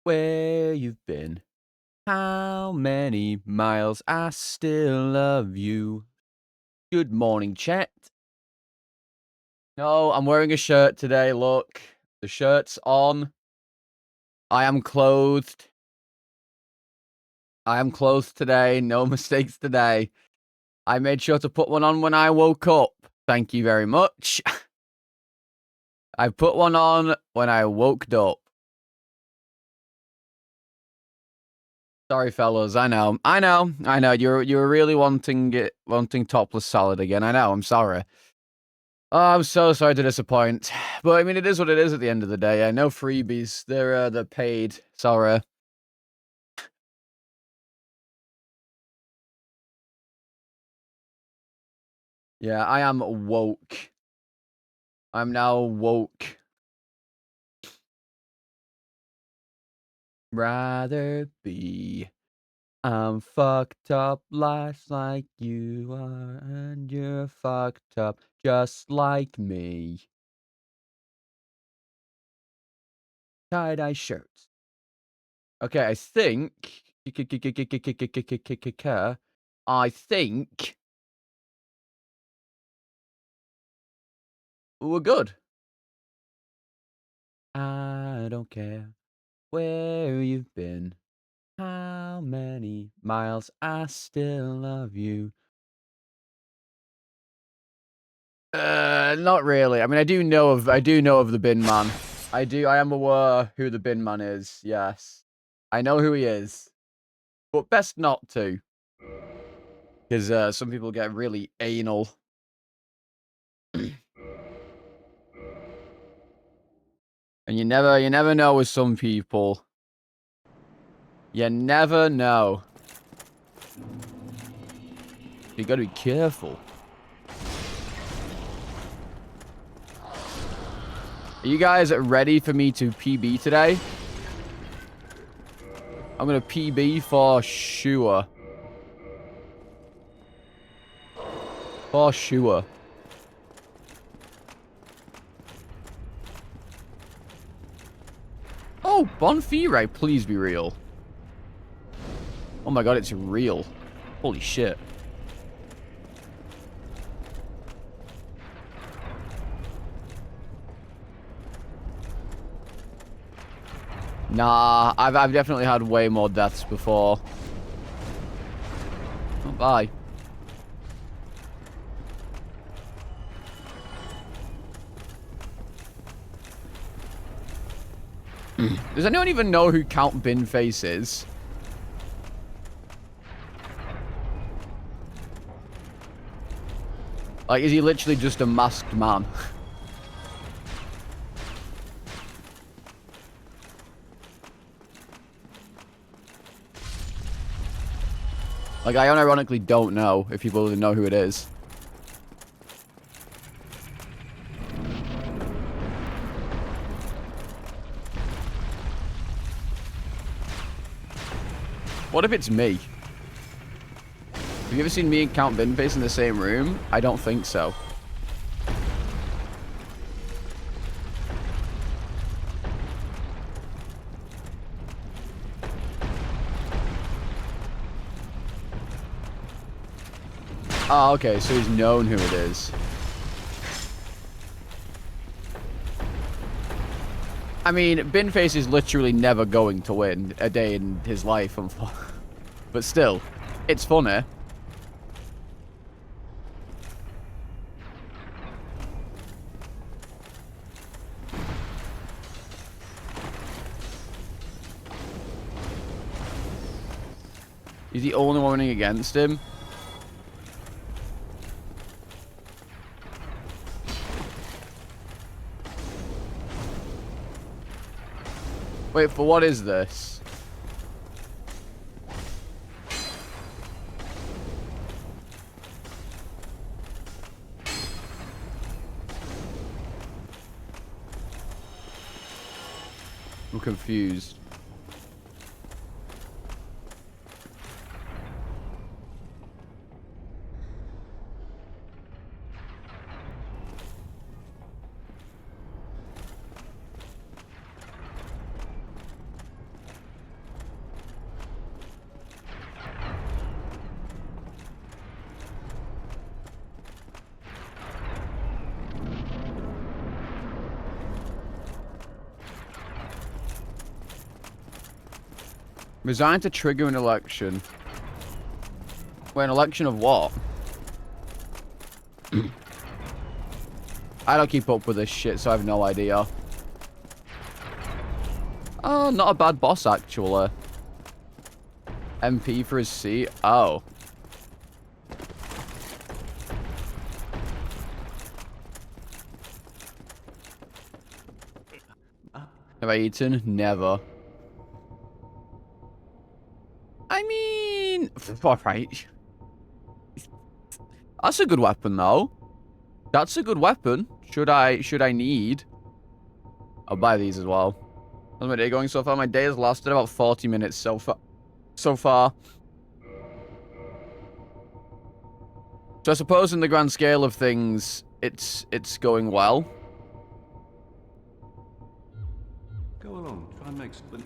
where you've been. How many miles I still love you. Good morning, chat. No, I'm wearing a shirt today, look. The shirt's on. I am clothed. I am clothed today, no mistakes today. I made sure to put one on when I woke up. Thank you very much. I put one on when I woke up. Sorry, fellas. I know. You're really wanting topless salad again. I know. I'm sorry. Oh, I'm so sorry to disappoint. But I mean, it is what it is at the end of the day. No freebies. They're paid. Sorry. Yeah, I am woke. I'm now woke. Rather be. I'm fucked up, life's like you are, and you're fucked up just like me. Tie-dye shirts. Okay, I think we're good. I don't care where you've been, how many miles, I still love you. Not really. I mean, I do know of the bin man. I am aware who the bin man is. Yes, I know who he is, but best not to, because some people get really anal. And you never know with some people. You never know. You gotta be careful. Are you guys ready for me to PB today? I'm gonna PB for sure. For sure. Oh, Bonfire, please be real. Oh my god, it's real. Holy shit. Nah, I've definitely had way more deaths before. Oh, bye. Does anyone even know who Count Binface is? Like, is he literally just a masked man? Like, I unironically don't know if people even know who it is. What if it's me? Have you ever seen me and Count Binface in the same room? I don't think so. Oh, okay, so he's known who it is. I mean, Binface is literally never going to win a day in his life, but still, it's funny. He's the only one running against him. Wait, for what is this? I'm confused. Resign to trigger an election. Wait, an election of what? I don't keep up with this shit, so I have no idea. Oh, not a bad boss, actually. MP for his seat. Oh. Have I eaten? Never. I mean... Alright. That's a good weapon, though. That's a good weapon. Should I need... I'll buy these as well. How's my day going so far? My day has lasted about 40 minutes so far. So I suppose in the grand scale of things, it's going well. Go along, try and make something.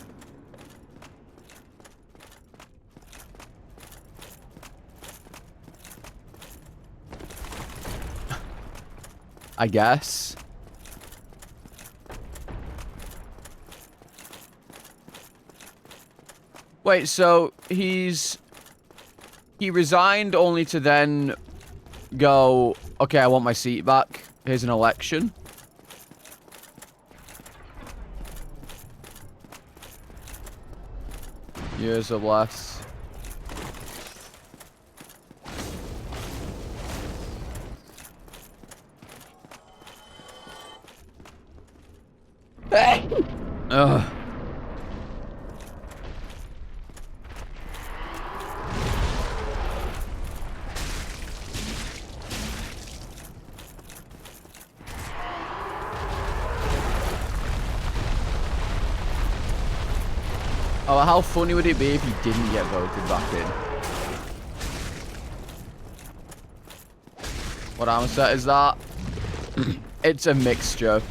I guess. Wait, so he resigned only to then go, okay, I want my seat back. Here's an election. Years or less. Ugh. Oh, how funny would it be if you didn't get voted back in? What armor set is that? It's a mixture.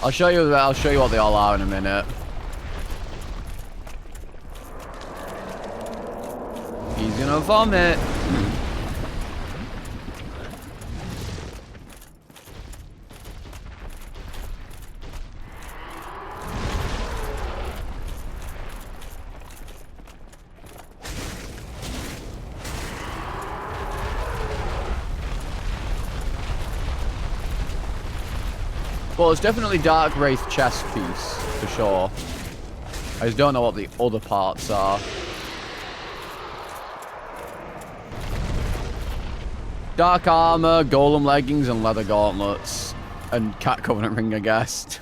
I'll show you what they all are in a minute. He's gonna vomit. Well, it's definitely Dark Wraith chest piece, for sure. I just don't know what the other parts are. Dark armor, golem leggings, and leather gauntlets. And cat covenant ring, I guess.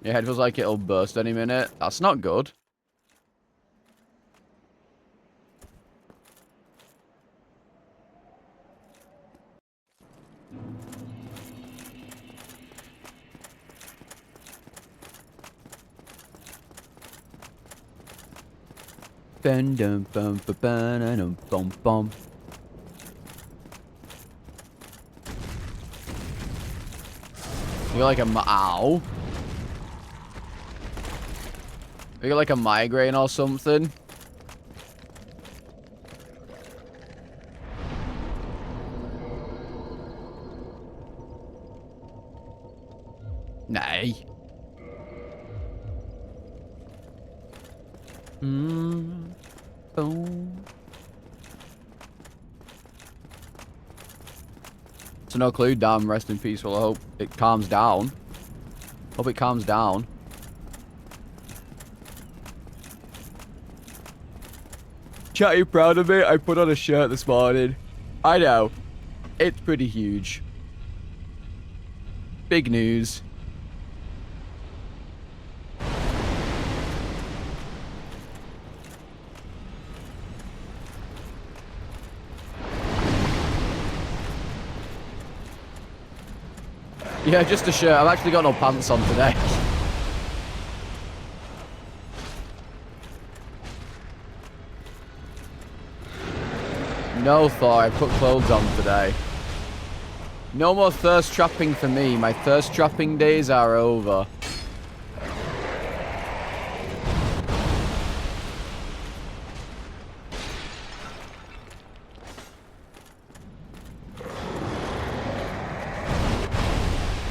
Your head feels like it'll burst any minute. That's not good. Bum dum bum ba ba bum bum. You're like a ow. You're like a migraine or something. Nay. Boom. So no clue. Damn, rest in peace. Well, I hope it calms down. Hope it calms down. Chat, you proud of me? I put on a shirt this morning. I know. It's pretty huge. Big news. Yeah, just a shirt. I've actually got no pants on today. No, Thor. I put clothes on today. No more thirst trapping for me. My thirst trapping days are over.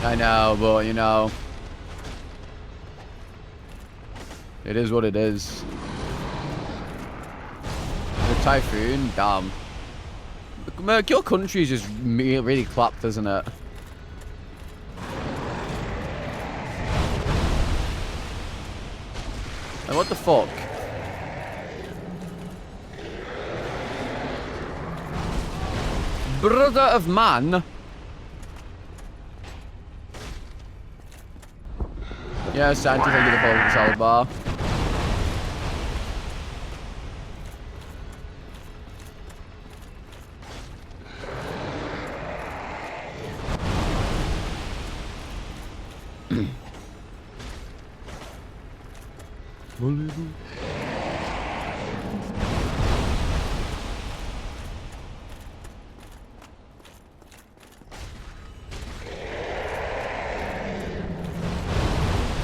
I know, but you know, it is what it is. The typhoon, damn. Your country's just really clapped, isn't it? And what the fuck? Brother of man. Yeah, Santi, thank you for the salad bar.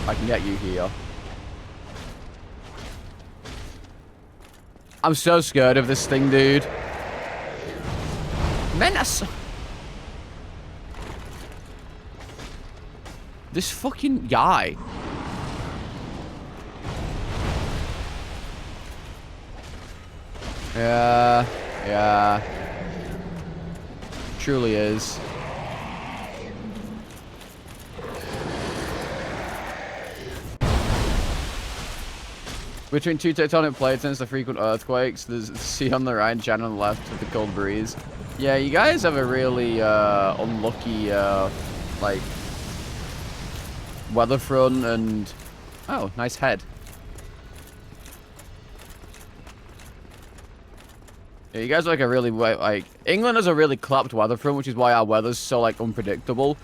I can get you here. I'm so scared of this thing, dude. Menace. This fucking guy. Yeah. Truly is. Between two tectonic plates and the frequent earthquakes, there's the sea on the right, channel on the left with the cold breeze. Yeah, you guys have a really unlucky like weather front and oh, nice head. Yeah, you guys are like a really like England has a really clapped weather front, which is why our weather's so like unpredictable.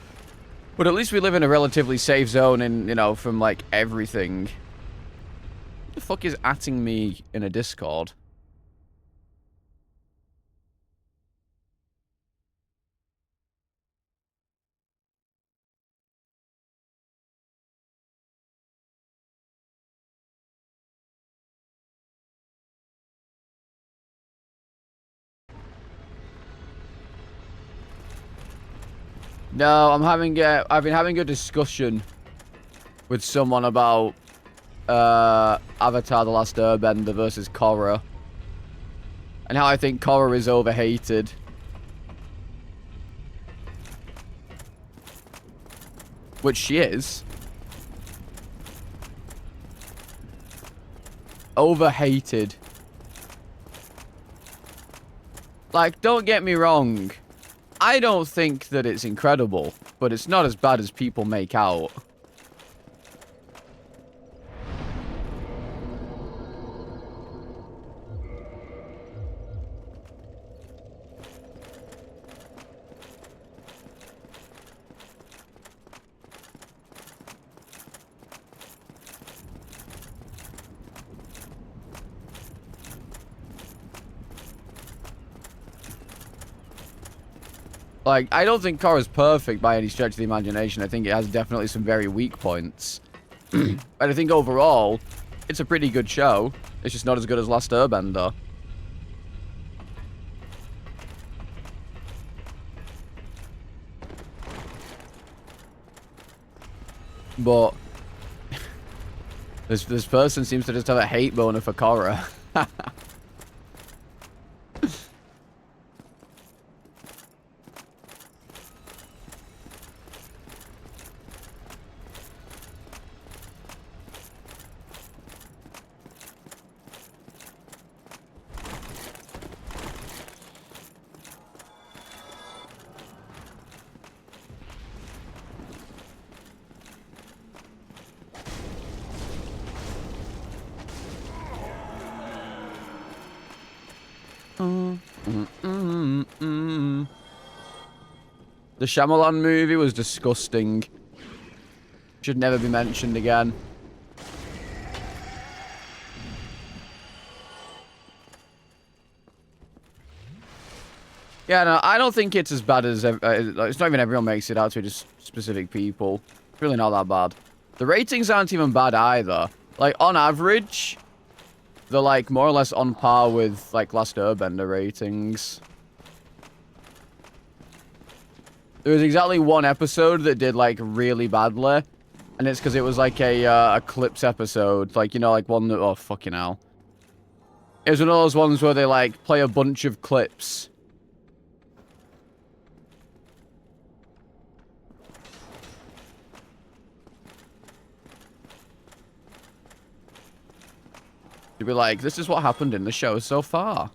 But at least we live in a relatively safe zone, and you know, from like everything. Who the fuck is atting me in a Discord? No, I've been having a discussion with someone about Avatar: The Last Airbender versus Korra, and how I think Korra is overhated. Which she is. Overhated. Like, don't get me wrong. I don't think that it's incredible, but it's not as bad as people make out. Like, I don't think Korra's perfect by any stretch of the imagination. I think it has definitely some very weak points. But I think overall, it's a pretty good show. It's just not as good as Last Airbender. But this person seems to just have a hate boner for Korra. The Shyamalan movie was disgusting. Should never be mentioned again. Yeah, no, I don't think it's as bad as... it's not even everyone makes it out to, just specific people. It's really not that bad. The ratings aren't even bad either. Like, on average, they're, like, more or less on par with, like, Last Airbender ratings. There was exactly one episode that did, like, really badly. And it's because it was, like, a clips episode. Like, you know, like, one that... Oh, fucking hell. It was one of those ones where they, like, play a bunch of clips. You'd be like, this is what happened in the show so far.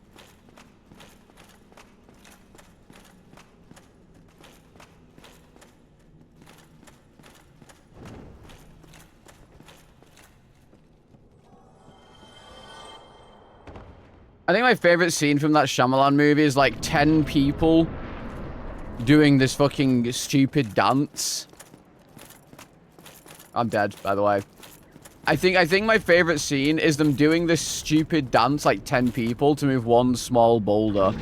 I think my favorite scene from that Shyamalan movie is like 10 people doing this fucking stupid dance. I'm dead, by the way. I think my favorite scene is them doing this stupid dance, like 10 people, to move one small boulder.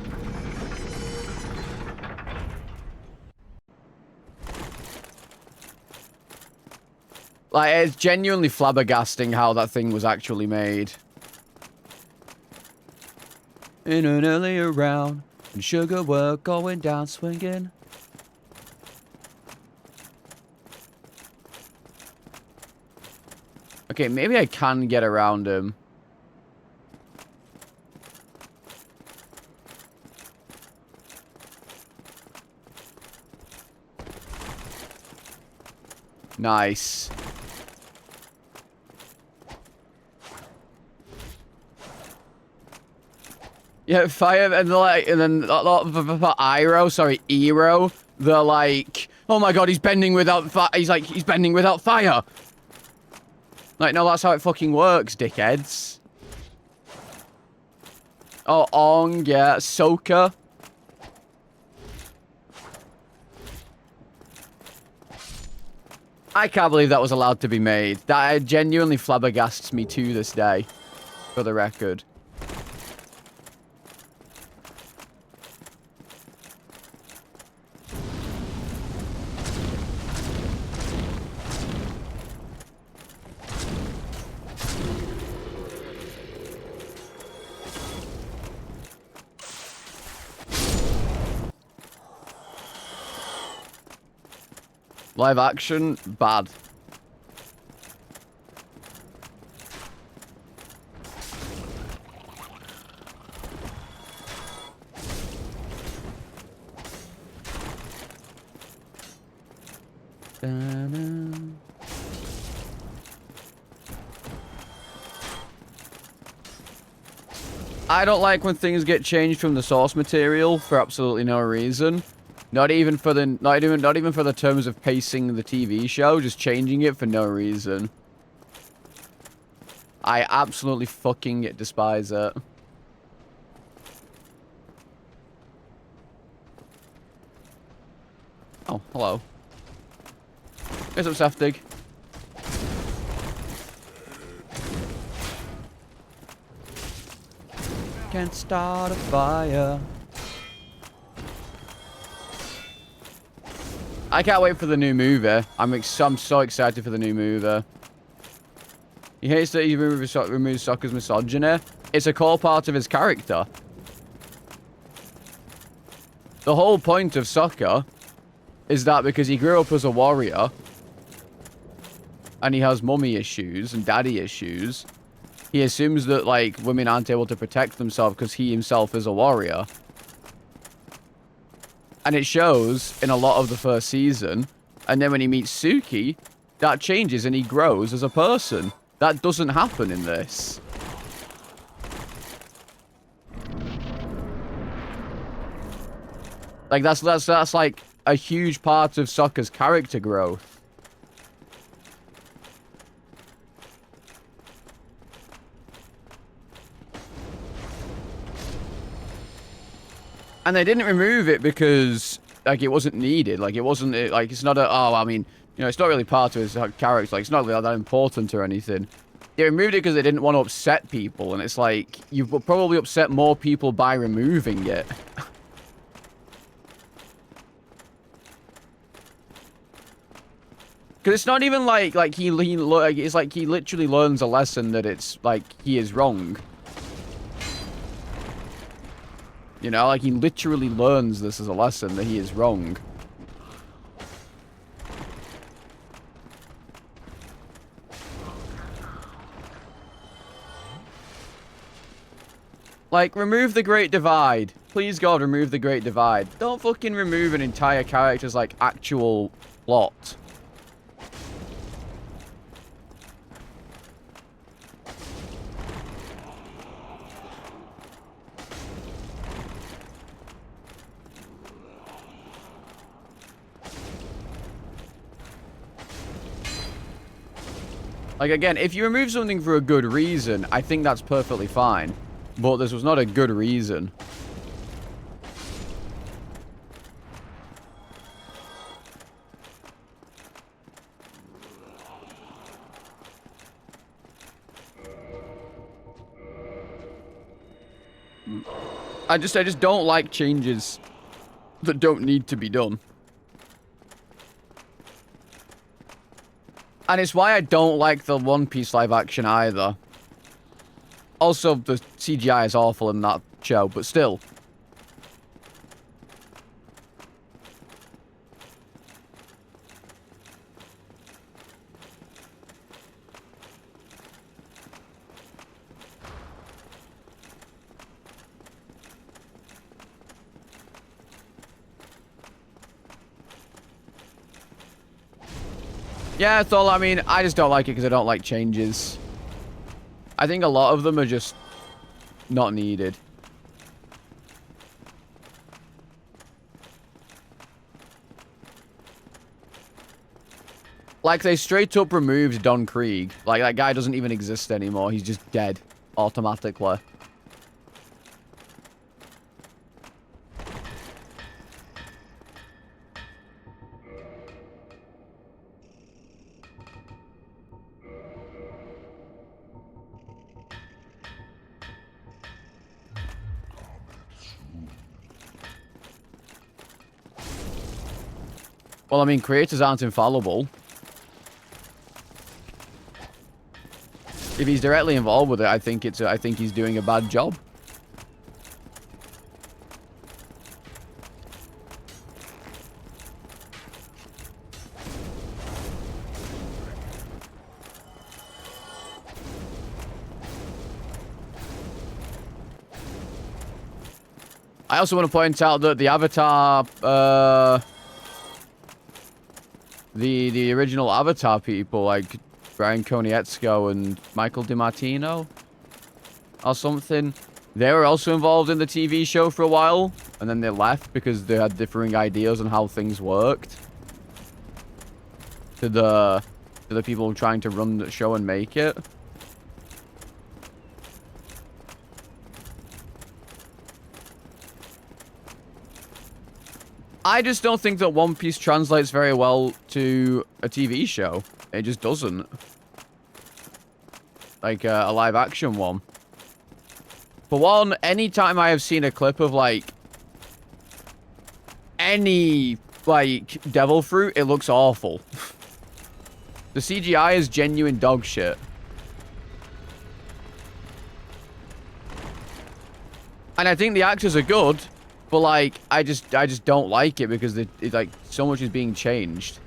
Like, it's genuinely flabbergasting how that thing was actually made. In an earlier round, and sugar were going down swinging. Okay, maybe I can get around him. Nice. Yeah, fire, and like, and then Eero, they're like, oh my god, he's bending without fire. He's bending without fire. Like, no, that's how it fucking works, dickheads. Oh, Ong, yeah, Soka. I can't believe that was allowed to be made. That genuinely flabbergasts me to this day, for the record. Live action, bad. I don't like when things get changed from the source material for absolutely no reason. Not even for the terms of pacing the TV show, just changing it for no reason. I absolutely fucking despise it. Oh, hello. Here's some Saftig. Can't start a fire. I can't wait for the new movie. I'm so excited for the new movie. He hates that he removes Sokka's misogyny. It's a core part of his character. The whole point of Sokka is that because he grew up as a warrior and he has mummy issues and daddy issues, he assumes that, like, women aren't able to protect themselves because he himself is a warrior. And it shows in a lot of the first season. And then when he meets Suki, that changes and he grows as a person. That doesn't happen in this. Like, that's like a huge part of Sokka's character growth. And they didn't remove it because, like, it wasn't needed. Like, it wasn't, like, it's not a, oh, I mean, you know, it's not really part of his character. Like, it's not really that important or anything. They removed it because they didn't want to upset people. And it's like, you've probably upset more people by removing it. Because it's not even like it's like he literally learns a lesson that it's like he is wrong. You know, like he literally learns this as a lesson that he is wrong. Like, remove the Great Divide. Please, God, remove the Great Divide. Don't fucking remove an entire character's, like, actual plot. Like, again, if you remove something for a good reason, I think that's perfectly fine. But this was not a good reason. I just don't like changes that don't need to be done. And it's why I don't like the One Piece live action either. Also, the CGI is awful in that show, but still. Yeah, that's all. I mean, I just don't like it because I don't like changes. I think a lot of them are just not needed. Like, they straight up removed Don Krieg. Like, that guy doesn't even exist anymore. He's just dead automatically. Well, I mean, creators aren't infallible. If he's directly involved with it, I think he's doing a bad job. I also want to point out that the Avatar, the original Avatar people, like Brian Konietzko and Michael DiMartino or something, they were also involved in the TV show for a while, and then they left because they had differing ideas on how things worked. To the people trying to run the show and make it. I just don't think that One Piece translates very well to a TV show. It just doesn't. Like a live action one. For one, anytime I have seen a clip of like any like devil fruit, it looks awful. The CGI is genuine dog shit. And I think the actors are good. But, like, I just don't like it because like, so much is being changed.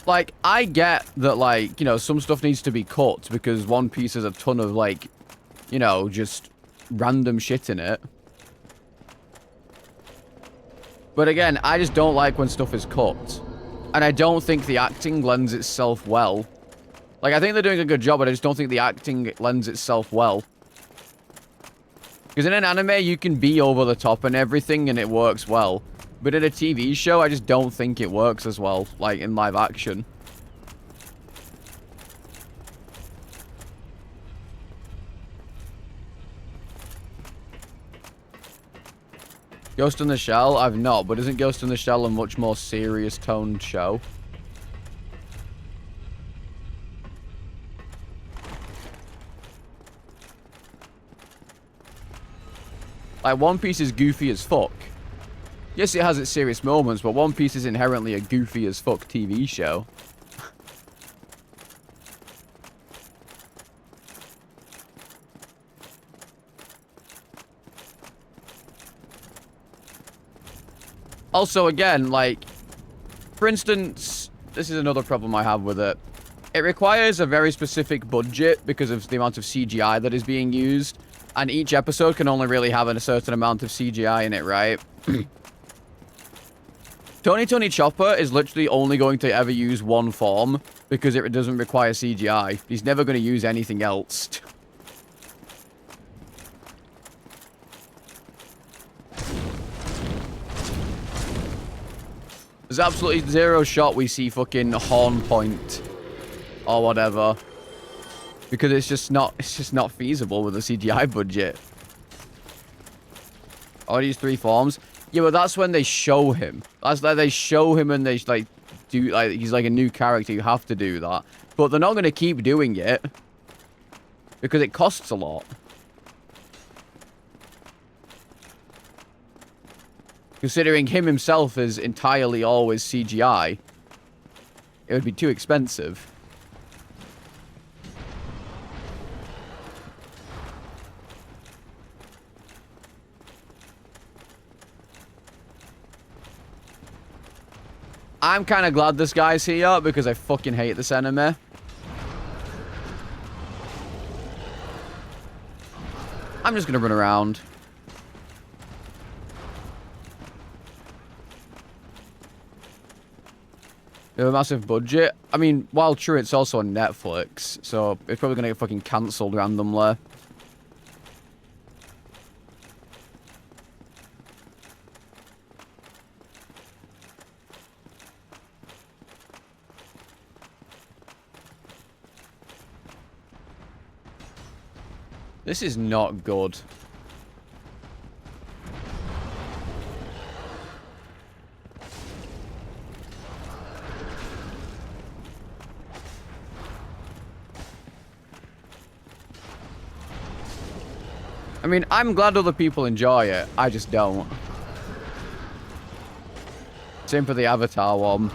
Like, I get that, like, you know, some stuff needs to be cut because One Piece has a ton of, like, you know, just random shit in it. But again, I just don't like when stuff is cut. And I don't think the acting lends itself well. Like, I think they're doing a good job, but I just don't think the acting lends itself well. Because in an anime, you can be over the top and everything, and it works well. But in a TV show, I just don't think it works as well, like, in live action. Ghost in the Shell? I've not, but isn't Ghost in the Shell a much more serious toned show? Like, One Piece is goofy as fuck. Yes, it has its serious moments, but One Piece is inherently a goofy as fuck TV show. Also, again, like, for instance, this is another problem I have with it. It requires a very specific budget because of the amount of CGI that is being used. And each episode can only really have a certain amount of CGI in it, right? Tony Chopper is literally only going to ever use one form because it doesn't require CGI. He's never going to use anything else. There's absolutely zero shot we see fucking Horn Point or whatever. Because it's just not feasible with a CGI budget. Oh, these three forms. Yeah, but that's when they show him. That's like they show him and they like do like he's like a new character. You have to do that. But they're not gonna keep doing it. Because it costs a lot. Considering him himself is entirely always CGI, it would be too expensive. I'm kind of glad this guy's here because I fucking hate this enemy. I'm just gonna run around. They have a massive budget. I mean, while true, it's also on Netflix, so it's probably gonna get fucking cancelled randomly. This is not good. I mean, I'm glad other people enjoy it. I just don't. Same for the Avatar one.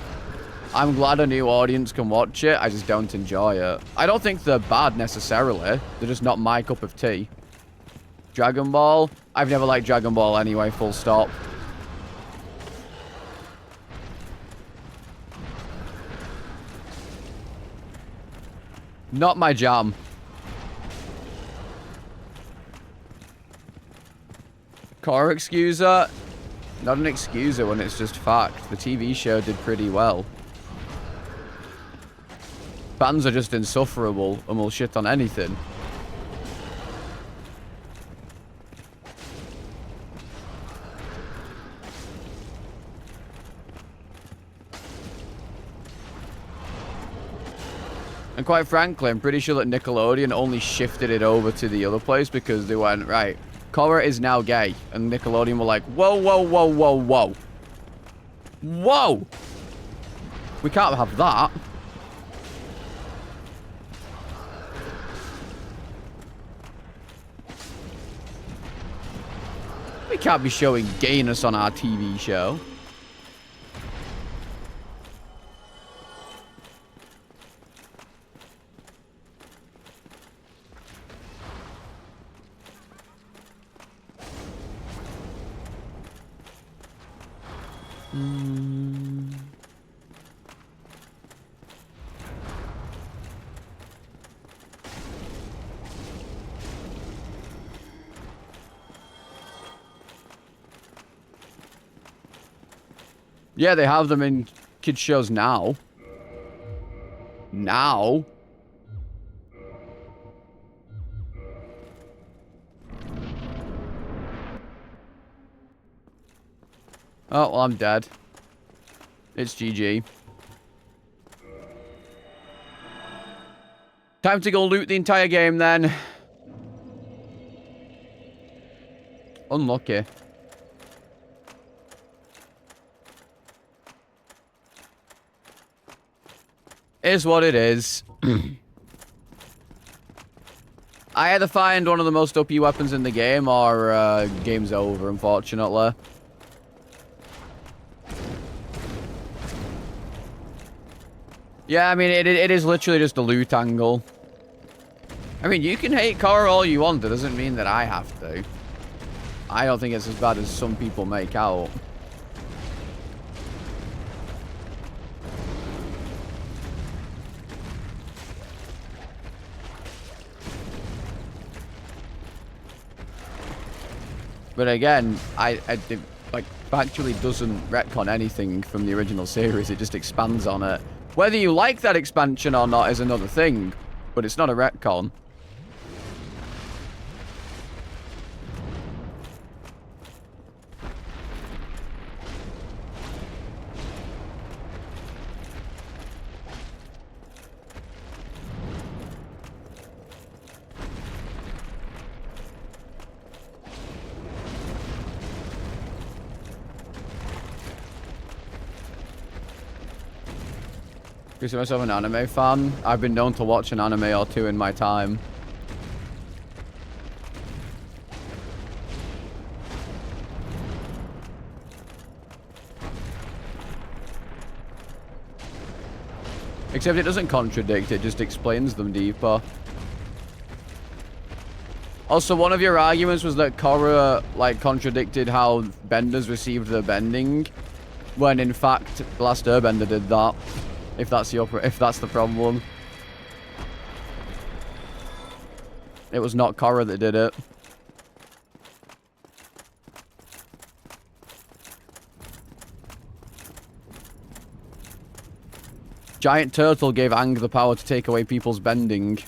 I'm glad a new audience can watch it. I just don't enjoy it. I don't think they're bad necessarily. They're just not my cup of tea. Dragon Ball? I've never liked Dragon Ball anyway, full stop. Not my jam. Core excuser? Not an excuser when it's just fact. The TV show did pretty well. Fans are just insufferable and will shit on anything. And quite frankly, I'm pretty sure that Nickelodeon only shifted it over to the other place because they went, right, Korra is now gay. And Nickelodeon were like, whoa, whoa, whoa, whoa, whoa. Whoa! We can't have that. We can't be showing gayness on our TV show. Yeah, they have them in kids shows now. Now? Oh, well, I'm dead. It's GG. Time to go loot the entire game, then. Unlucky. Is what it is. I either find one of the most OP weapons in the game, or game's over, unfortunately. Yeah, I mean, it is literally just a loot angle. I mean, you can hate Cora all you want. It doesn't mean that I have to. I don't think it's as bad as some people make out. But again, it, like, factually doesn't retcon anything from the original series. It just expands on it. Whether you like that expansion or not is another thing, but it's not a retcon. Consider myself an anime fan. I've been known to watch an anime or two in my time. Except it doesn't contradict, it just explains them deeper. Also, one of your arguments was that Korra, like, contradicted how benders received their bending, when in fact, The Last Airbender did that. If that's the problem. It was not Korra that did it. Giant Turtle gave Aang the power to take away people's bending.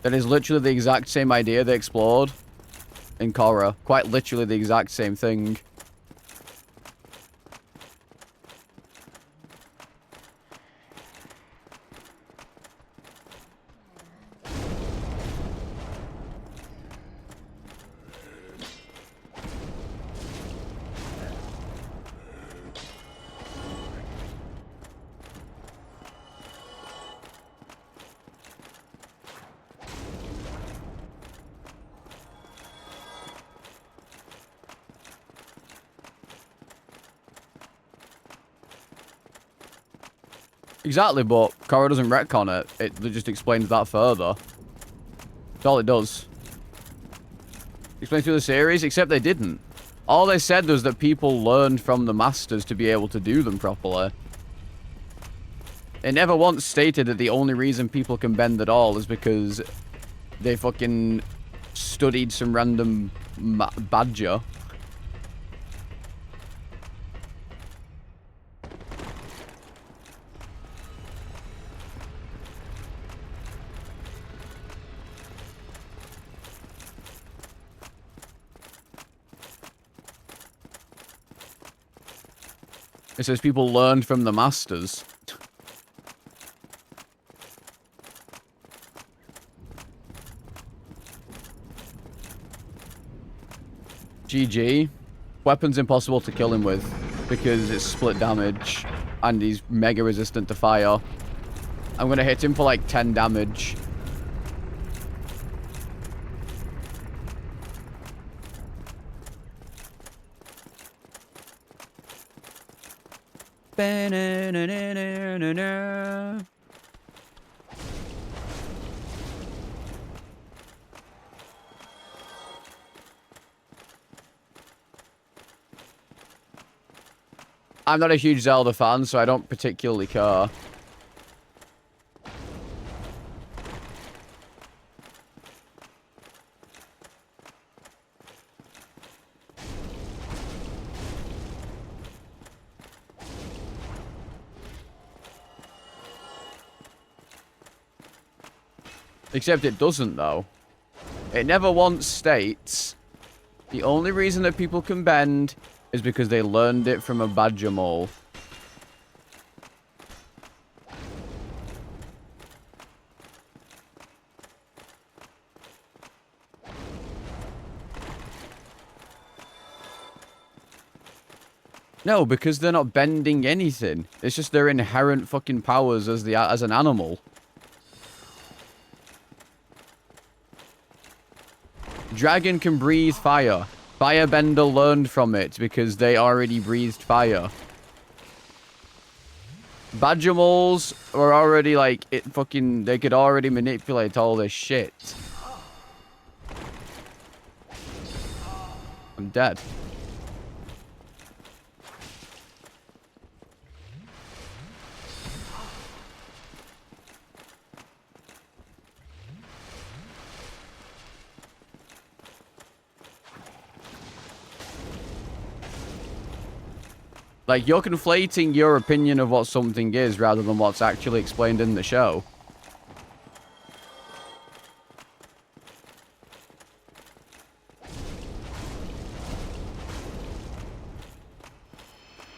That is literally the exact same idea they explored in Korra. Quite literally the exact same thing. Exactly, but Korra doesn't retcon it. It just explains that further. That's all it does. Explains through the series, except they didn't. All they said was that people learned from the masters to be able to do them properly. It never once stated that the only reason people can bend at all is because they fucking studied some random badger. It says people learned from the masters. GG. Weapon's impossible to kill him with because it's split damage and he's mega resistant to fire. I'm gonna hit him for like 10 damage. I'm not a huge Zelda fan, so I don't particularly care. Except it doesn't, though. It never once states the only reason that people can bend is because they learned it from a badger mole. No, because they're not bending anything. It's just their inherent fucking powers as an animal. Dragon can breathe fire. Firebender learned from it because they already breathed fire. Badgermoles were already like they could already manipulate all this shit. I'm dead. Like, you're conflating your opinion of what something is rather than what's actually explained in the show.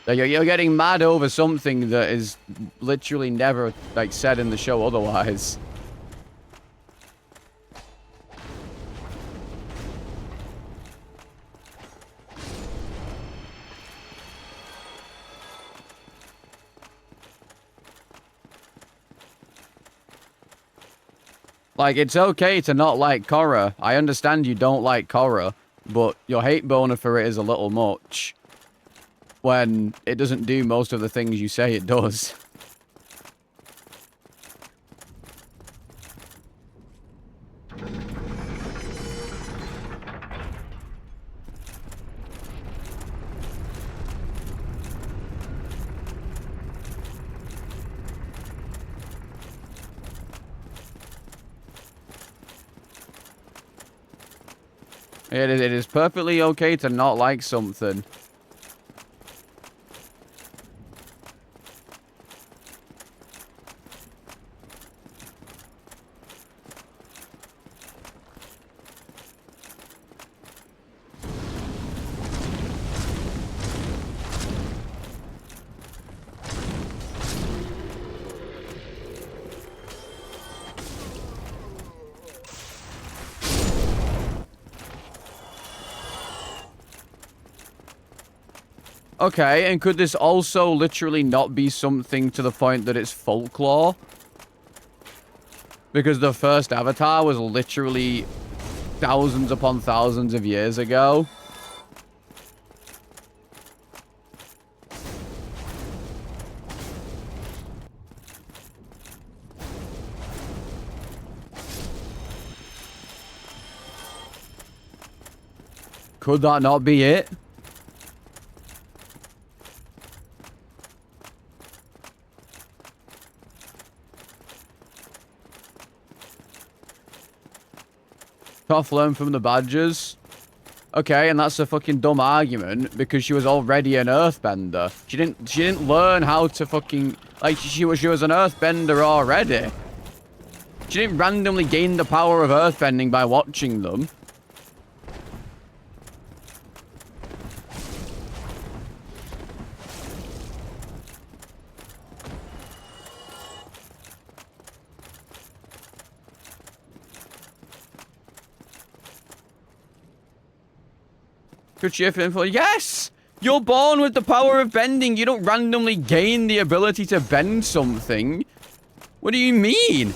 Like, you're getting mad over something that is literally never, like, said in the show otherwise. Like, it's okay to not like Korra. I understand you don't like Korra, but your hate boner for it is a little much. When it doesn't do most of the things you say it does. It is perfectly okay to not like something. Okay, and could this also literally not be something to the point that it's folklore? Because the first Avatar was literally thousands upon thousands of years ago. Could that not be it? Toph learned from the Badgers. Okay, and that's a fucking dumb argument because she was already an Earthbender. She didn't learn how to fucking like she was an Earthbender already. She didn't randomly gain the power of Earthbending by watching them. Could shift info? Yes! You're born with the power of bending. You don't randomly gain the ability to bend something. What do you mean?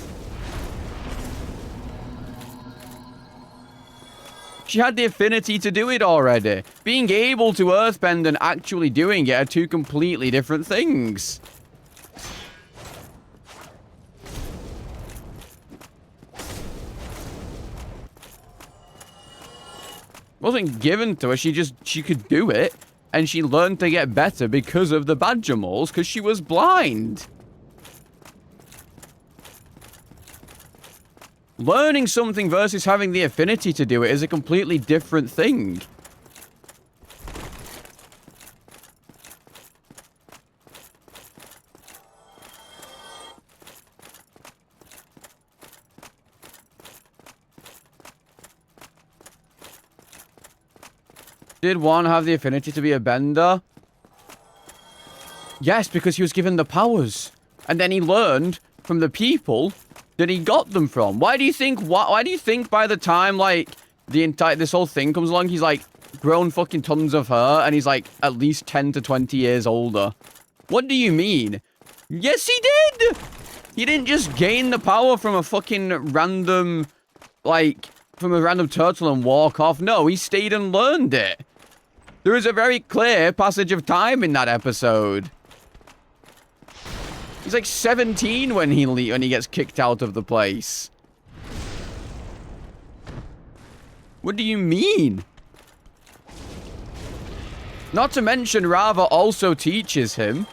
She had the affinity to do it already. Being able to earthbend and actually doing it are two completely different things. Wasn't given to her. She could do it, and she learned to get better because of the badger moles, because she was blind. Learning something versus having the affinity to do it is a completely different thing. Did one have the affinity to be a bender? Yes, because he was given the powers. And then he learned from the people that he got them from. Why do you think by the time, like, this whole thing comes along, he's like, grown fucking tons of hair, and he's like at least 10 to 20 years older. What do you mean? Yes, he did! He didn't just gain the power from a fucking random, like, from a random turtle and walk off. No, he stayed and learned it. There is a very clear passage of time in that episode. He's like 17 when he gets kicked out of the place. What do you mean? Not to mention, Rava also teaches him.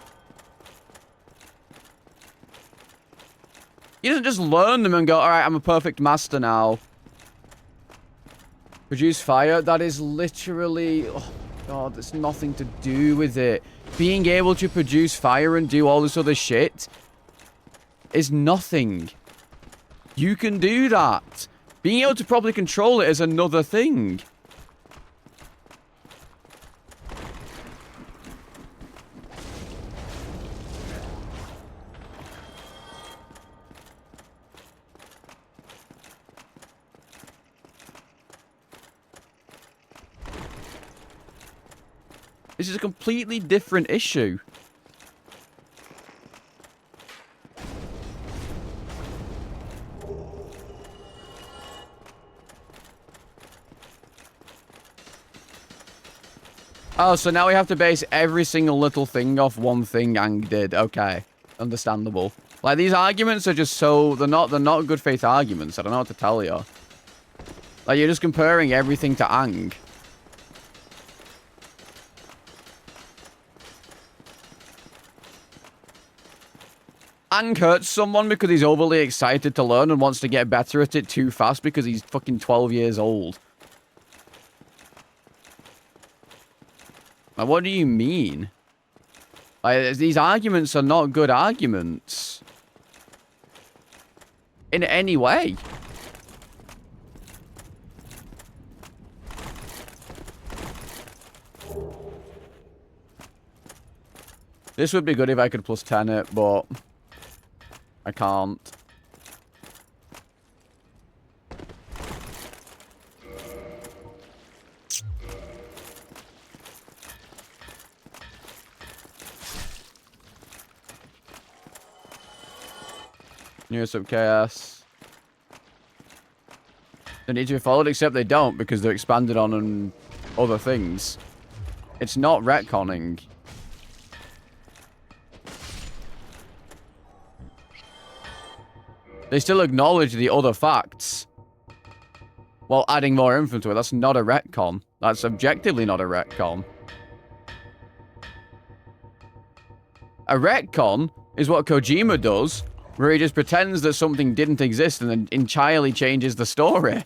He doesn't just learn them and go, alright, I'm a perfect master now. Produce fire? That is literally... Oh, God, there's nothing to do with it. Being able to produce fire and do all this other shit is nothing. You can do that. Being able to properly control it is another thing. This is a completely different issue. Oh, so now we have to base every single little thing off one thing Aang did. Okay. Understandable. Like, these arguments are just so... They're not good faith arguments. I don't know what to tell you. Like, you're just comparing everything to Aang. Aang hurts someone because he's overly excited to learn and wants to get better at it too fast because he's fucking 12 years old. Like, what do you mean? Like, these arguments are not good arguments. In any way. This would be good if I could plus 10 it, but... I can't. Nearest up chaos. They need to be followed, except they don't, because they're expanded on and other things. It's not retconning. They still acknowledge the other facts while adding more info to it. That's not a retcon. That's objectively not a retcon. A retcon is what Kojima does, where he just pretends that something didn't exist and then entirely changes the story.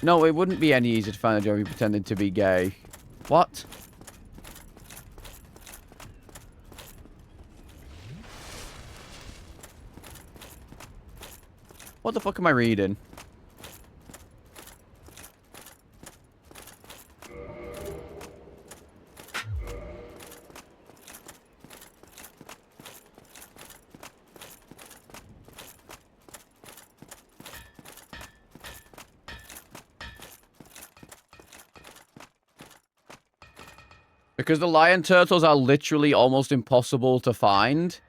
No, it wouldn't be any easier to find a job if you pretended to be gay. What? What the fuck am I reading? Because the lion turtles are literally almost impossible to find.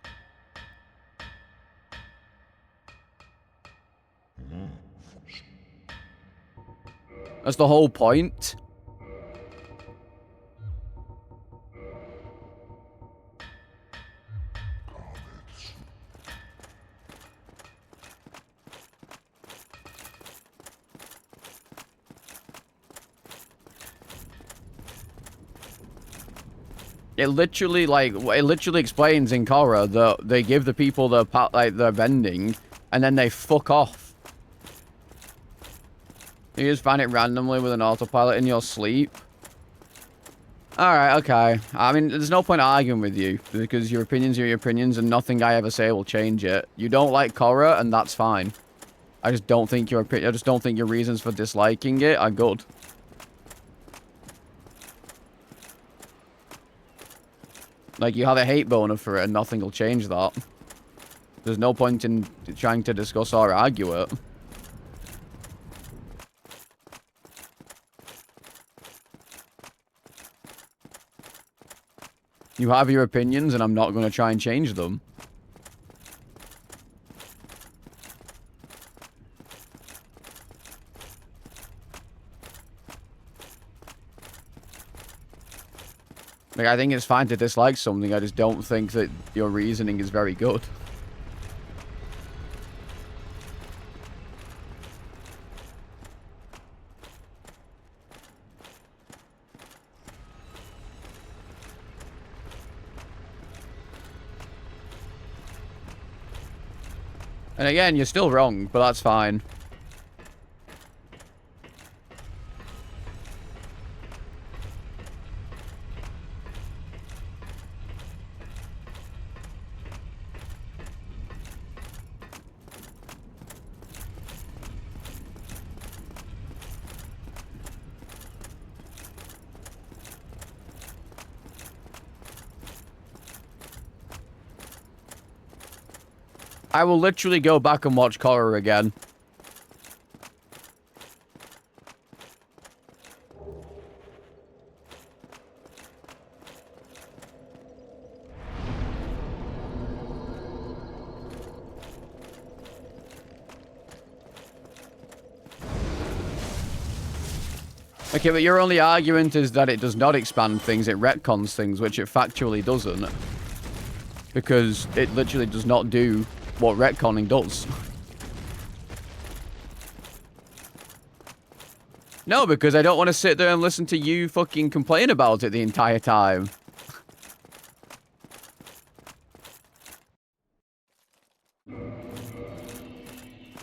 That's the whole point. It literally, like, it literally explains in Korra that they give the people their vending, and then they fuck off. You just find it randomly with an autopilot in your sleep. Alright, okay. I mean, there's no point arguing with you, because your opinions are your opinions, and nothing I ever say will change it. You don't like Korra, and that's fine. I just don't think your reasons for disliking it are good. Like, you have a hate boner for it, and nothing will change that. There's no point in trying to discuss or argue it. You have your opinions, and I'm not going to try and change them. Like, I think it's fine to dislike something. I just don't think that your reasoning is very good. And again, you're still wrong, but that's fine. I will literally go back and watch Korra again. Okay, but your only argument is that it does not expand things, it retcons things, which it factually doesn't. Because it literally does not do what retconning does. No, because I don't want to sit there and listen to you fucking complain about it the entire time.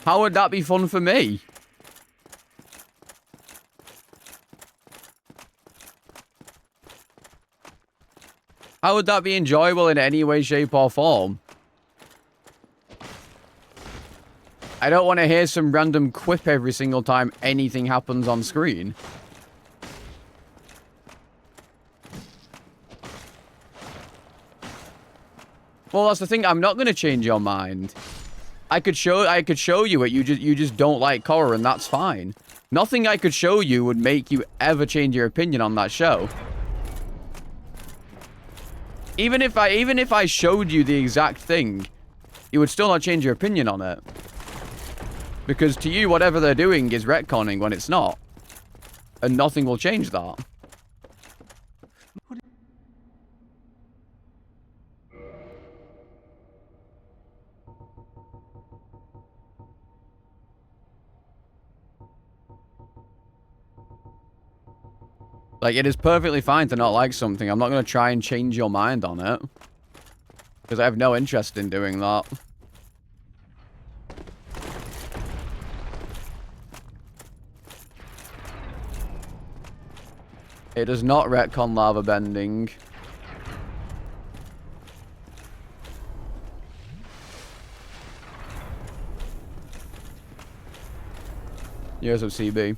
How would that be fun for me? How would that be enjoyable in any way, shape, or form? I don't want to hear some random quip every single time anything happens on screen. Well, that's the thing. I'm not going to change your mind. I could show you it. You just don't like Korra, and that's fine. Nothing I could show you would make you ever change your opinion on that show. Even if I showed you the exact thing, you would still not change your opinion on it. Because to you, whatever they're doing is retconning when it's not. And nothing will change that. Like, it is perfectly fine to not like something. I'm not going to try and change your mind on it. Because I have no interest in doing that. It does not retcon lava bending. Years of CB.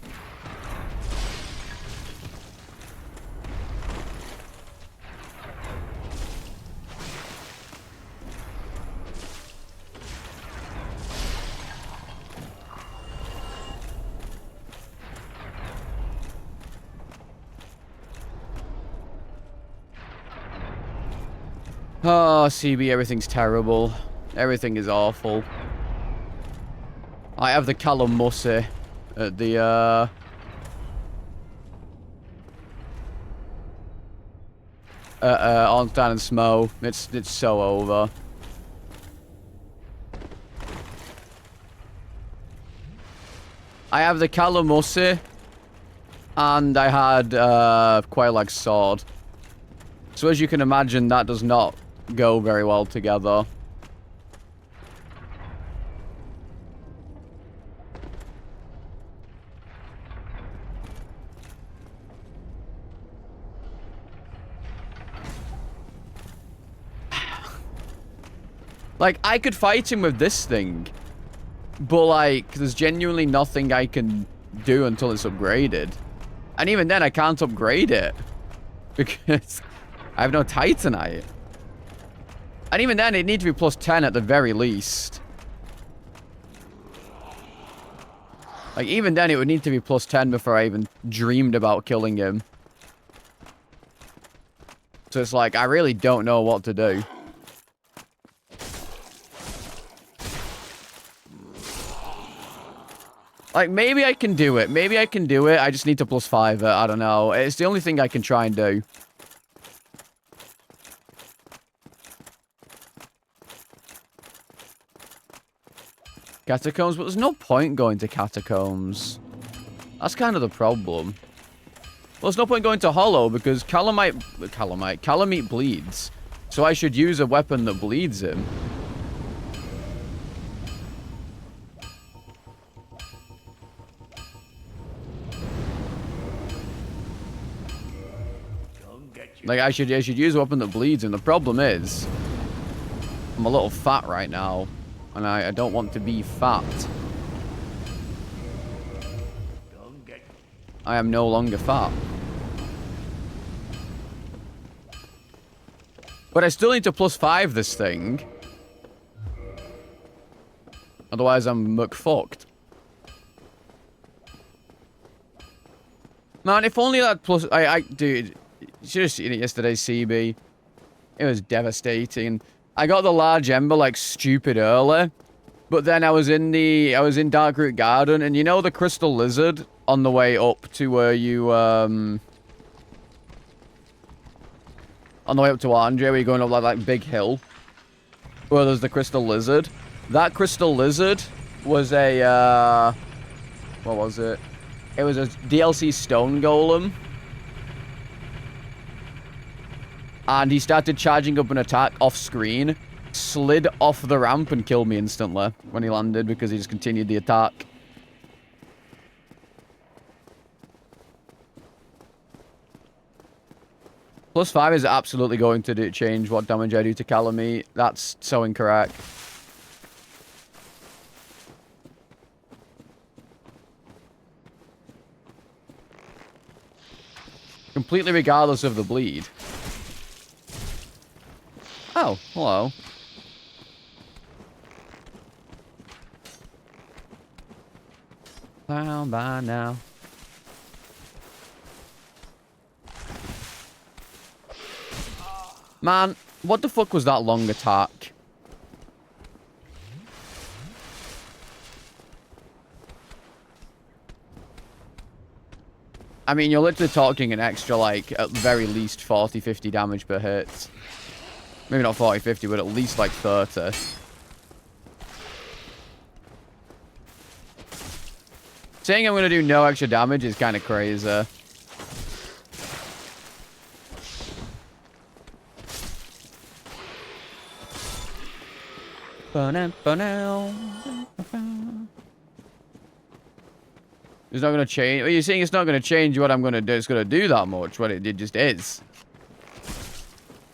Oh, CB, everything's terrible. Everything is awful. I have the Calamussy at the, Ornstein and Smo. It's so over. I have the Calamussy, and I had, Quailag's Sword. So as you can imagine, that does not go very well together. Like, I could fight him with this thing, but, like, there's genuinely nothing I can do until it's upgraded. And even then, I can't upgrade it, because I have no Titanite. And even then, it needs to be plus 10 at the very least. Like, even then, it would need to be plus 10 before I even dreamed about killing him. So it's like, I really don't know what to do. Like, maybe I can do it. Maybe I can do it. I just need to +5 it. I don't know. It's the only thing I can try and do. Catacombs, but there's no point going to catacombs. That's kind of the problem. Well, there's no point going to Hollow because Calamite bleeds. So I should use a weapon that bleeds him. Like, I should use a weapon that bleeds him. The problem is, I'm a little fat right now. And I don't want to be fat. I am no longer fat. But I still need to +5 this thing. Otherwise, I'm McFucked. Man, if only that dude, you should have seen it yesterday, CB. It was devastating. I got the large ember like stupid early. But then I was in Darkroot Garden, and you know the crystal lizard on the way up to where you, on the way up to Andre, where you're going up like big hill, where there's the crystal lizard. That crystal lizard was a, what was it? It was a DLC stone golem. And he started charging up an attack off screen, slid off the ramp and killed me instantly when he landed because he just continued the attack. +5 is absolutely going to change what damage I do to Calamite. That's so incorrect. Completely regardless of the bleed. Oh, hello. Down by now. Man, what the fuck was that long attack? I mean, you're literally talking an extra, like, at very least 40, 50 damage per hit. Maybe not 40, 50, but at least, like, 30. Saying I'm going to do no extra damage is kind of crazy. It's not going to change. Are you saying it's not going to change what I'm going to do? It's going to do that much. What it just is.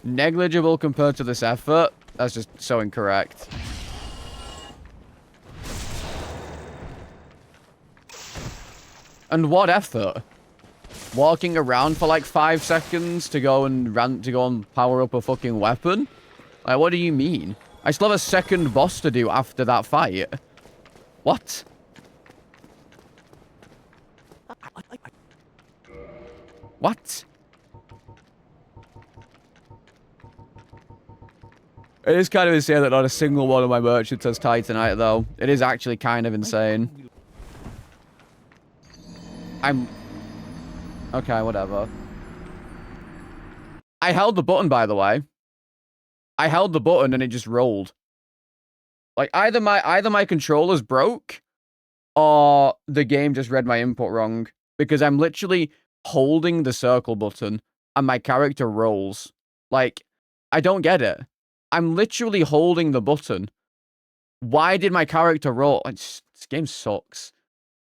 Negligible compared to this effort. That's just so incorrect. And what effort? Walking around for like 5 seconds to go and power up a fucking weapon? Like, what do you mean? I still have a second boss to do after that fight. What? What? It is kind of insane that not a single one of my merchants has Titanite, though. It is actually kind of insane. Okay, whatever. I held the button, by the way. I held the button and it just rolled. Like, either my controller's broke, or the game just read my input wrong. Because I'm literally holding the circle button, and my character rolls. Like, I don't get it. I'm literally holding the button. Why did my character roll? This game sucks.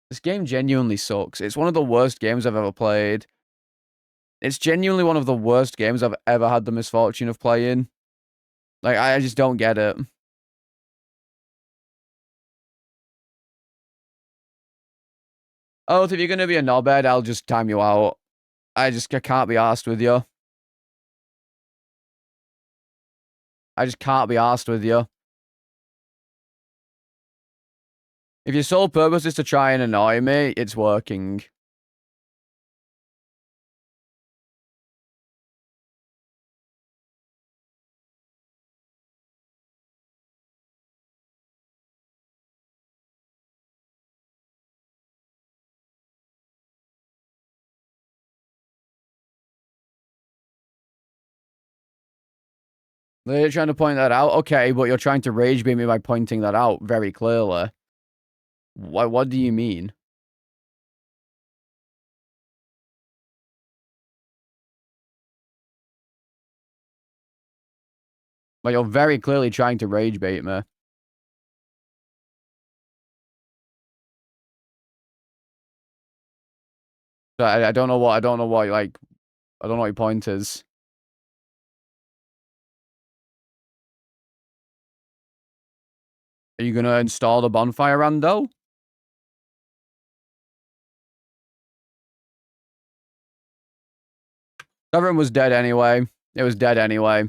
This game genuinely sucks. It's one of the worst games I've ever played. It's genuinely one of the worst games I've ever had the misfortune of playing. Like, I just don't get it. Oh, if you're going to be a knobhead, I'll just time you out. I can't be arsed with you. I just can't be arsed with you. If your sole purpose is to try and annoy me, it's working. They're trying to point that out. Okay, but you're trying to rage bait me by pointing that out very clearly. What do you mean? But you're very clearly trying to rage bait me. So I don't know what like I don't know what your point is. Are you gonna install the bonfire, Rando? That room was dead anyway. It was dead anyway.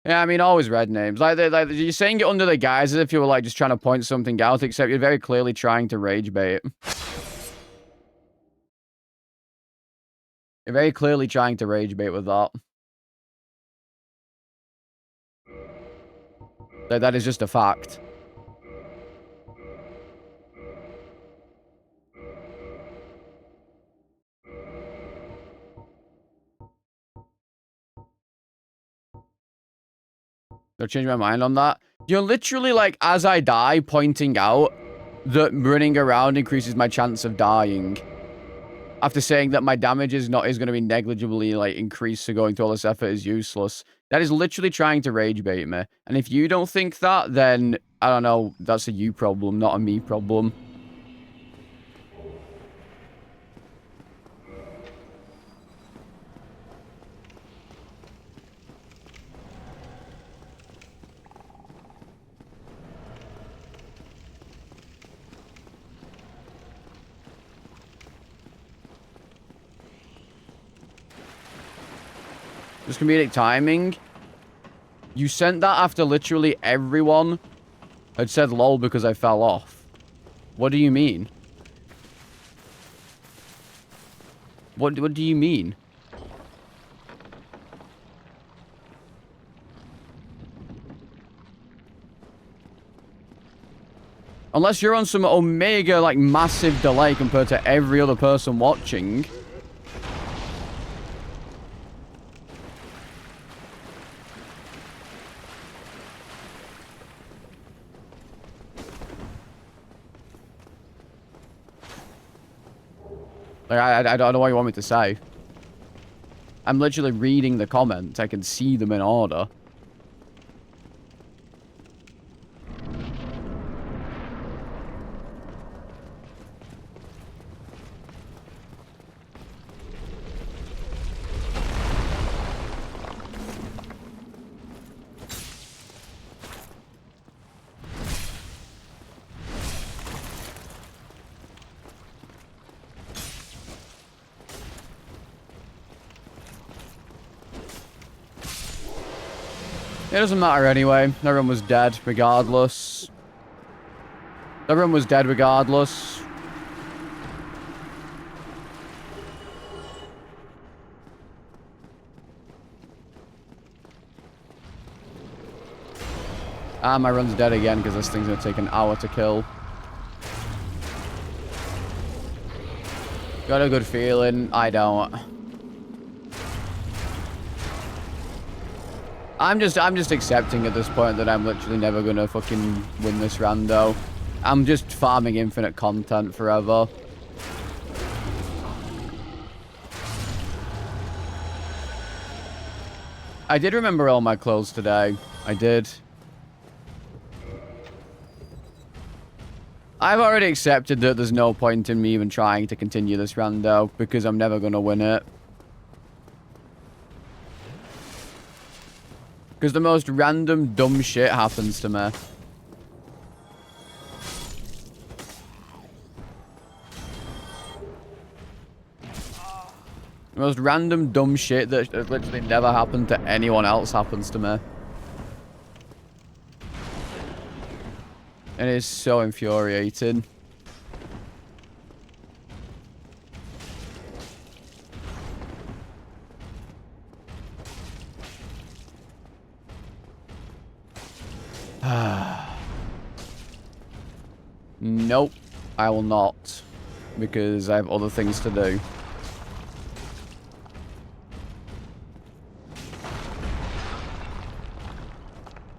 Yeah, I mean, always red names. Like you're saying it under the guise as if you were like just trying to point something out, except you're very clearly trying to rage bait. You're very clearly trying to rage bait with that. That is just a fact. Don't change my mind on that. You're literally like, as I die, pointing out that running around increases my chance of dying. After saying that my damage is going to be negligibly like increased, so going through all this effort is useless. That is literally trying to rage bait me. And if you don't think that, then I don't know. That's a you problem, not a me problem. Just comedic timing. You sent that after literally everyone had said lol because I fell off. What do you mean? What do you mean? Unless you're on some omega, like, massive delay compared to every other person watching. Like, I don't know what you want me to say. I'm literally reading the comments. I can see them in order. It doesn't matter anyway. Everyone was dead regardless. Everyone was dead regardless. Ah, my run's dead again because this thing's going to take an hour to kill. Got a good feeling. I don't. I'm just accepting at this point that I'm literally never gonna fucking win this rando. I'm just farming infinite content forever. I did remember all my clothes today. I did. I've already accepted that there's no point in me even trying to continue this rando because I'm never gonna win it. Because the most random, dumb shit happens to me. The most random, dumb shit that has literally never happened to anyone else happens to me. And it's so infuriating. Nope, I will not. Because I have other things to do.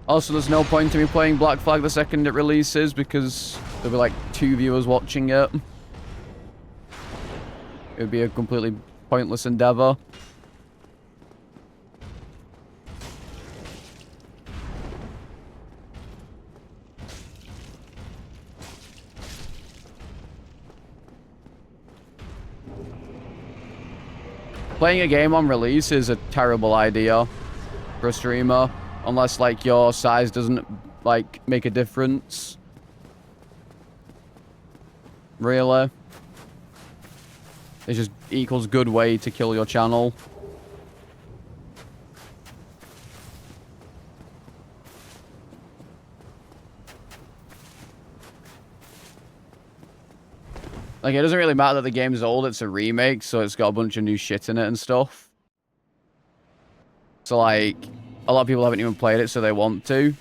Also, there's no point to me playing Black Flag the second it releases because there'll be like 2 viewers watching it. It would be a completely pointless endeavor. Playing a game on release is a terrible idea for a streamer, unless like your size doesn't like make a difference. Really? It just equals good way to kill your channel. Like, it doesn't really matter that the game's old, it's a remake, so it's got a bunch of new shit in it and stuff. So, like, a lot of people haven't even played it, so they want to.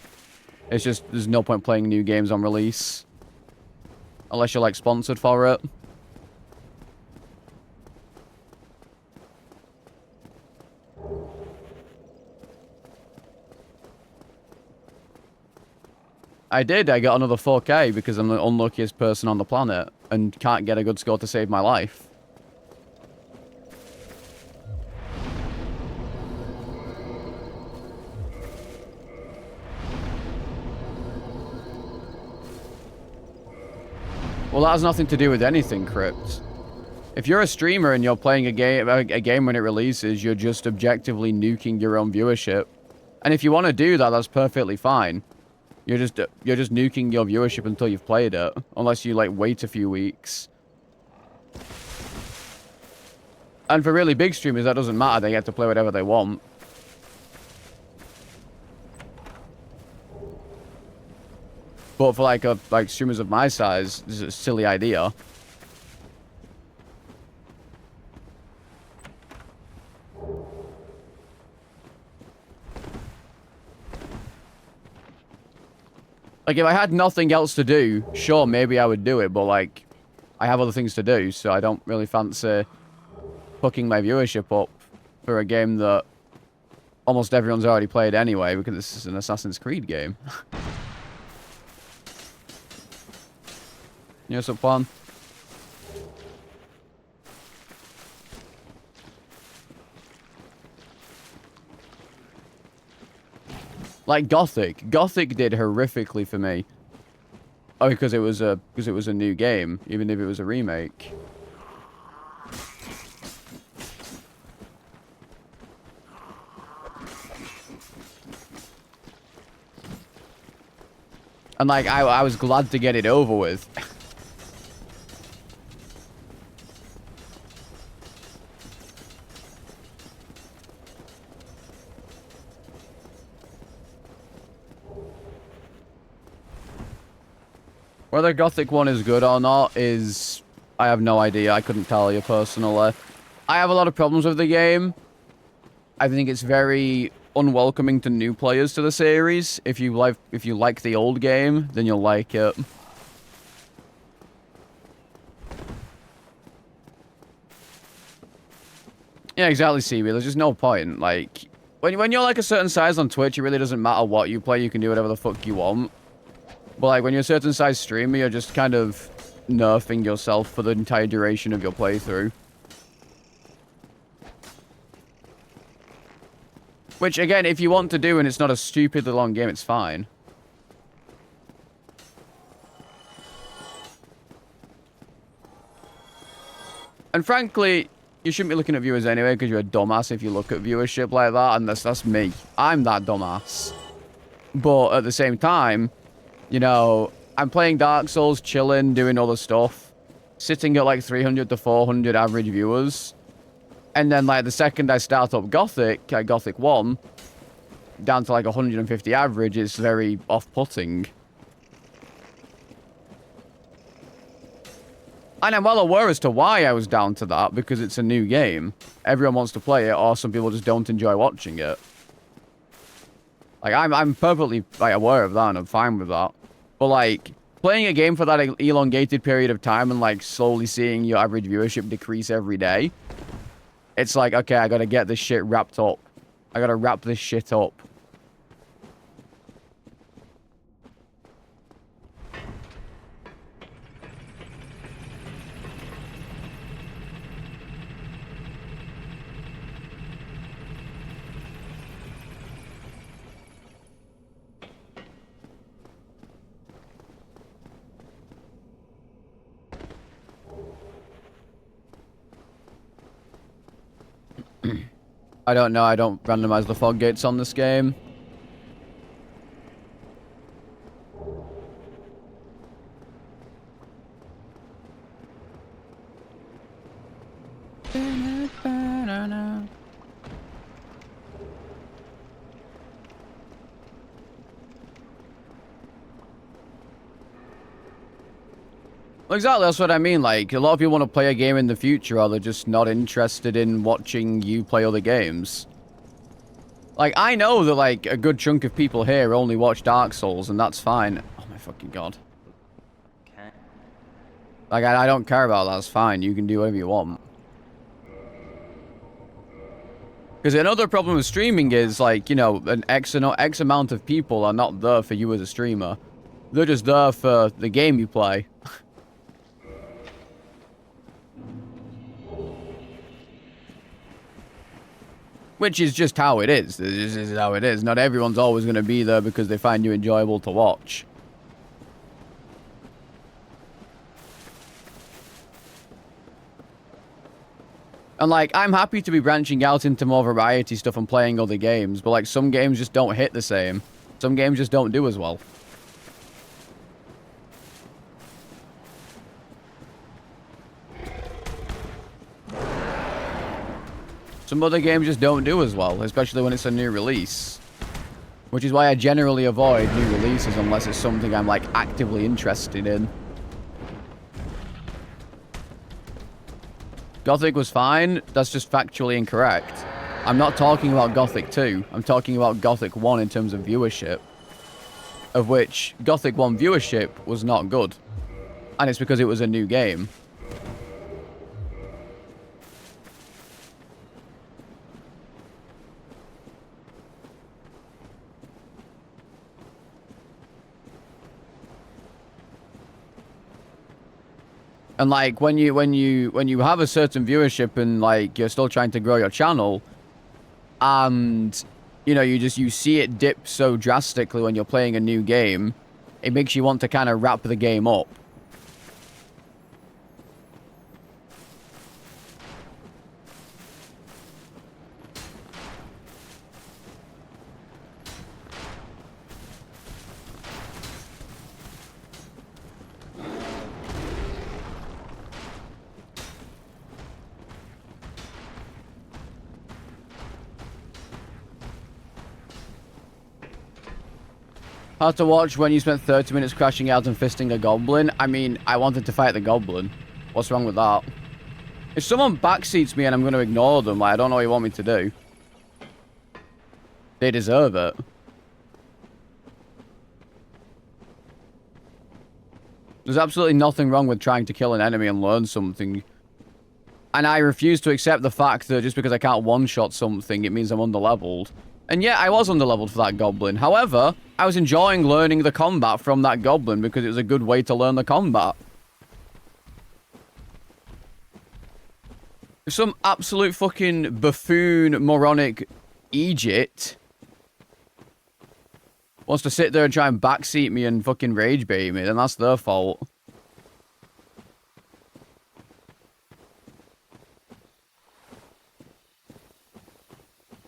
It's just, there's no point playing new games on release. Unless you're, like, sponsored for it. I did. I got another 4K because I'm the unluckiest person on the planet and can't get a good score to save my life. Well, that has nothing to do with anything, Crypt. If you're a streamer and you're playing a game when it releases, you're just objectively nuking your own viewership. And if you want to do that, that's perfectly fine. You're just nuking your viewership until you've played it, unless you like wait a few weeks. And for really big streamers, that doesn't matter. They get to play whatever they want. But for like streamers of my size, this is a silly idea. Like, if I had nothing else to do, sure, maybe I would do it, but, like, I have other things to do, so I don't really fancy hooking my viewership up for a game that almost everyone's already played anyway, because this is an Assassin's Creed game. You know, what's fun? Like Gothic. Gothic did horrifically for me. Oh, because it was a new game, even if it was a remake. And like I was glad to get it over with. Whether Gothic 1 is good or not is... I have no idea. I couldn't tell you personally. I have a lot of problems with the game. I think it's very unwelcoming to new players to the series. If you like the old game, then you'll like it. Yeah, exactly, CB. There's just no point. Like, when you're like a certain size on Twitch, it really doesn't matter what you play. You can do whatever the fuck you want. But like when you're a certain size streamer, you're just kind of nerfing yourself for the entire duration of your playthrough. Which again, if you want to do and it's not a stupidly long game, it's fine. And frankly, you shouldn't be looking at viewers anyway, because you're a dumbass if you look at viewership like that, and that's me. I'm that dumbass. But at the same time, you know, I'm playing Dark Souls, chilling, doing other stuff, sitting at like 300 to 400 average viewers. And then like the second I start up Gothic, Gothic 1, down to like 150 average, it's very off-putting. And I'm well aware as to why I was down to that, because it's a new game. Everyone wants to play it, or some people just don't enjoy watching it. Like, I'm perfectly like, aware of that, and I'm fine with that. But, like, playing a game for that elongated period of time and, like, slowly seeing your average viewership decrease every day, it's like, okay, I gotta get this shit wrapped up. I gotta wrap this shit up. I don't know. I don't randomize the fog gates on this game. Well, exactly, that's what I mean. Like, a lot of people want to play a game in the future, or they're just not interested in watching you play other games. Like, I know that, like, a good chunk of people here only watch Dark Souls, and that's fine. Oh, my fucking God. Okay. Like, I don't care about that. That's fine. You can do whatever you want. Because another problem with streaming is, like, you know, an X amount of people are not there for you as a streamer. They're just there for the game you play. Which is just how it is. This is how it is. Not everyone's always going to be there because they find you enjoyable to watch. And, like, I'm happy to be branching out into more variety stuff and playing other games, but, like, some games just don't hit the same. Some games just don't do as well. Some other games just don't do as well, especially when it's a new release. Which is why I generally avoid new releases unless it's something I'm, like, actively interested in. Gothic was fine. That's just factually incorrect. I'm not talking about Gothic 2. I'm talking about Gothic 1 in terms of viewership. Of which, Gothic 1 viewership was not good. And it's because it was a new game. And, like, when you have a certain viewership and, like, you're still trying to grow your channel, and, you know, you see it dip so drastically when you're playing a new game, it makes you want to kind of wrap the game up. Hard to watch when you spent 30 minutes crashing out and fisting a goblin. I mean, I wanted to fight the goblin. What's wrong with that? If someone backseats me and I'm going to ignore them, like, I don't know what you want me to do. They deserve it. There's absolutely nothing wrong with trying to kill an enemy and learn something. And I refuse to accept the fact that just because I can't one-shot something, it means I'm underleveled. And yeah, I was underleveled for that goblin. However, I was enjoying learning the combat from that goblin because it was a good way to learn the combat. If some absolute fucking buffoon, moronic Egypt wants to sit there and try and backseat me and fucking rage bait me, then that's their fault.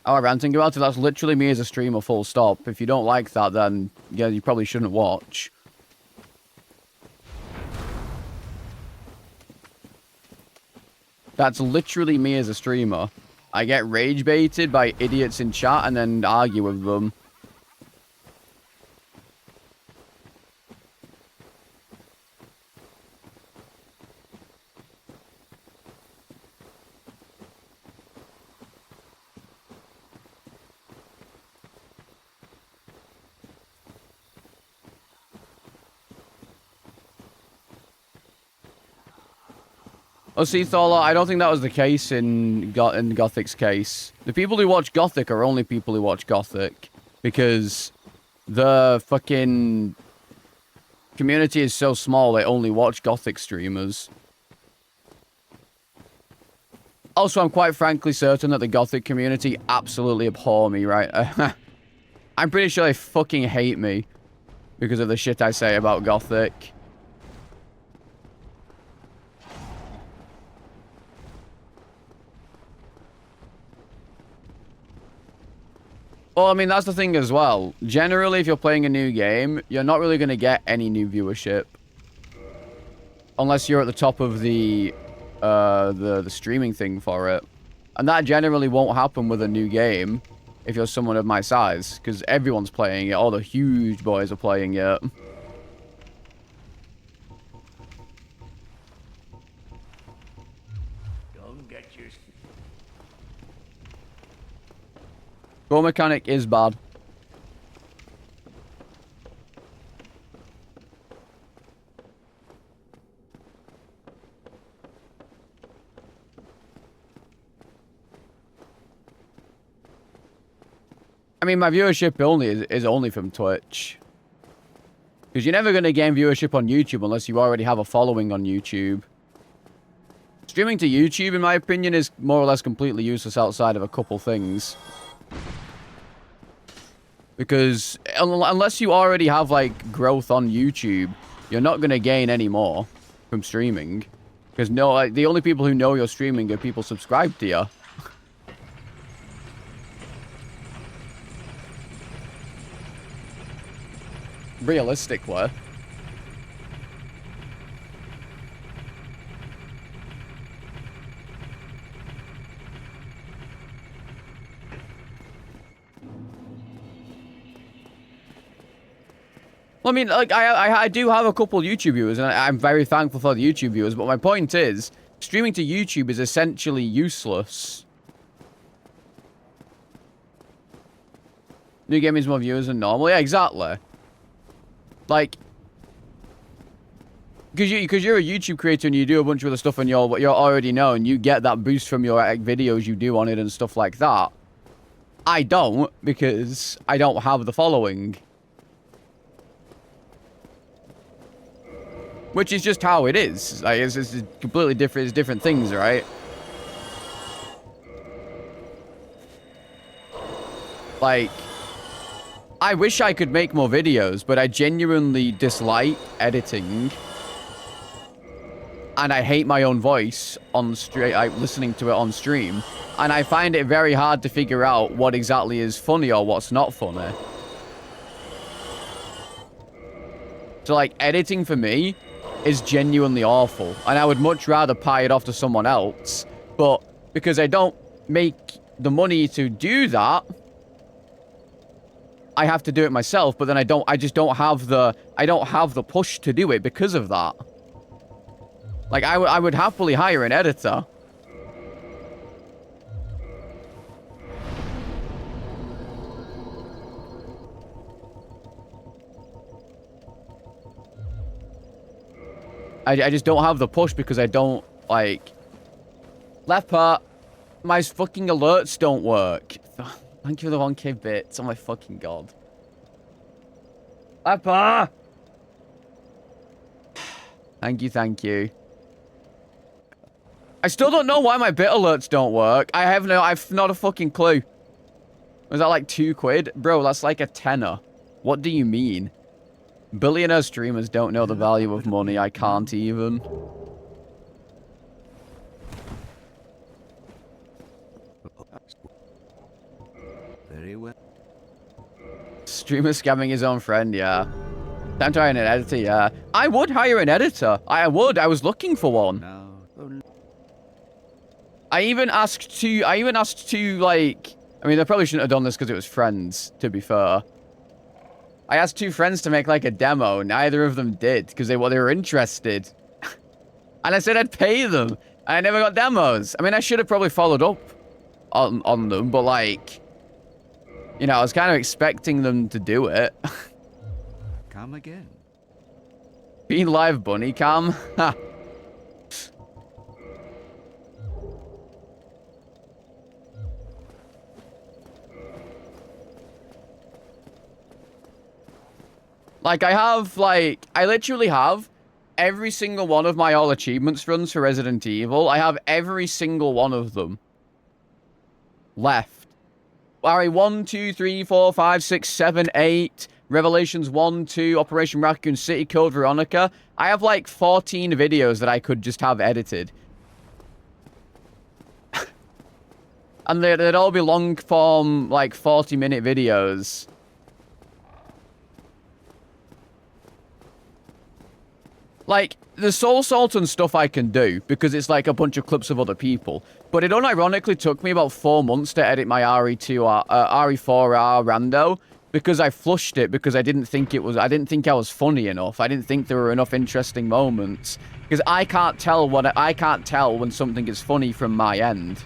Oh, ranting about it, that's literally me as a streamer, full stop. If you don't like that, then, yeah, you probably shouldn't watch. That's literally me as a streamer. I get rage baited by idiots in chat and then argue with them. Oh, see, Thala, I don't think that was the case in Gothic's case. The people who watch Gothic are only people who watch Gothic. Because the fucking community is so small, they only watch Gothic streamers. Also, I'm quite frankly certain that the Gothic community absolutely abhor me, right? I'm pretty sure they fucking hate me because of the shit I say about Gothic. Well, I mean, that's the thing as well. Generally, if you're playing a new game, you're not really going to get any new viewership. Unless you're at the top of the streaming thing for it. And that generally won't happen with a new game if you're someone of my size. Because everyone's playing it. All the huge boys are playing it. Go mechanic is bad. I mean, my viewership only is only from Twitch. Because you're never going to gain viewership on YouTube unless you already have a following on YouTube. Streaming to YouTube, in my opinion, is more or less completely useless outside of a couple things. Because unless you already have, like, growth on YouTube, you're not going to gain any more from streaming. Because the only people who know you're streaming are people subscribed to you. Realistically. Well, I mean, like, I do have a couple YouTube viewers, and I'm very thankful for the YouTube viewers, but my point is, streaming to YouTube is essentially useless. New game means more viewers than normal. Yeah, exactly. Like, because you're a YouTube creator and you do a bunch of other stuff and you're already known, you get that boost from your videos you do on it and stuff like that. I don't, because I don't have the following. Which is just how it is. Like, it's completely different. It's different things, right? Like, I wish I could make more videos, but I genuinely dislike editing. And I hate my own voice on stream, like, listening to it on stream. And I find it very hard to figure out what exactly is funny or what's not funny. So, like, editing for me is genuinely awful. And I would much rather pie it off to someone else. But because I don't make the money to do that, I have to do it myself. But then I just don't have the push to do it because of that. Like, I would happily hire an editor. I just don't have the push because I don't, like... Left part, my fucking alerts don't work. Thank you for the 1k bits. Oh my fucking god. Left part! Thank you, thank you. I still don't know why my bit alerts don't work. I've not a fucking clue. Was that like 2 quid? Bro, that's like a tenner. What do you mean? Billionaire streamers don't know the value of money. I can't even. Very well. Streamer scamming his own friend, yeah. Time to hire an editor, yeah. I would hire an editor. I would. I was looking for one. No. I even asked to, like... I mean, they probably shouldn't have done this because it was friends, to be fair. I asked 2 friends to make, like, a demo. Neither of them did, because they were interested. And I said I'd pay them. I never got demos. I mean, I should have probably followed up on them, but, like... You know, I was kind of expecting them to do it. Come again. Being live bunny cam? Ha. Like, I literally have every single one of my all achievements runs for Resident Evil. I have every single one of them left. Alright, 1, 2, 3, 4, 5, 6, 7, 8. Revelations 1, 2, Operation Raccoon City, Code Veronica. I have like 14 videos that I could just have edited. And they'd all be long form, like 40-minute videos. Like, the Soul Salt and stuff I can do, because it's like a bunch of clips of other people. But it unironically took me about 4 months to edit my RE4R rando, because I flushed it, because I didn't think I was funny enough. I didn't think there were enough interesting moments. Because I can't tell when something is funny from my end.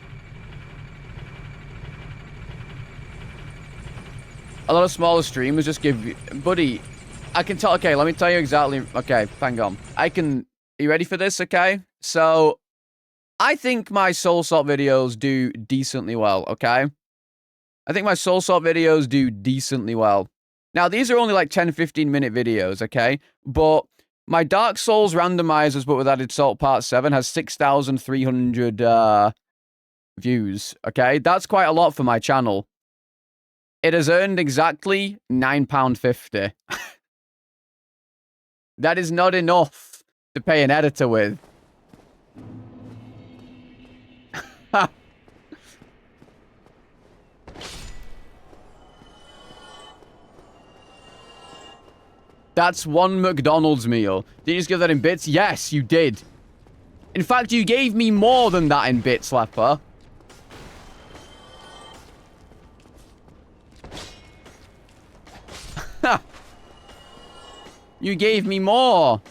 A lot of smaller streamers just give you... Buddy, I can tell... Okay, let me tell you exactly... Okay, hang on. Are you ready for this, okay? So, I think my Soul Salt videos do decently well, okay? I think my Soul Salt videos do decently well. Now, these are only like 10, 15-minute videos, okay? But my Dark Souls randomizers, but with added salt part 7, has 6,300 views, okay? That's quite a lot for my channel. It has earned exactly £9.50. That is not enough to pay an editor with. That's one McDonald's meal. Did you just give that in bits? Yes, you did. In fact, you gave me more than that in bits, Leper. You gave me more.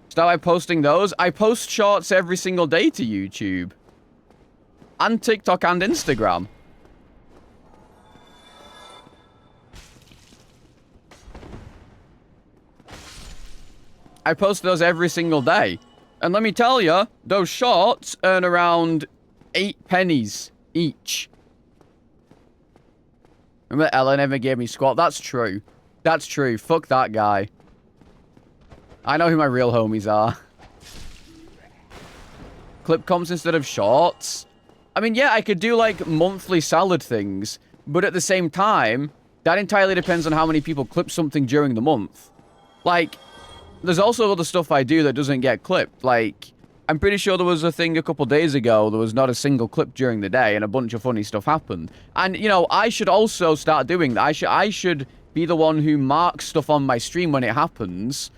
Start by posting those. I post shorts every single day to YouTube. And TikTok and Instagram. I post those every single day. And let me tell you, those shorts earn around 8 pennies each. Remember Ella never gave me squat? That's true. That's true. Fuck that guy. I know who my real homies are. Clip comps instead of shorts? I mean, yeah, I could do, like, monthly salad things. But at the same time, that entirely depends on how many people clip something during the month. Like, there's also other stuff I do that doesn't get clipped. Like, I'm pretty sure there was a thing a couple days ago, there was not a single clip during the day, and a bunch of funny stuff happened. And, you know, I should also start doing that. I should be the one who marks stuff on my stream when it happens,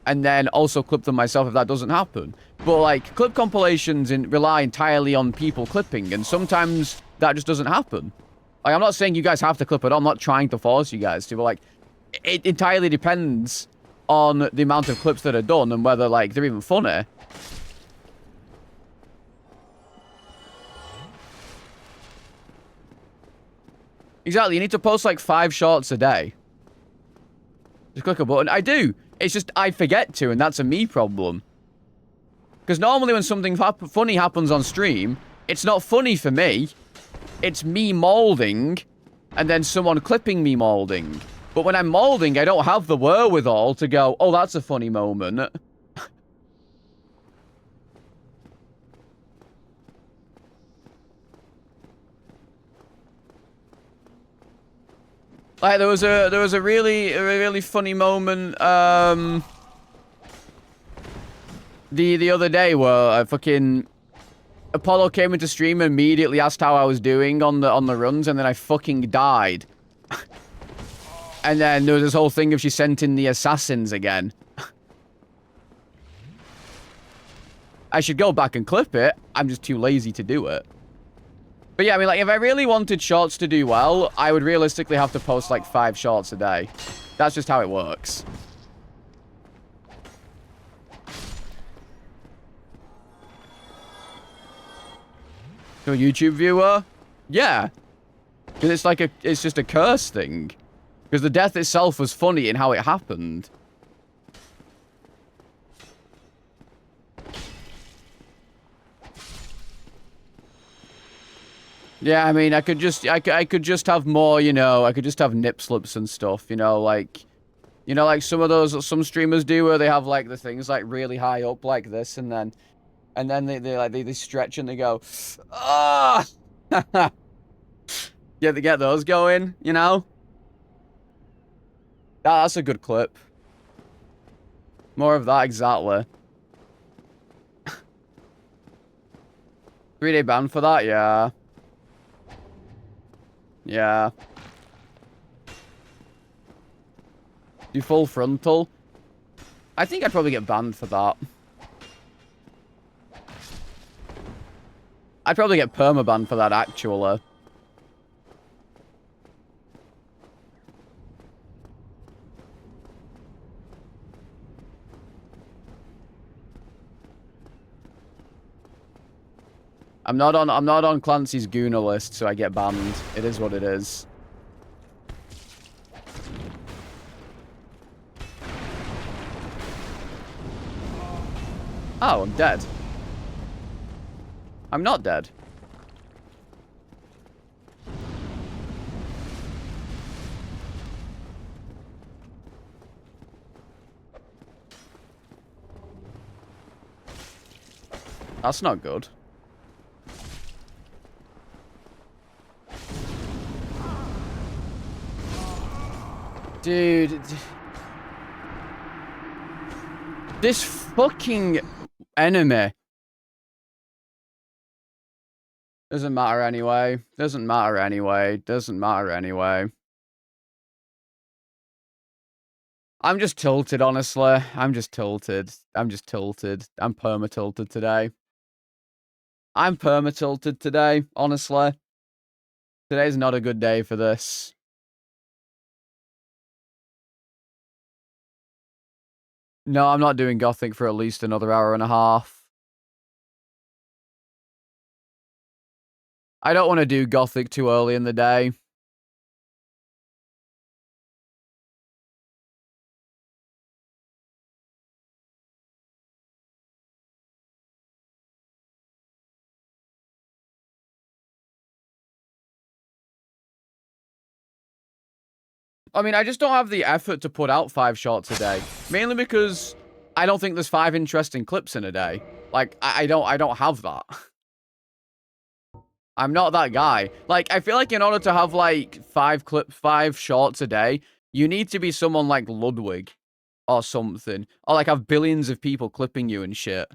and then also clip them myself if that doesn't happen. But, like, clip compilations rely entirely on people clipping, and sometimes that just doesn't happen. Like, I'm not saying you guys have to clip it. I'm not trying to force you guys to, but, like, it entirely depends on the amount of clips that are done and whether, like, they're even funny. Exactly, you need to post, like, 5 shorts a day. Just click a button. I do. It's just I forget to, and that's a me problem. Because normally when something funny happens on stream, it's not funny for me. It's me molding, and then someone clipping me molding. But when I'm molding, I don't have the wherewithal to go, oh, that's a funny moment. Like, there was a really funny moment, the other day where fucking Apollo came into stream and immediately asked how I was doing on the runs, and then I fucking died. And then there was this whole thing of she sent in the assassins again. I should go back and clip it. I'm just too lazy to do it. But yeah, I mean, like, if I really wanted shorts to do well, I would realistically have to post, like, 5 shorts a day. That's just how it works. To a YouTube viewer? Yeah. Because it's like it's just a curse thing. Because the death itself was funny in how it happened. Yeah, I mean, I could just have more, you know, I could just have nip slips and stuff, you know, like some streamers do where they have, like, the things, like, really high up like this, and then they stretch and they go, ah! Yeah, they get those going, you know? That's a good clip. More of that, exactly. 3-day ban for that? Yeah. Yeah. Do full frontal? I think I'd probably get banned for that. I'd probably get permabanned for that, actually. I'm not on Clancy's Gooner list, so I get banned. It is what it is. Oh, I'm dead. I'm not dead. That's not good. Dude. This fucking enemy. Doesn't matter anyway. Doesn't matter anyway. Doesn't matter anyway. I'm just tilted, honestly. I'm just tilted. I'm just tilted. I'm perma-tilted today. I'm perma-tilted today, honestly. Today's not a good day for this. No, I'm not doing Gothic for at least another hour and a half. I don't want to do Gothic too early in the day. I mean, I just don't have the effort to put out 5 shots a day. Mainly because I don't think there's 5 interesting clips in a day. Like, I don't have that. I'm not that guy. Like, I feel like in order to have, like, 5 shorts a day, you need to be someone like Ludwig or something. Or, like, have billions of people clipping you and shit.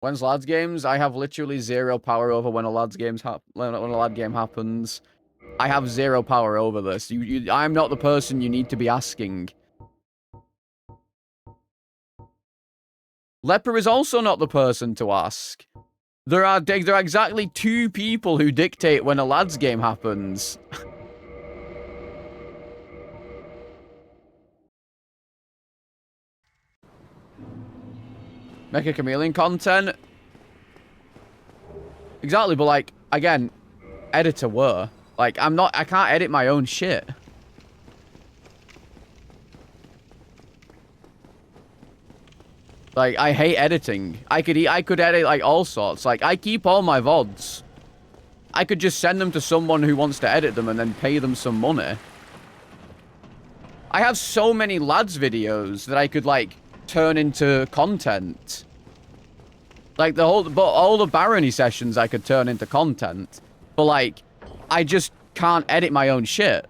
When's lads games? I have literally 0 power over when a lads game happens. I have 0 power over this. I'm not the person you need to be asking. Leper is also not the person to ask. There are exactly 2 people who dictate when a lads game happens. Mecha Chameleon content? Exactly, but like, again, editor were. Like, I can't edit my own shit. Like, I hate editing. I could edit, like, all sorts. Like, I keep all my VODs. I could just send them to someone who wants to edit them and then pay them some money. I have so many lads videos that I could, like, turn into content. Like, all the Barony sessions I could turn into content. But, like, I just can't edit my own shit.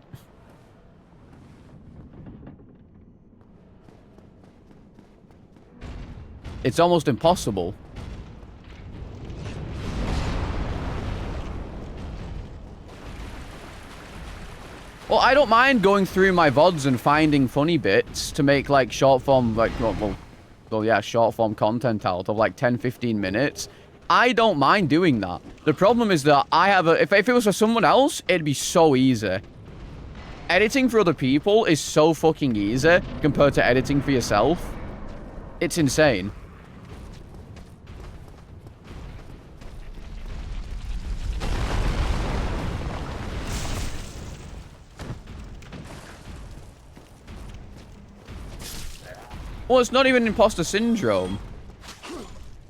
It's almost impossible. Well, I don't mind going through my VODs and finding funny bits to make, like, short form, like, well, yeah, short form content out of, like, 10, 15 minutes. I don't mind doing that. The problem is that I have if it was for someone else, it'd be so easy. Editing for other people is so fucking easy compared to editing for yourself. It's insane. Well, it's not even imposter syndrome.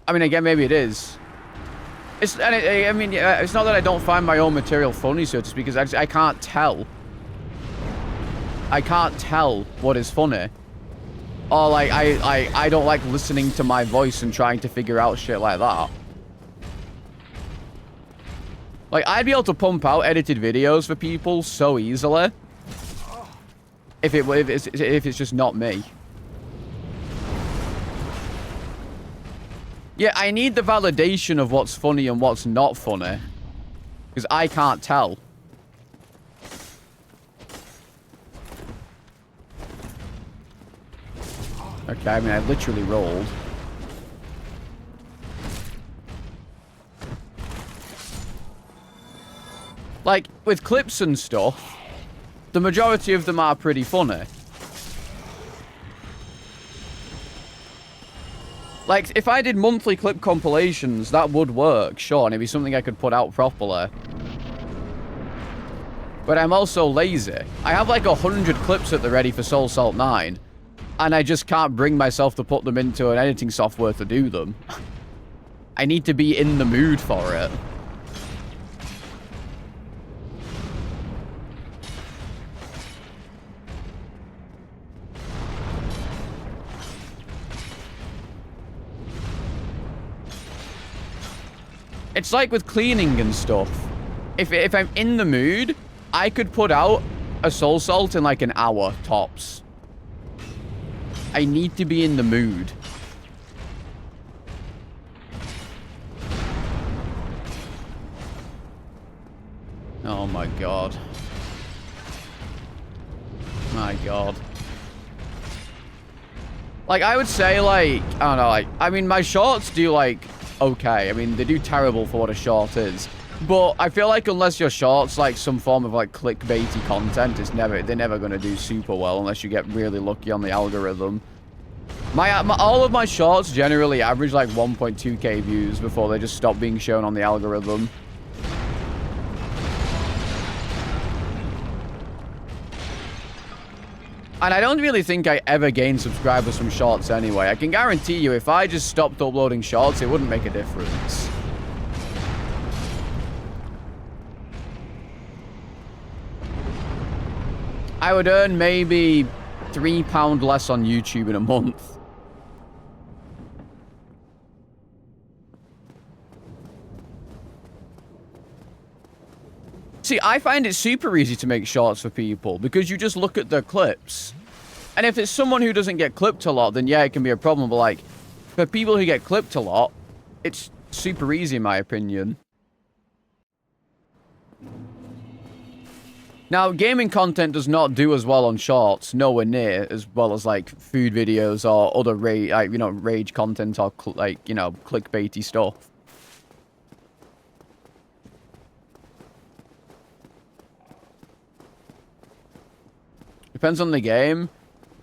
I mean, again, maybe it is. I mean, yeah, it's not that I don't find my own material funny, so to speak, because I can't tell. I can't tell what is funny. Or, like, I don't like listening to my voice and trying to figure out shit like that. Like, I'd be able to pump out edited videos for people so easily. If it's just not me. Yeah, I need the validation of what's funny and what's not funny. Because I can't tell. Okay, I mean, I literally rolled. Like, with clips and stuff, the majority of them are pretty funny. Like, if I did monthly clip compilations, that would work, sure, and it'd be something I could put out properly. But I'm also lazy. I have like 100 clips at the ready for Soul Salt 9, and I just can't bring myself to put them into an editing software to do them. I need to be in the mood for it. It's like with cleaning and stuff. If I'm in the mood, I could put out a Soul Salt in like an hour, tops. I need to be in the mood. Oh my god. My god. Like, I would say, like, I don't know, like, I mean, my shorts do, like, okay. I mean, they do terrible for what a short is. But I feel like unless your short's, like, some form of, like, clickbaity content, they're never going to do super well unless you get really lucky on the algorithm. All of my shorts generally average, like, 1.2k views before they just stop being shown on the algorithm. And I don't really think I ever gained subscribers from shorts anyway. I can guarantee you, if I just stopped uploading shorts, it wouldn't make a difference. I would earn maybe £3 less on YouTube in a month. See, I find it super easy to make shorts for people because you just look at their clips. And if it's someone who doesn't get clipped a lot, then yeah, it can be a problem. But like, for people who get clipped a lot, it's super easy in my opinion. Now, gaming content does not do as well on shorts, nowhere near as well as like food videos or other rage content or clickbaity stuff. Depends on the game.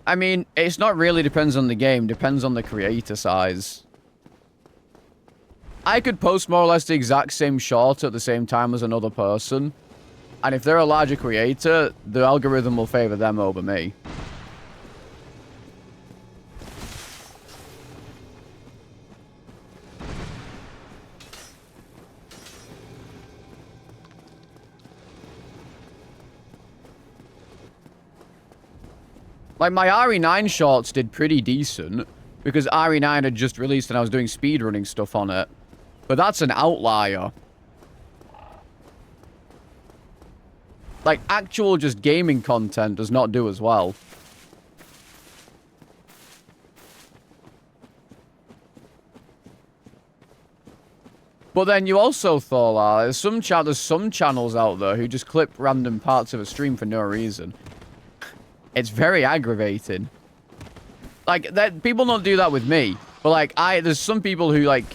I mean, it's not really depends on the game. Depends on the creator size. I could post more or less the exact same short at the same time as another person. And if they're a larger creator, the algorithm will favor them over me. Like, my RE9 shorts did pretty decent, because RE9 had just released and I was doing speedrunning stuff on it. But that's an outlier. Like, actual just gaming content does not do as well. But then you also thought, there's some channels out there who just clip random parts of a stream for no reason. It's very aggravating. Like, people don't do that with me. But, like, there's some people who, like,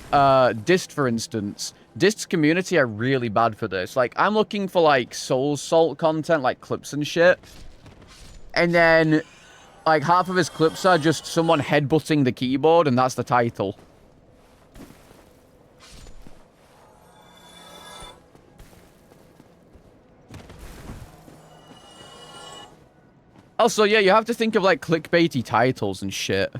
Dist, for instance. Dist's community are really bad for this. Like, I'm looking for, like, Soul Salt content, like clips and shit. And then, like, half of his clips are just someone headbutting the keyboard, and that's the title. Also, yeah, you have to think of, like, clickbaity titles and shit.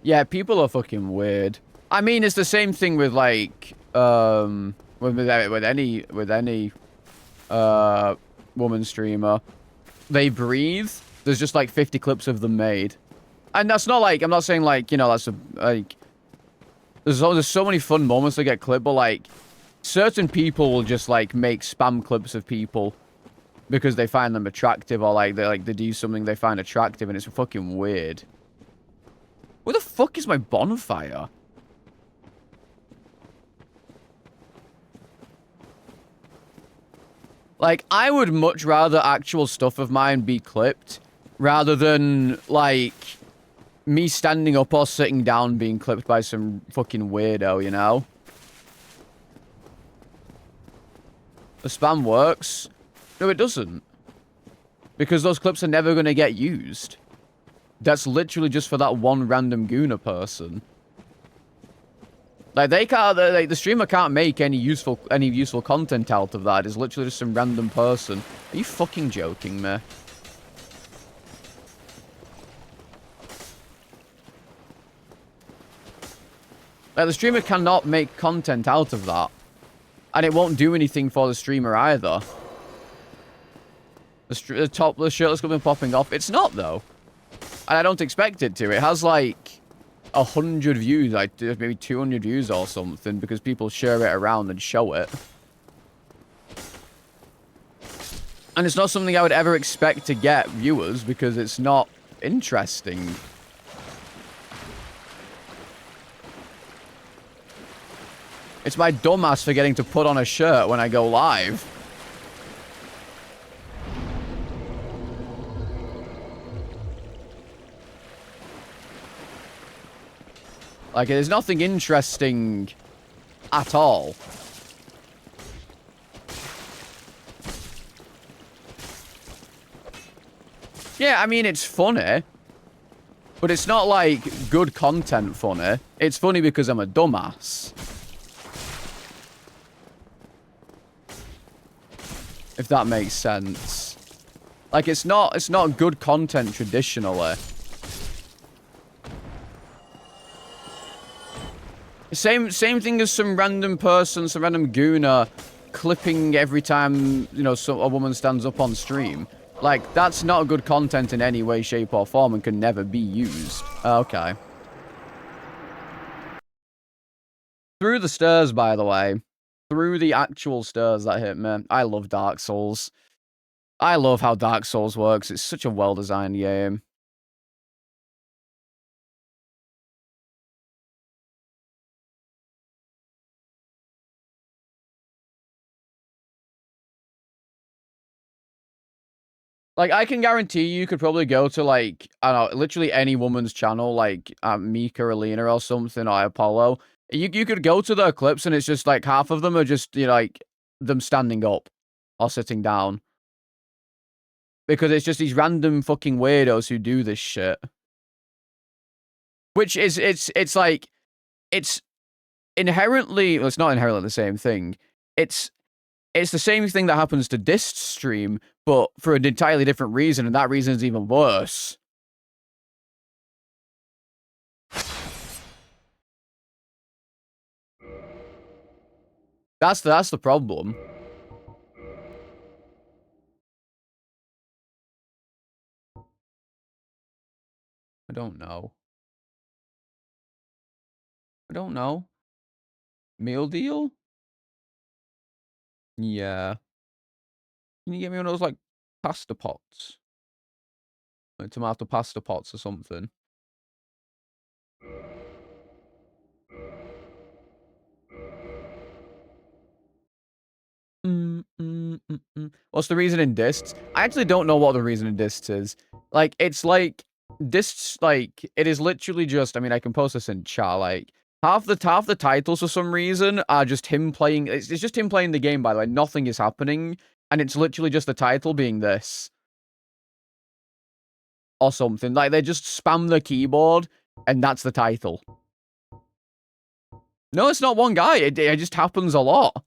Yeah, people are fucking weird. I mean, it's the same thing with, like, with any woman streamer. They breathe. There's just, like, 50 clips of them made. And that's not, like, I'm not saying, like, you know, that's, like... There's so many fun moments that get clipped, but like certain people will just like make spam clips of people because they find them attractive, or like they do something they find attractive, and it's fucking weird. Where the fuck is my bonfire? Like, I would much rather actual stuff of mine be clipped rather than like me standing up or sitting down being clipped by some fucking weirdo, you know? The spam works. No, it doesn't. Because those clips are never going to get used. That's literally just for that one random Gooner person. Like, they can't, like, the streamer can't make any useful content out of that. It's literally just some random person. Are you fucking joking me? Like, the streamer cannot make content out of that. And it won't do anything for the streamer either. The topless shirtless been popping off. It's not, though. And I don't expect it to. It has, like, 100 views. Like, maybe 200 views or something. Because people share it around and show it. And it's not something I would ever expect to get viewers. Because it's not interesting. It's my dumbass forgetting to put on a shirt when I go live. Like, there's nothing interesting at all. Yeah, I mean, it's funny. But it's not, like, good content funny. It's funny because I'm a dumbass. If that makes sense. Like, it's not good content traditionally. Same thing as some random person, some random gooner clipping every time, you know, a woman stands up on stream. Like, that's not good content in any way, shape, or form and can never be used. Okay. Through the stairs, by the way. Through the actual stairs that hit me. I love Dark Souls. I love how Dark Souls works. It's such a well-designed game. Like, I can guarantee you could probably go to, like, I don't know, literally any woman's channel, like, Mika, Alina, or something, or Apollo. You could go to their clips, and it's just, like, half of them are just, you know, like, them standing up or sitting down. Because it's just these random fucking weirdos who do this shit. Which is, it's like, it's inherently, well, it's not inherently the same thing. It's the same thing that happens to Dist's stream, but for an entirely different reason, and that reason is even worse. That's the problem. I don't know. I don't know. Meal deal? Yeah. Can you get me one of those, like, pasta pots? Like, tomato pasta pots or something? What's the reason in Dists? I actually don't know what the reason in Dists is. Like, it's like, Dists, like, it is literally just, I mean, I can post this in chat, like, half the titles for some reason are just him playing, it's just him playing the game, by the way, nothing is happening, and it's literally just the title being this. Or something, like, they just spam the keyboard, and that's the title. No, it's not one guy, it just happens a lot.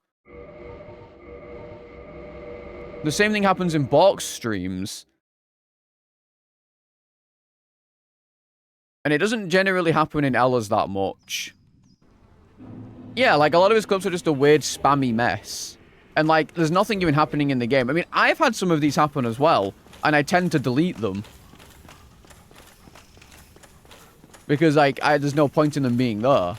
The same thing happens in box streams. And it doesn't generally happen in Ella's that much. Yeah, like, a lot of his clips are just a weird spammy mess. And, like, there's nothing even happening in the game. I mean, I've had some of these happen as well, and I tend to delete them. Because, like, there's no point in them being there.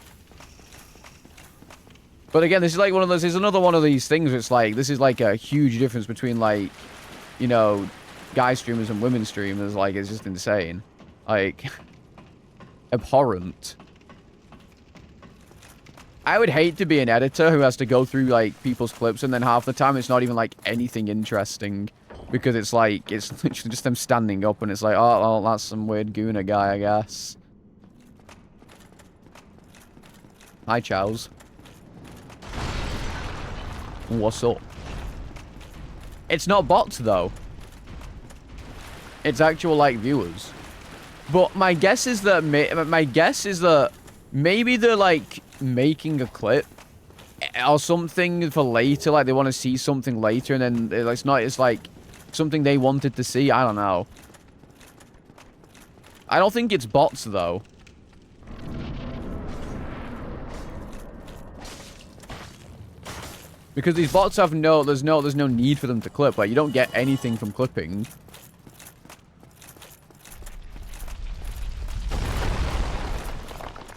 But again, this is like one of those. This is another one of these things where it's like, this is like a huge difference between like, you know, guy streamers and women streamers. Like, it's just insane. Like, abhorrent. I would hate to be an editor who has to go through like people's clips and then half the time it's not even like anything interesting. Because it's like, it's literally just them standing up and it's like, oh, well, that's some weird Gooner guy, I guess. Hi, Chows. What's up? It's not bots, though. It's actual, like, viewers. But my guess is that, maybe they're, like, making a clip or something for later. Like, they want to see something later and then it's like something they wanted to see. I don't know. I don't think it's bots, though. Because these bots have there's no need for them to clip. Like, you don't get anything from clipping.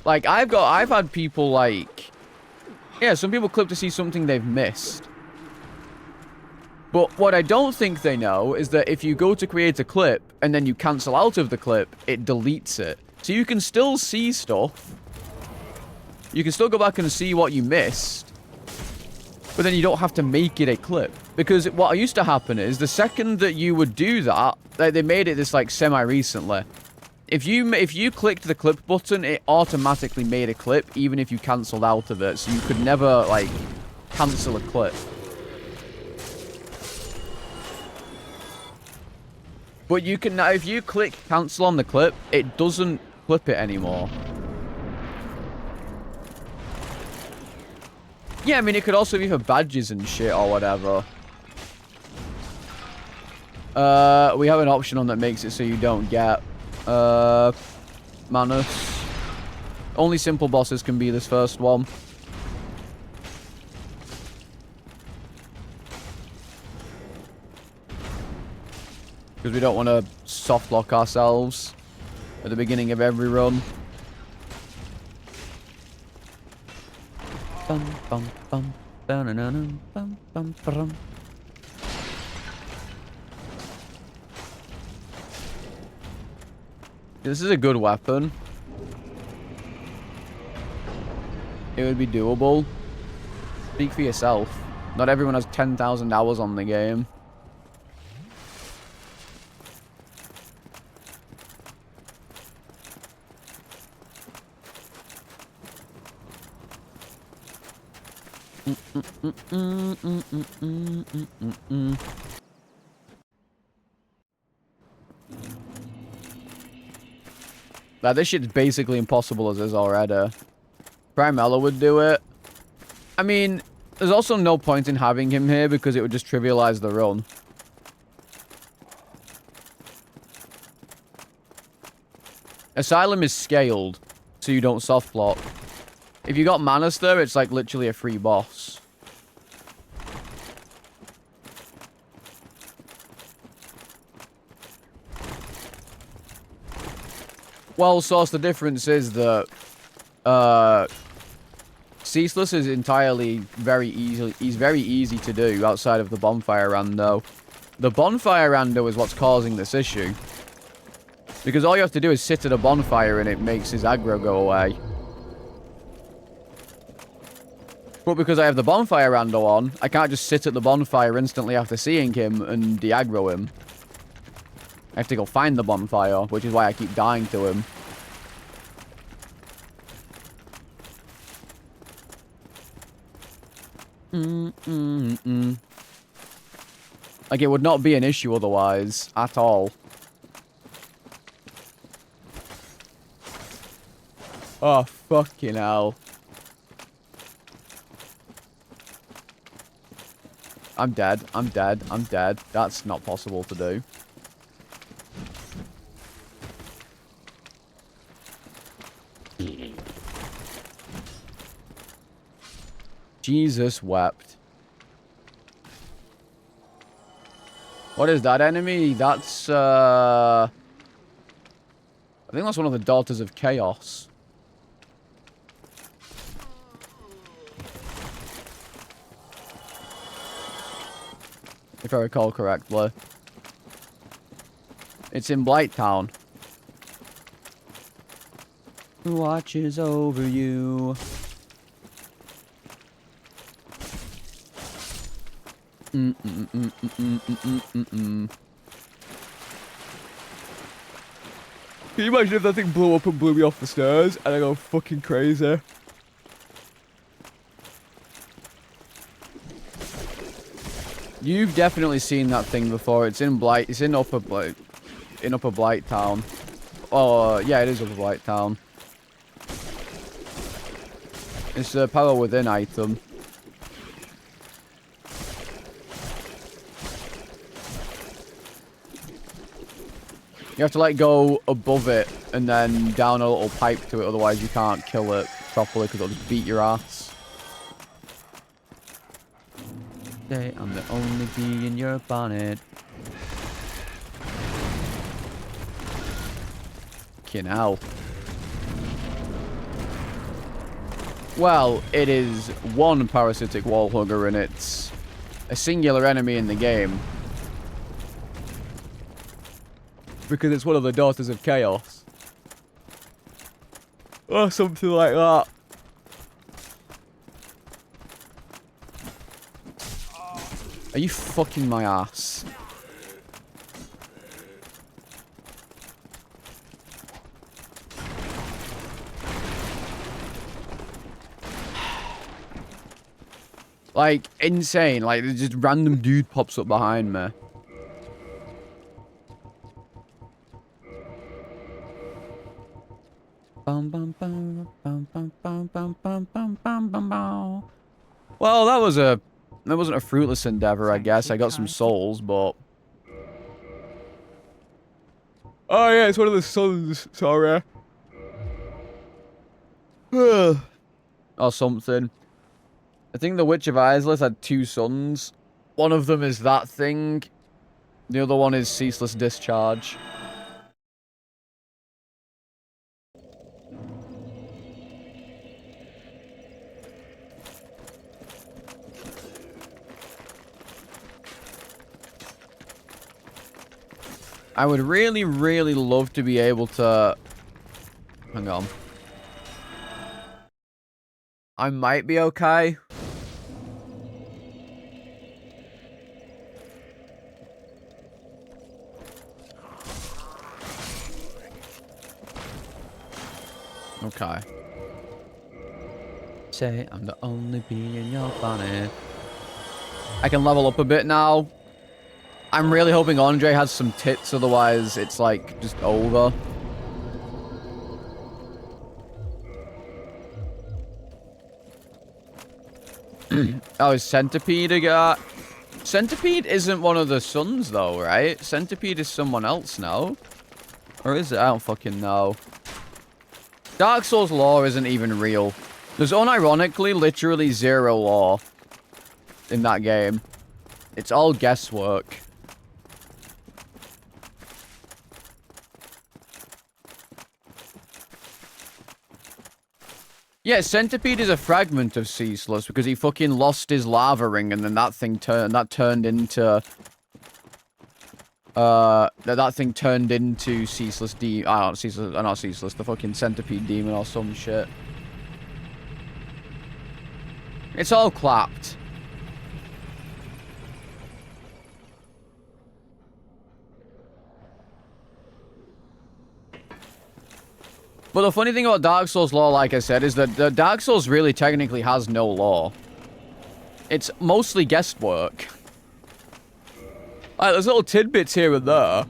Like, I've had people, like... Yeah, some people clip to see something they've missed. But what I don't think they know is that if you go to create a clip and then you cancel out of the clip, it deletes it. So you can still see stuff. You can still go back and see what you missed. But then you don't have to make it a clip. Because what used to happen is, the second that you would do that, they made it this, like, semi-recently. If you clicked the clip button, it automatically made a clip, even if you cancelled out of it. So you could never, like, cancel a clip. But you can now, if you click cancel on the clip, it doesn't clip it anymore. Yeah, I mean, it could also be for badges and shit or whatever. We have an option on that makes it so you don't get, Manus. Only simple bosses can be this first one. Because we don't want to soft lock ourselves at the beginning of every run. Bum, bum, bum, bum, bum, bum, bum. This is a good weapon. It would be doable. Speak for yourself. Not everyone has 10,000 hours on the game. Like, this shit's basically impossible as is already. Primella would do it. I mean, there's also no point in having him here because it would just trivialize the run. Asylum is scaled, so you don't soft block. If you got Manus there, it's like literally a free boss. Well, Source, the difference is that Ceaseless is entirely he's very easy to do outside of the bonfire rando. The bonfire rando is what's causing this issue. Because all you have to do is sit at a bonfire and it makes his aggro go away. But because I have the bonfire rando on, I can't just sit at the bonfire instantly after seeing him and de-aggro him. I have to go find the bonfire, which is why I keep dying to him. Like, it would not be an issue otherwise, at all. Oh, fucking hell. I'm dead. I'm dead. I'm dead. That's not possible to do. Jesus wept. What is that enemy? That's, I think that's one of the Daughters of Chaos. if I recall correctly. It's in Blighttown. Who watches over you? Can you imagine if that thing blew up and blew me off the stairs and I go fucking crazy? You've definitely seen that thing before. It's in Upper Blighttown. Oh, yeah, it is Upper Blighttown. It's a power within item. You have to like go above it and then down a little pipe to it, otherwise you can't kill it properly because it'll just beat your ass. Say I'm the only bee in your bonnet. Fucking hell. Well, it is one parasitic wall hugger and it's a singular enemy in the game. Because it's one of the Daughters of Chaos. Or something like that. Are you fucking my ass? Like, insane. Like, there's just random dude pops up behind me. Well, that wasn't a fruitless endeavor, I guess. I got some souls, but... Oh, yeah, it's one of the sons. Sorry. Or something. I think the Witch of Isleth had 2 sons. One of them is that thing. The other one is Ceaseless Discharge. I would really, really love to be able to... Hang on. I might be okay. Okay. Say I'm the only bee in your bonnet. I can level up a bit now. I'm really hoping Andre has some tits, otherwise it's like just over. Oh, is Centipede a guy? Centipede isn't one of the sons though, right? Centipede is someone else now. Or is it? I don't fucking know. Dark Souls lore isn't even real. There's unironically literally 0 lore in that game. It's all guesswork. Yeah, Centipede is a fragment of Ceaseless because he fucking lost his lava ring and then that thing turned into that thing turned into Ceaseless not Ceaseless, the fucking Centipede demon or some shit. It's all clapped. But the funny thing about Dark Souls lore, like I said, is that the Dark Souls really technically has no lore. It's mostly guesswork. Like, there's little tidbits here and there.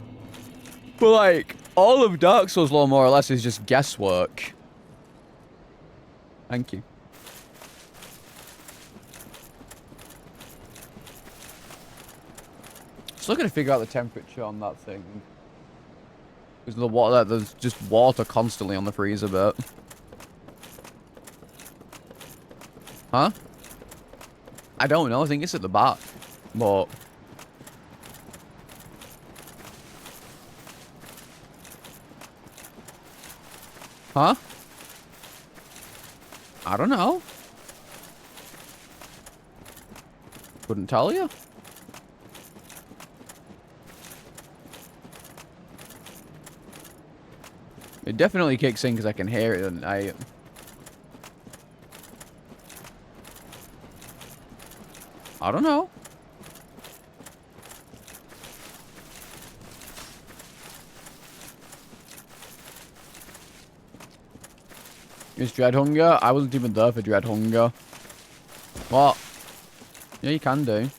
But, like, all of Dark Souls lore, more or less, is just guesswork. Thank you. Just looking to figure out the temperature on that thing. Because the water, there's just water constantly on the freezer bit. Huh? I don't know. I think it's at the back. But... Huh? I don't know. Couldn't tell you. It definitely kicks in because I can hear it and I don't know. Is Dread Hunger? I wasn't even there for Dread Hunger. What? Yeah, you can do.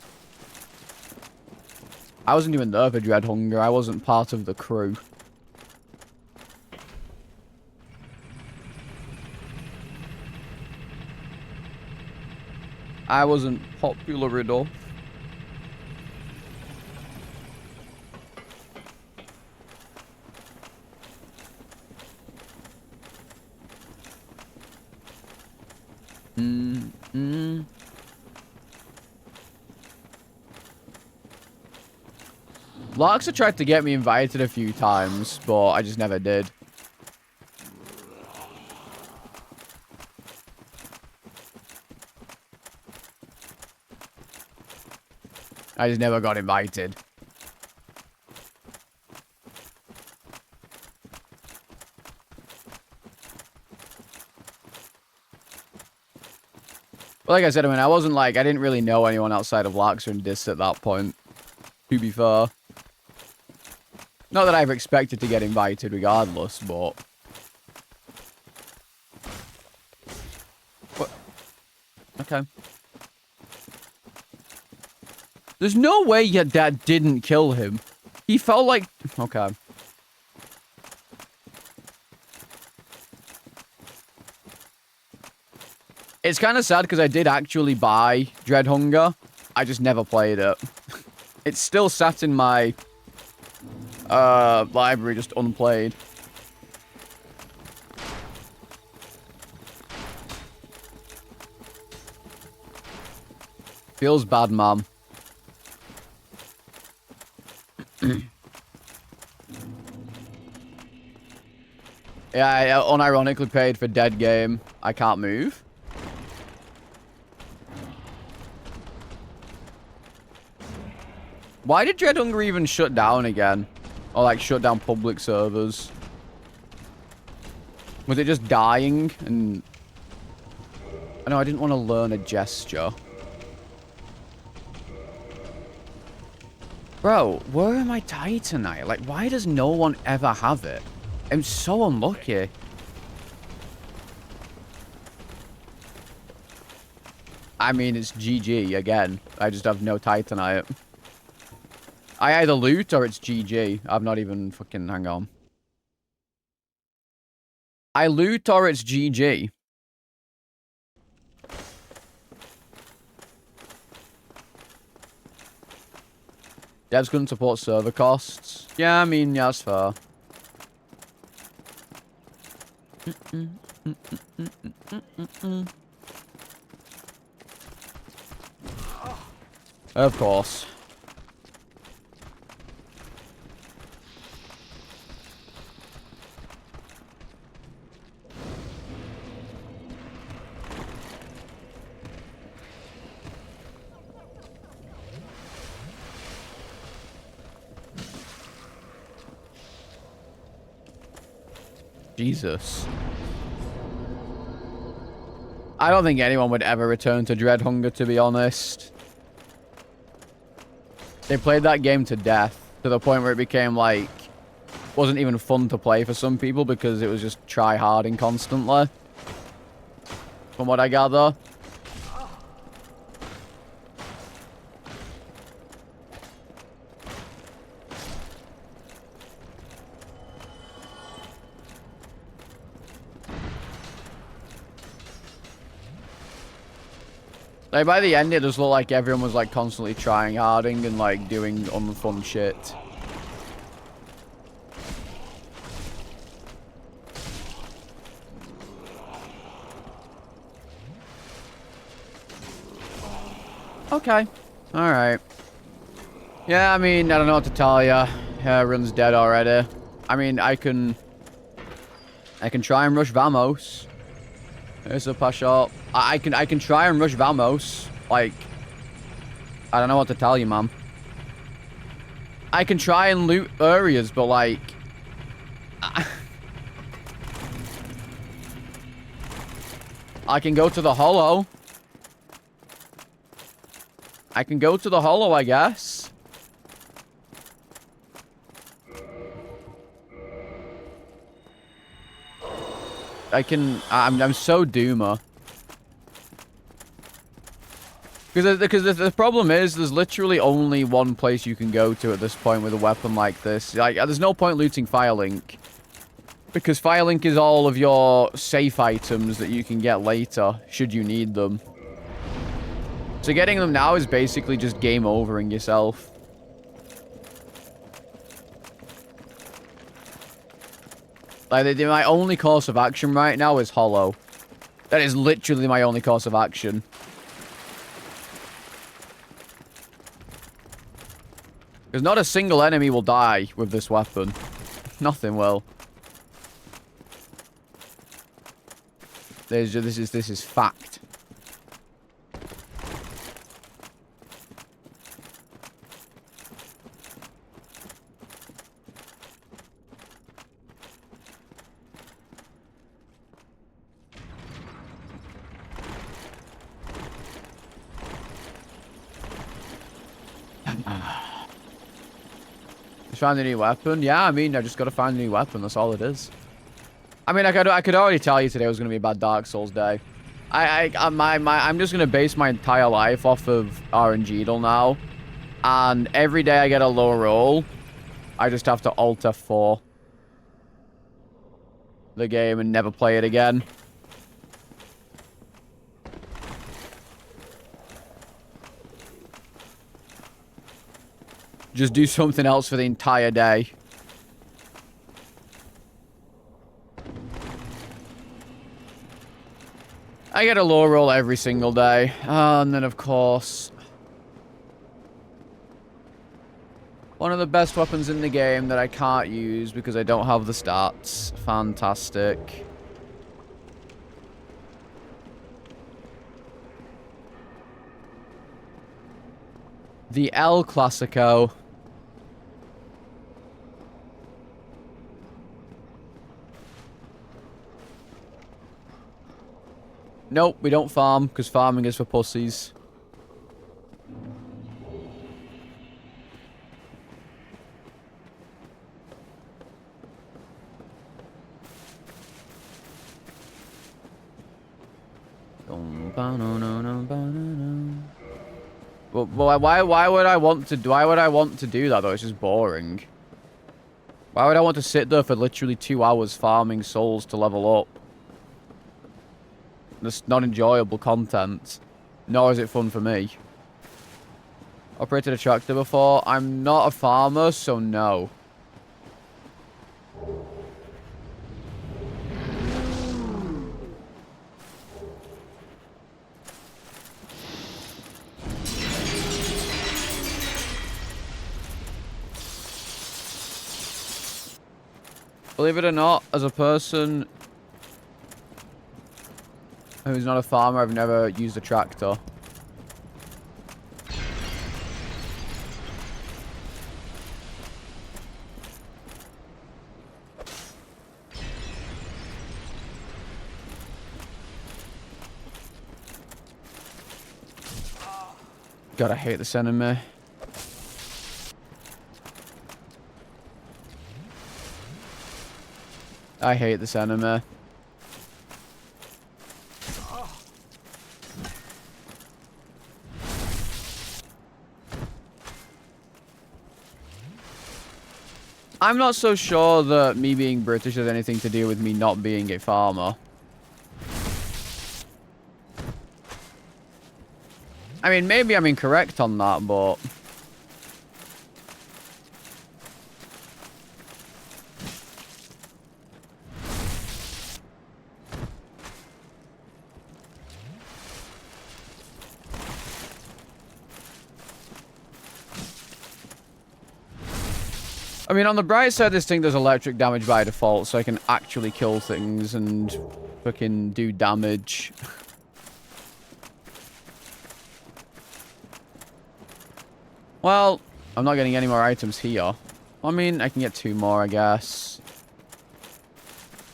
I wasn't even there for Dread Hunger. I wasn't part of the crew. I wasn't popular enough. Larksa tried to get me invited a few times, but I just never did. I just never got invited. But like I said, I mean, I wasn't like, I didn't really know anyone outside of Larksa and Dis at that point, to be fair. Not that I've expected to get invited regardless, but... What? Okay. There's no way yet that didn't kill him. He felt like... Okay. It's kind of sad because I did actually buy Dread Hunger. I just never played it. It's still sat in my library, just unplayed. Feels bad, mom. Yeah, I unironically paid for Dead Game. I can't move. Why did Dread Hunger even shut down again? Or like shut down public servers? Was it just dying? And I know I didn't want to learn a gesture. Bro, where am I Titanite? Like, why does no one ever have it? I'm so unlucky. I mean, it's GG again. I just have no Titanite. I either loot or it's GG. I've not even fucking... Hang on. I loot or it's GG. Devs couldn't support server costs. Yeah, I mean, yeah, that's fair. Of course. Jesus. I don't think anyone would ever return to Dread Hunger, to be honest. They played that game to death, to the point where it became, like, wasn't even fun to play for some people because it was just try-harding constantly. From what I gather. Like, by the end, it just looked like everyone was, like, constantly trying harding and, like, doing unfun shit. Okay. Alright. Yeah, I mean, I don't know what to tell ya. Run's dead already. I mean, I can try and rush Vamos. There's a push up. I can try and rush Vamos. Like, I don't know what to tell you, man. I can try and loot areas, but like, I can go to the hollow. I can go to the hollow, I guess. I'm so doomer. Because the problem is, there's literally only one place you can go to at this point with a weapon like this. Like, there's no point looting Firelink. Because Firelink is all of your safe items that you can get later, should you need them. So getting them now is basically just game overing yourself. Like, my only course of action right now is hollow. That is literally my only course of action. Because not a single enemy will die with this weapon. Nothing will. This is fact. Find a new weapon? Yeah, I mean, I just gotta find a new weapon. That's all it is. I mean, I could already tell you today was gonna be a bad Dark Souls day. I'm just gonna base my entire life off of RNG now, and every day I get a low roll, I just have to Alt F4 the game and never play it again. Just do something else for the entire day. I get a low roll every single day. And then, of course, one of the best weapons in the game that I can't use because I don't have the stats. Fantastic. The El Clasico. Nope, we don't farm, because farming is for pussies. Well, why would I want to do that though? It's just boring. Why would I want to sit there for literally 2 hours farming souls to level up? That's not enjoyable content. Nor is it fun for me. Operated a tractor before. I'm not a farmer, so no. Believe it or not, as a person who's not a farmer, I've never used a tractor. God, I hate this enemy. I hate this enemy. I'm not so sure that me being British has anything to do with me not being a farmer. I mean, maybe I'm incorrect on that, but... I mean, on the bright side, this thing does electric damage by default, so I can actually kill things and fucking do damage. Well, I'm not getting any more items here. I mean, I can get 2 more, I guess.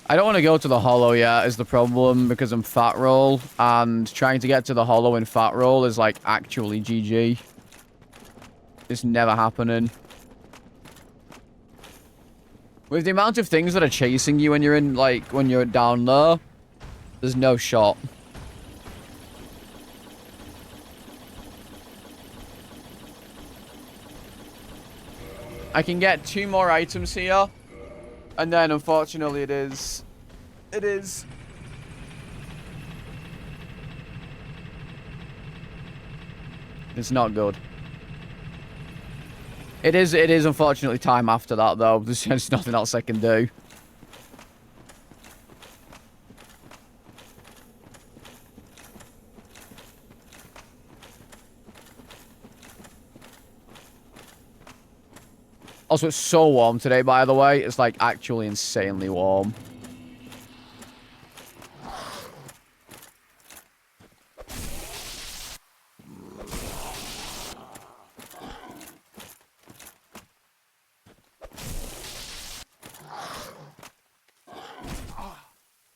I don't want to go to the hollow yet is the problem because I'm fat roll, and trying to get to the hollow in fat roll is like actually GG. It's never happening. With the amount of things that are chasing you when you're in, like, when you're down there, there's no shot. I can get 2 more items here, and then unfortunately it is... It's not good. It is unfortunately time after that, though. There's just nothing else I can do. Also, it's so warm today, by the way. It's, like, actually insanely warm.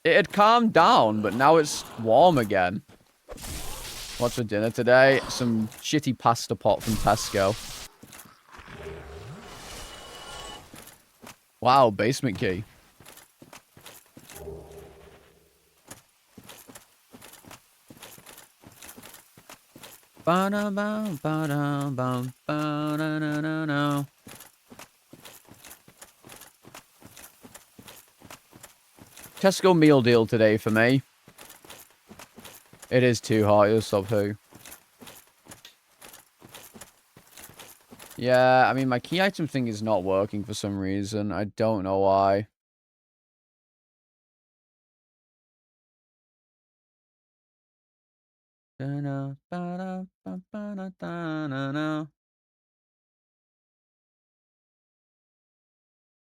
It had calmed down, but now it's warm again. What's for dinner today? Some shitty pasta pot from Tesco. Wow, basement key. Ba-da-bum, ba-da-bum, ba-da-da-da-da. Tesco meal deal today for me. It is too hot. You're sub who? Yeah, I mean, my key item thing is not working for some reason. I don't know why.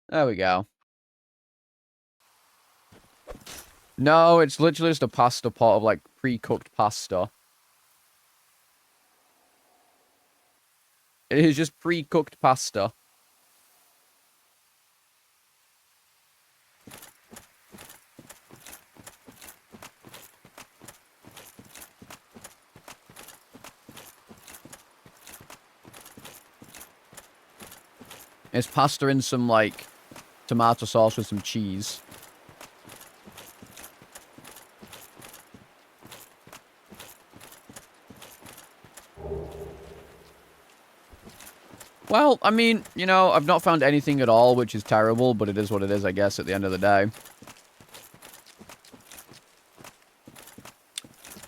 There we go. No, it's literally just a pasta pot of, like, pre-cooked pasta. It is just pre-cooked pasta. It's pasta in some, like, tomato sauce with some cheese. Well, I mean, you know, I've not found anything at all, which is terrible, but it is what it is, I guess, at the end of the day.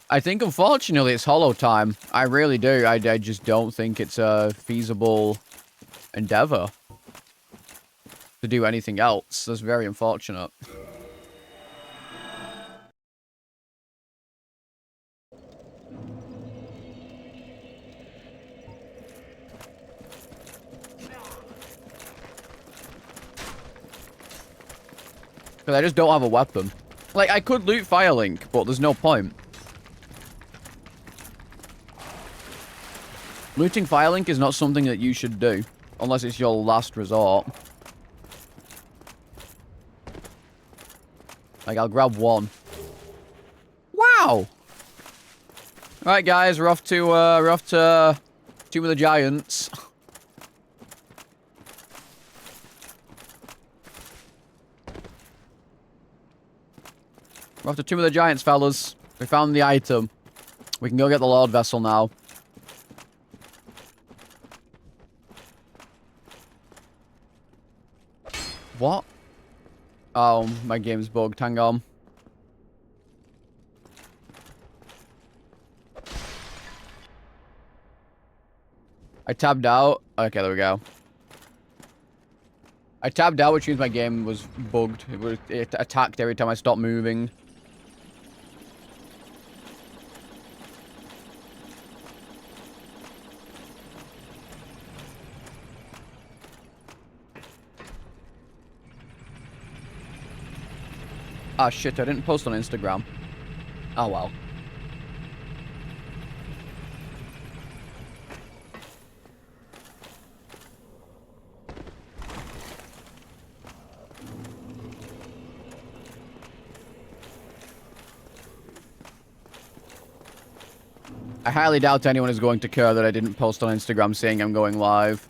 I think, unfortunately, it's hollow time. I really do. I just don't think it's a feasible endeavor to do anything else. That's very unfortunate. Because I just don't have a weapon. Like, I could loot Firelink, but there's no point. Looting Firelink is not something that you should do. Unless it's your last resort. Like, I'll grab one. Wow! Alright, guys, we're off to Tomb of the Giants. We're off to Tomb of the Giants, fellas. We found the item. We can go get the Lord Vessel now. What? Oh, my game's bugged. Hang on. I tabbed out. Okay, there we go. I tabbed out, which means my game was bugged. It attacked every time I stopped moving. Ah, shit, I didn't post on Instagram. Oh, well. I highly doubt anyone is going to care that I didn't post on Instagram saying I'm going live.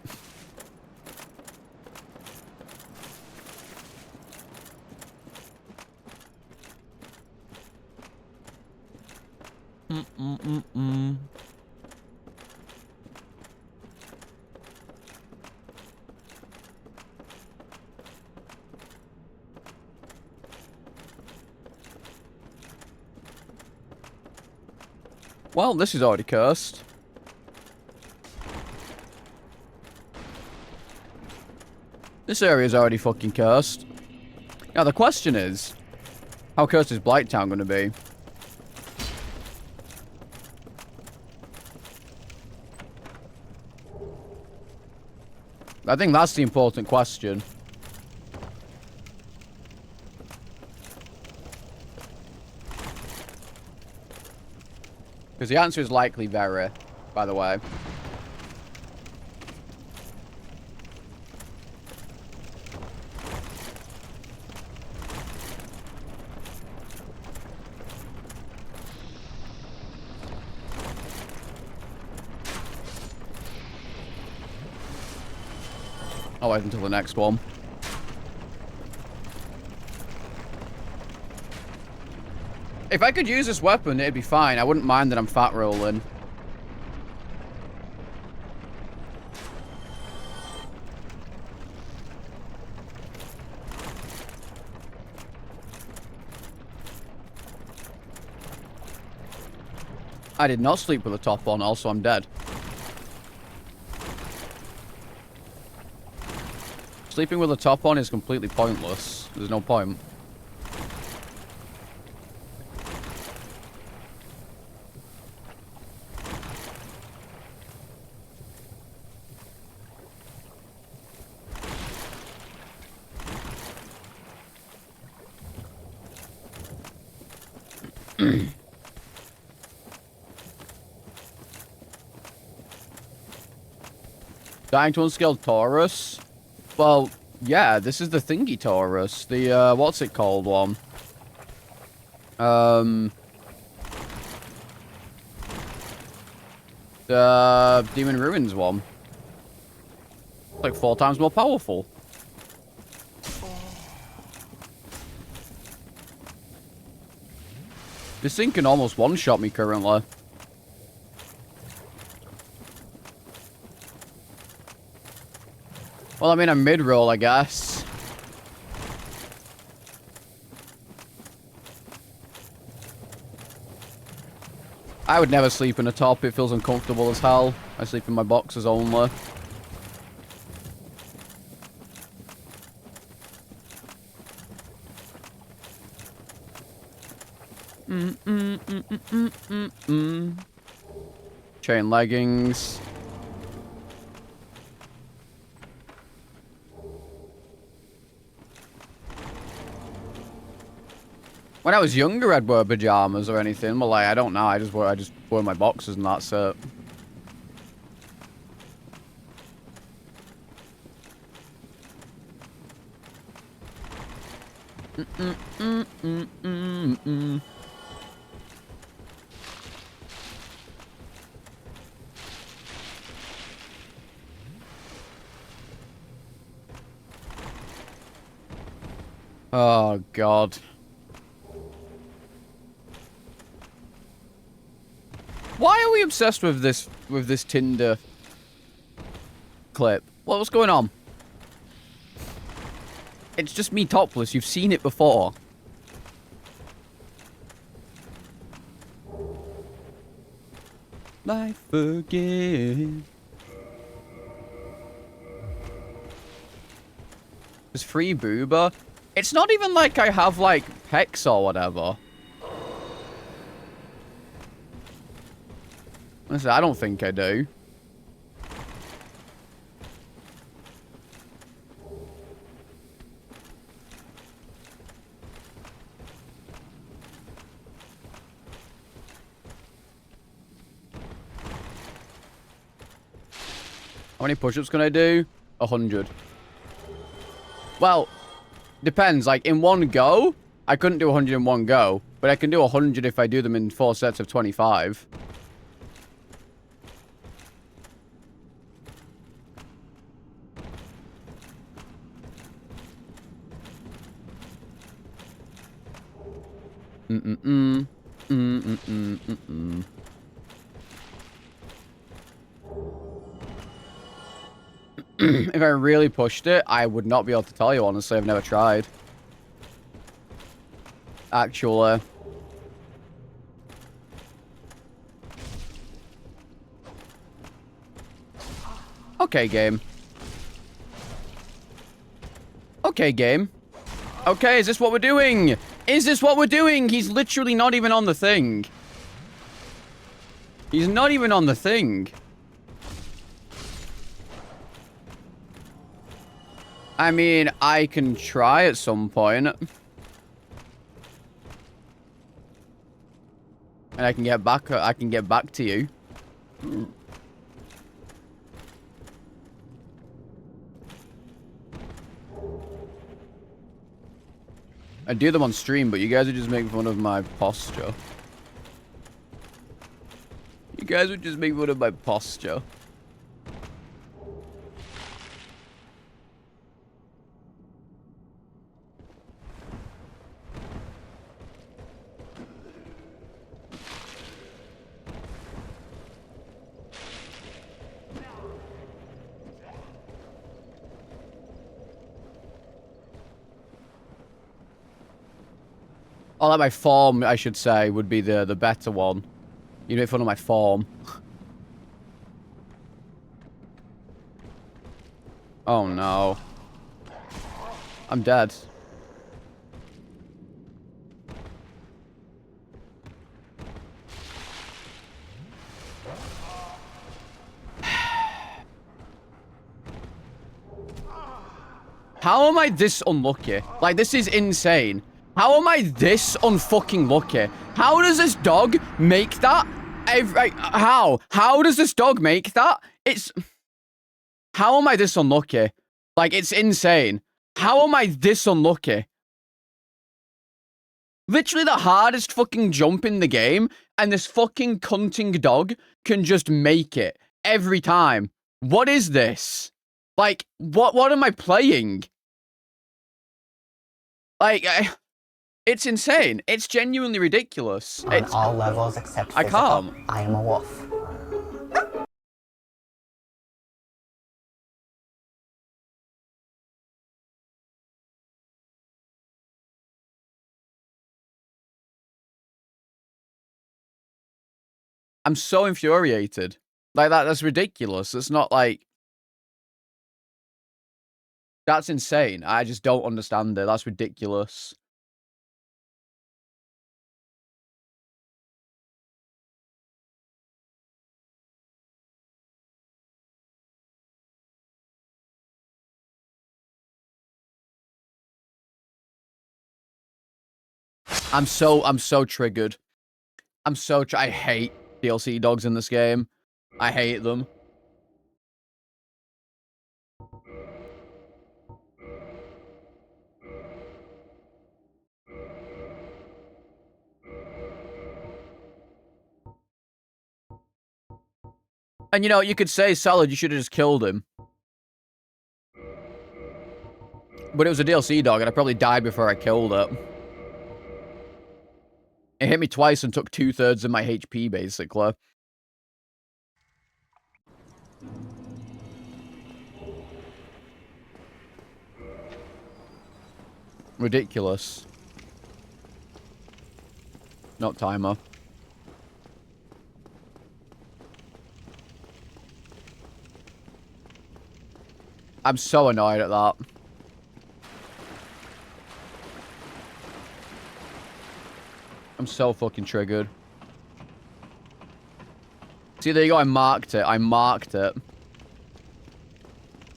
Well, this is already cursed. This area is already fucking cursed. Now, the question is, how cursed is Blighttown going to be? I think that's the important question. Because the answer is likely very, by the way. I'll wait until the next one. If I could use this weapon, it'd be fine. I wouldn't mind that I'm fat rolling. I did not sleep with the top on, also I'm dead. Sleeping with the top on is completely pointless. There's no point. Dying to unskilled Taurus? Well, yeah, this is the thingy Taurus. The, what's it called one? The Demon Ruins one. Like 4 times more powerful. This thing can almost one-shot me currently. Well, I mean, I'm mid-roll, I guess. I would never sleep in a top. It feels uncomfortable as hell. I sleep in my boxers only. Chain leggings. When I was younger, I'd wear pajamas or anything, but like, I don't know. I just wear my boxers and that's it. Oh, God. Why are we obsessed with this Tinder clip? What's going on? It's just me topless. You've seen it before. Life again. There's free booba. It's not even like I have, like, pecs or whatever. Honestly, I don't think I do. How many push-ups can I do? 100. Well, depends. Like, in one go, I couldn't do 100 in one go. But I can do 100 if I do them in 4 sets of 25. Mm-mm-mm. Mm-mm-mm-mm-mm. If I really pushed it, I would not be able to tell you, honestly. I've never tried. Actually. Okay, game. Okay, game. Okay, is this what we're doing? Is this what we're doing? He's literally not even on the thing. He's not even on the thing. I mean, I can try at some point. And I can get back to you. I do them on stream, but you guys are just making fun of my posture. You guys would just make fun of my posture. Oh, like my form, I should say, would be the better one. You make fun of my form. Oh no. I'm dead. How am I this unlucky? Like, this is insane. How am I this unfucking lucky? How does this dog make that? How? How does this dog make that? How am I this unlucky? Like, it's insane. How am I this unlucky? Literally the hardest fucking jump in the game, and this fucking cunting dog can just make it every time. What is this? Like, what am I playing? Like, it's insane. It's genuinely ridiculous. On all levels except I physical, can't. I am a wolf. I'm so infuriated. Like, that's ridiculous. It's not like... That's insane. I just don't understand it. That's ridiculous. I'm so triggered. I hate DLC dogs in this game. I hate them. And you know, you could say, Salad, you should have just killed him. But it was a DLC dog, and I probably died before I killed it. It hit me twice and took 2/3 of my HP, basically. Ridiculous. Not timer. I'm so annoyed at that. I'm so fucking triggered. See, there you go. I marked it. I marked it.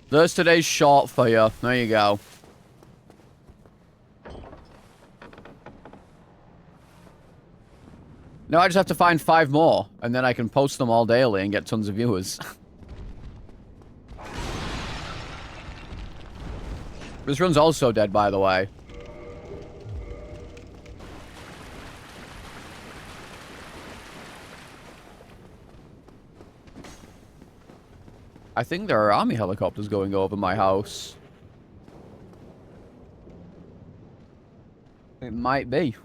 There's today's short for you. There you go. Now I just have to find 5 more, and then I can post them all daily and get tons of viewers. This run's also dead, by the way. I think there are army helicopters going over my house. It might be.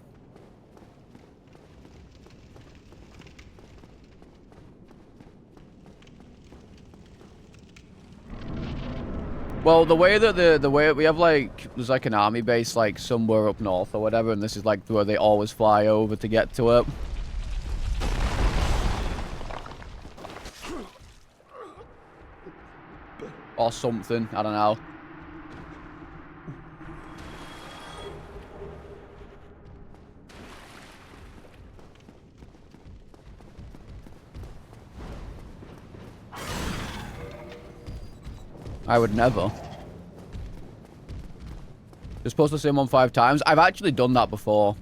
Well, the way that the way we have like there's like an army base like somewhere up north or whatever, and this is like where they always fly over to get to it. Or something, I don't know. I would never. You're supposed to say them on 5 times. I've actually done that before.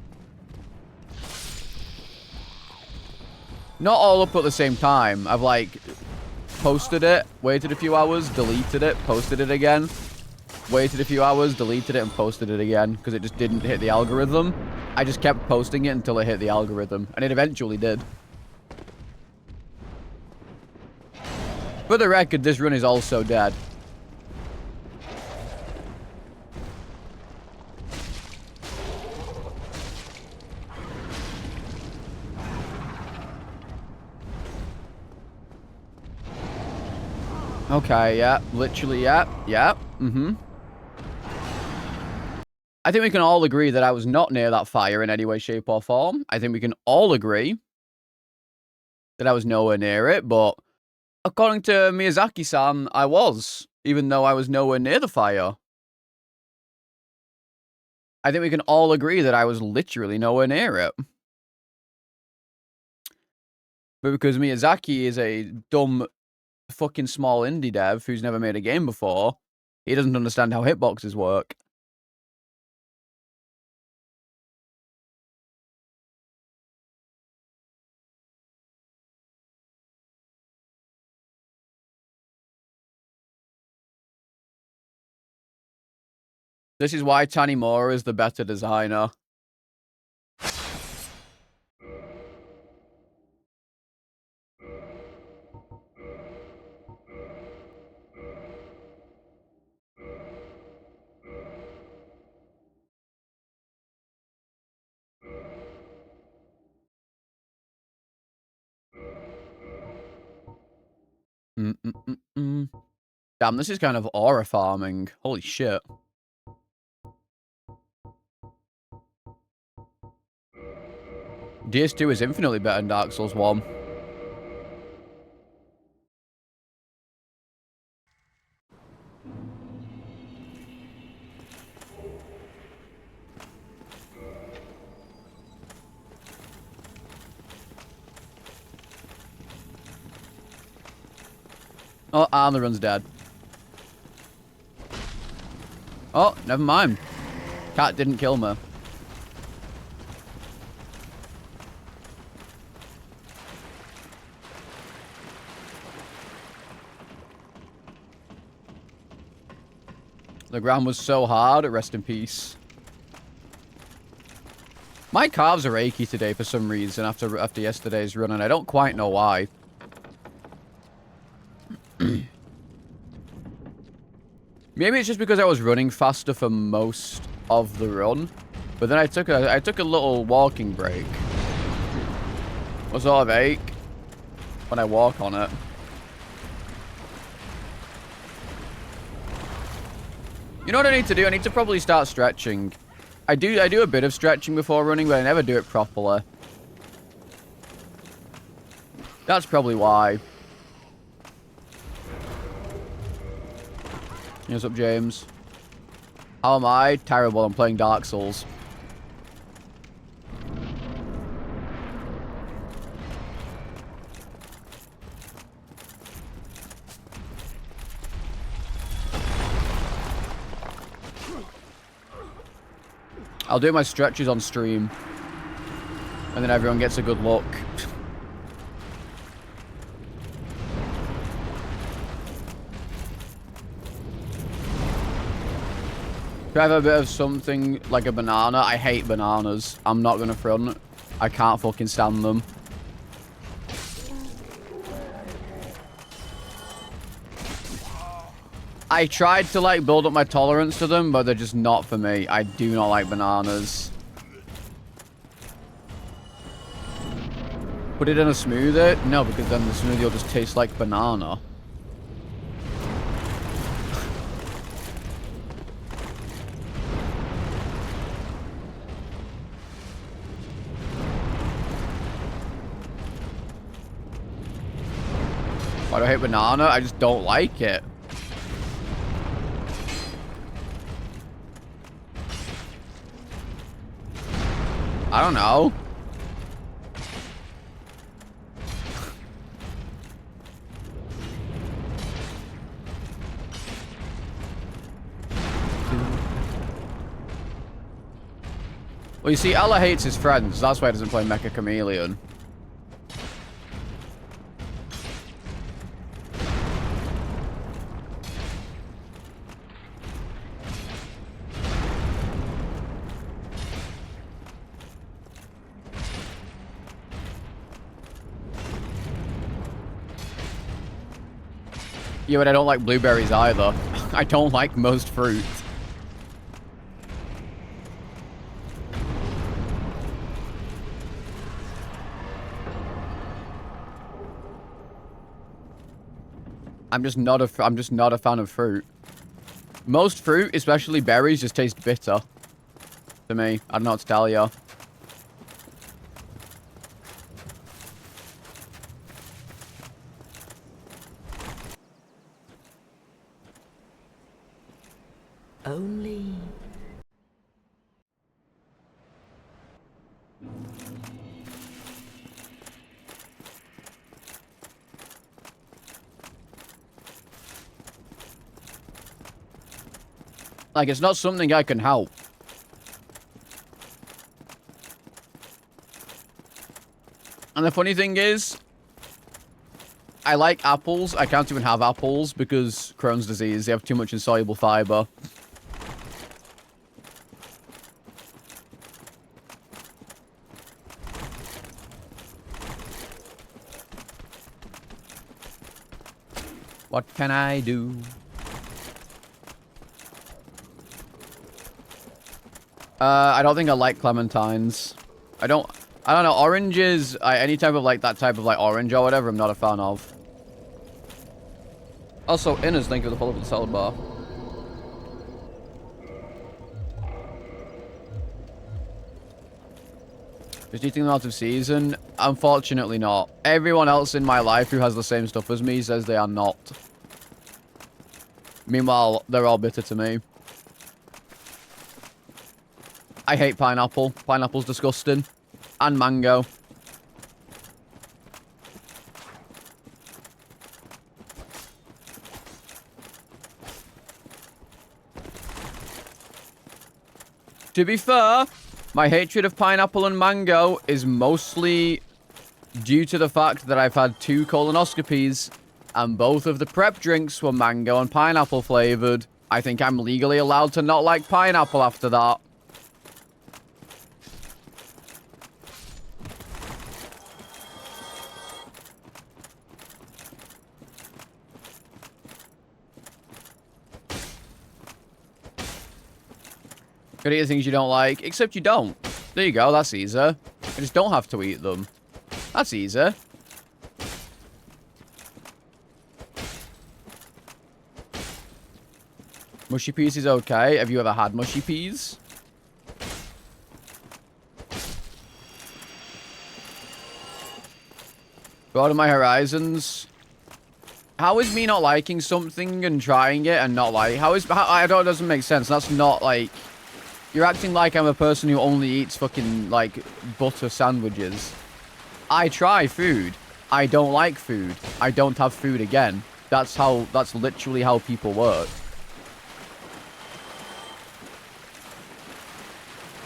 Not all up at the same time. I've like posted it, waited a few hours, deleted it, posted it again. Waited a few hours, deleted it, and posted it again because it just didn't hit the algorithm. I just kept posting it until it hit the algorithm, and it eventually did. For the record, this run is also dead. Okay, yeah, literally, yeah, mm-hmm. I think we can all agree that I was not near that fire in any way, shape, or form. I think we can all agree that I was nowhere near it, but according to Miyazaki-san, I was, even though I was nowhere near the fire. I think we can all agree that I was literally nowhere near it. But because Miyazaki is a dumb, fucking small indie dev who's never made a game before, he doesn't understand how hitboxes work. This is why Tanimura is the better designer. Damn, this is kind of aura farming. Holy shit. DS2 is infinitely better than Dark Souls 1. Oh, and the run's dead. Oh, never mind. Cat didn't kill me. The ground was so hard, rest in peace. My calves are achy today for some reason after yesterday's run, and I don't quite know why. Maybe it's just because I was running faster for most of the run, but then I took a little walking break. I sort of ache when I walk on it. You know what I need to do? I need to probably start stretching. I do a bit of stretching before running, but I never do it properly. That's probably why. What's up, James? How am I? Terrible. I'm playing Dark Souls. I'll do my stretches on stream. And then everyone gets a good look. Try have a bit of something like a banana. I hate bananas. I'm not gonna front. I can't fucking stand them. I tried to like build up my tolerance to them, but they're just not for me. I do not like bananas. Put it in a smoothie? No, because then the smoothie will just taste like banana. Why do I hate banana? I just don't like it. I don't know. Well, you see, Ella hates his friends. That's why he doesn't play Mecha Chameleon. Yeah, but I don't like blueberries either. I don't like most fruit. I'm just not a fan of fruit. Most fruit, especially berries, just taste bitter to me. I don't know what to tell you. Only... Like, it's not something I can help. And the funny thing is, I like apples. I can't even have apples because Crohn's disease. They have too much insoluble fiber. What can I do? I don't think I like clementines. I don't know. Oranges, any type of like that type of like orange or whatever, I'm not a fan of. Also, Innes, thank you for the follow for the salad bar. Just eating them out of season? Unfortunately not. Everyone else in my life who has the same stuff as me says they are not. Meanwhile, they're all bitter to me. I hate pineapple. Pineapple's disgusting. And mango. To be fair, my hatred of pineapple and mango is mostly due to the fact that I've had 2 colonoscopies and both of the prep drinks were mango and pineapple flavored. I think I'm legally allowed to not like pineapple after that. Gotta eat the things you don't like, except you don't. There you go, that's easy. You just don't have to eat them. That's easy. Mushy peas is okay. Have you ever had mushy peas? Broaden my horizons. How is me not liking something and trying it and not like? I don't, it doesn't make sense. That's not like... You're acting like I'm a person who only eats fucking, like, butter sandwiches. I try food. I don't like food. I don't have food again. That's literally how people work.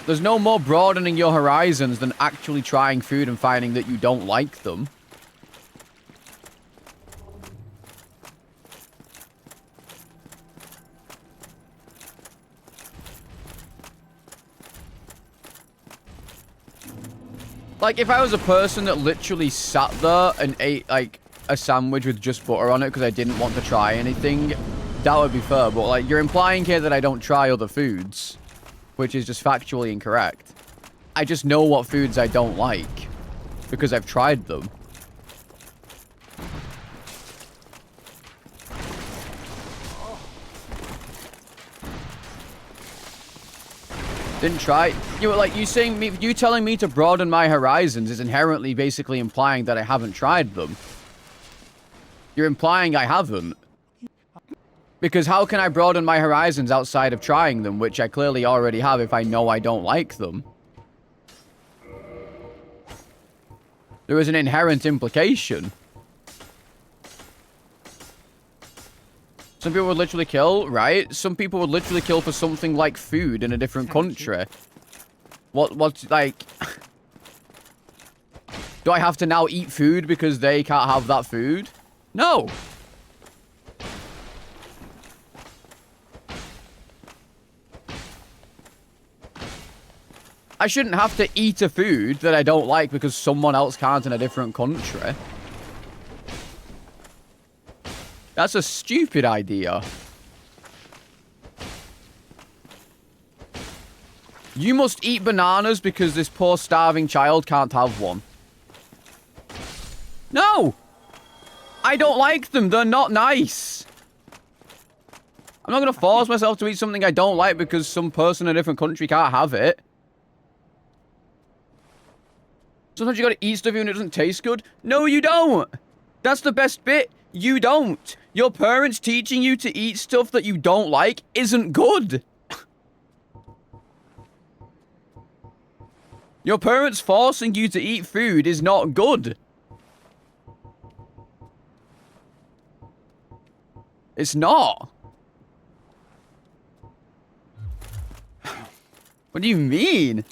There's no more broadening your horizons than actually trying food and finding that you don't like them. Like, if I was a person that literally sat there and ate, like, a sandwich with just butter on it because I didn't want to try anything, that would be fair. But, like, you're implying here that I don't try other foods, which is just factually incorrect. I just know what foods I don't like because I've tried them. Didn't try. You were like, you telling me to broaden my horizons is inherently basically implying that I haven't tried them. You're implying I haven't. Because how can I broaden my horizons outside of trying them, which I clearly already have if I know I don't like them? There is an inherent implication. Some people would literally kill, right? Some people would literally kill for something like food in a different country. What's like... Do I have to now eat food because they can't have that food? No! I shouldn't have to eat a food that I don't like because someone else can't in a different country. That's a stupid idea. You must eat bananas because this poor starving child can't have one. No! I don't like them. They're not nice. I'm not going to force myself to eat something I don't like because some person in a different country can't have it. Sometimes you got to eat stuff even if it doesn't taste good. No, you don't. That's the best bit. You don't. Your parents teaching you to eat stuff that you don't like isn't good. Your parents forcing you to eat food is not good. It's not. What do you mean?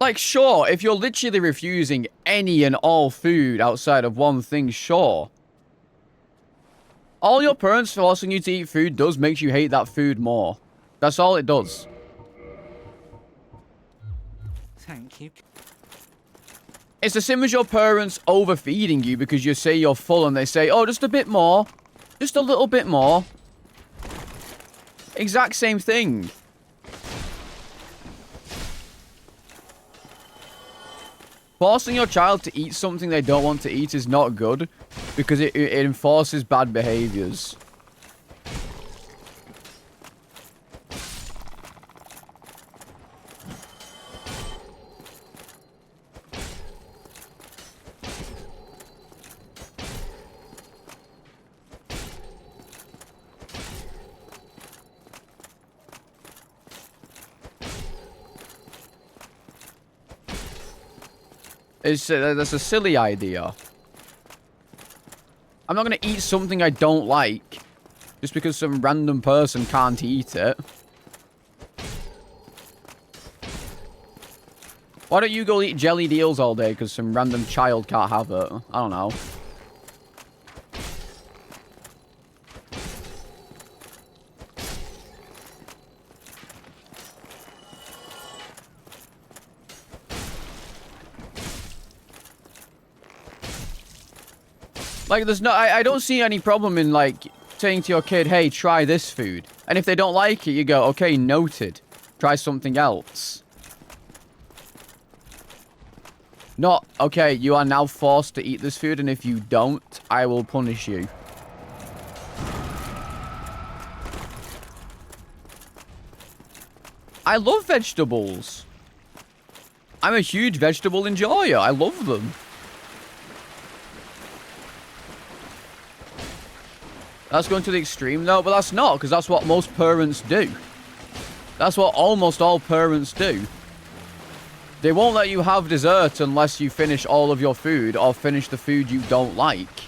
Like, sure, if you're literally refusing any and all food outside of one thing, sure. All your parents forcing you to eat food does makes you hate that food more. That's all it does. Thank you. It's the same as your parents overfeeding you because you say you're full and they say, oh, just a bit more. Just a little bit more. Exact same thing. Forcing your child to eat something they don't want to eat is not good because it enforces bad behaviors. That's a silly idea. I'm not going to eat something I don't like just because some random person can't eat it. Why don't you go eat jelly deals all day because some random child can't have it? I don't know. Like, there's no... I don't see any problem in, like, saying to your kid, hey, try this food. And if they don't like it, you go, okay, noted. Try something else. Not, okay, you are now forced to eat this food, and if you don't, I will punish you. I love vegetables. I'm a huge vegetable enjoyer. I love them. That's going to the extreme, though, but that's not, because that's what most parents do. That's what almost all parents do. They won't let you have dessert unless you finish all of your food or finish the food you don't like.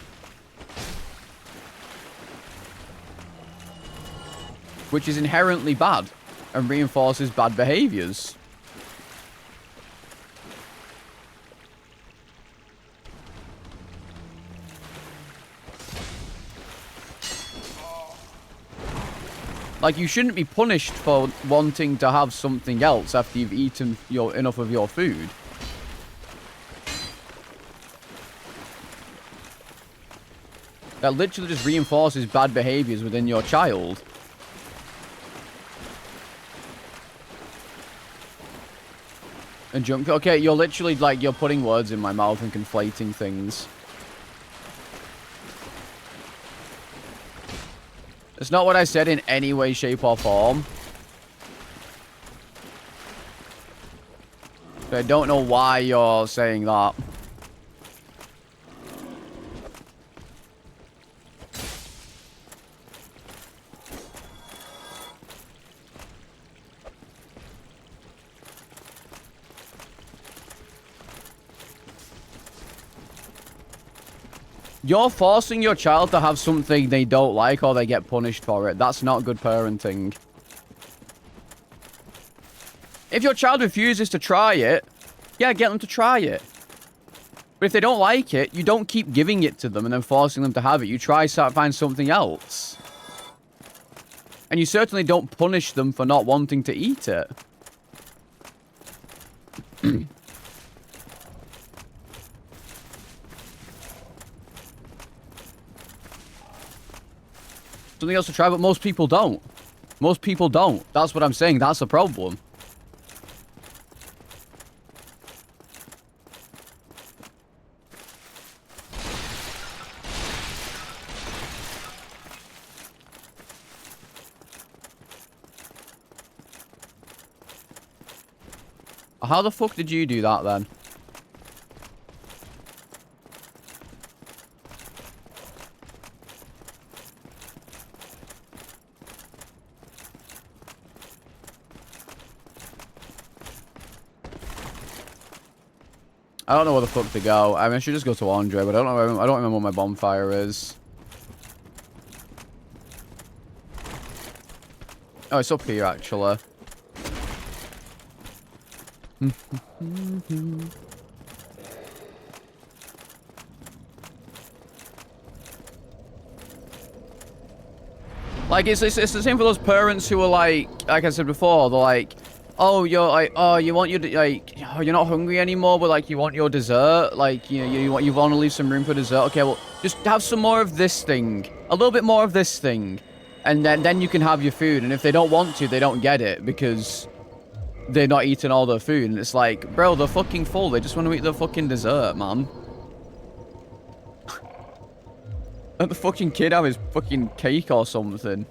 Which is inherently bad and reinforces bad behaviors. Like, you shouldn't be punished for wanting to have something else after you've eaten enough of your food. That literally just reinforces bad behaviors within your child. And junk... Okay, you're literally, like, you're putting words in my mouth and conflating things. It's not what I said in any way, shape, or form. I don't know why you're saying that. You're forcing your child to have something they don't like or they get punished for it. That's not good parenting. If your child refuses to try it, yeah, get them to try it. But if they don't like it, you don't keep giving it to them and then forcing them to have it. You try to find something else. And you certainly don't punish them for not wanting to eat it. Something else to try, but most people don't. Most people don't. That's what I'm saying. That's the problem. How the fuck did you do that then? I don't know where the fuck to go. I mean, I should just go to Andre, but I don't know. I don't remember what my bonfire is. Oh, it's up here actually. Like, it's the same for those parents who are like I said before, they're like, oh, you're like, oh, you want your, like, oh, you're not hungry anymore, but like, you want your dessert, like, you know, you want to leave some room for dessert. Okay, well, just have some more of this thing, a little bit more of this thing, and then you can have your food. And if they don't want to, they don't get it because they're not eating all their food. And it's like, bro, they're fucking full. They just want to eat their fucking dessert, man. Let the fucking kid have his fucking cake or something.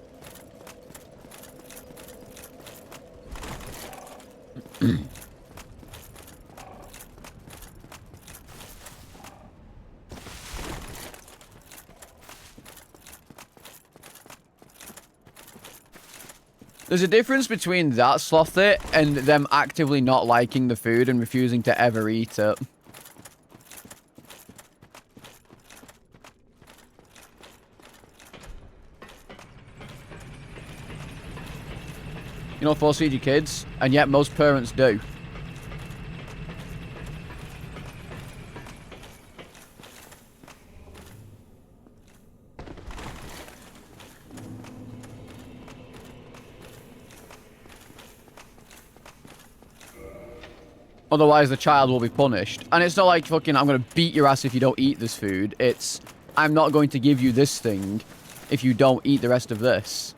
There's a difference between that slothy and them actively not liking the food and refusing to ever eat it. You know, force feed your kids, and yet most parents do. Otherwise, the child will be punished. And it's not like fucking, I'm going to beat your ass if you don't eat this food. It's, I'm not going to give you this thing if you don't eat the rest of this.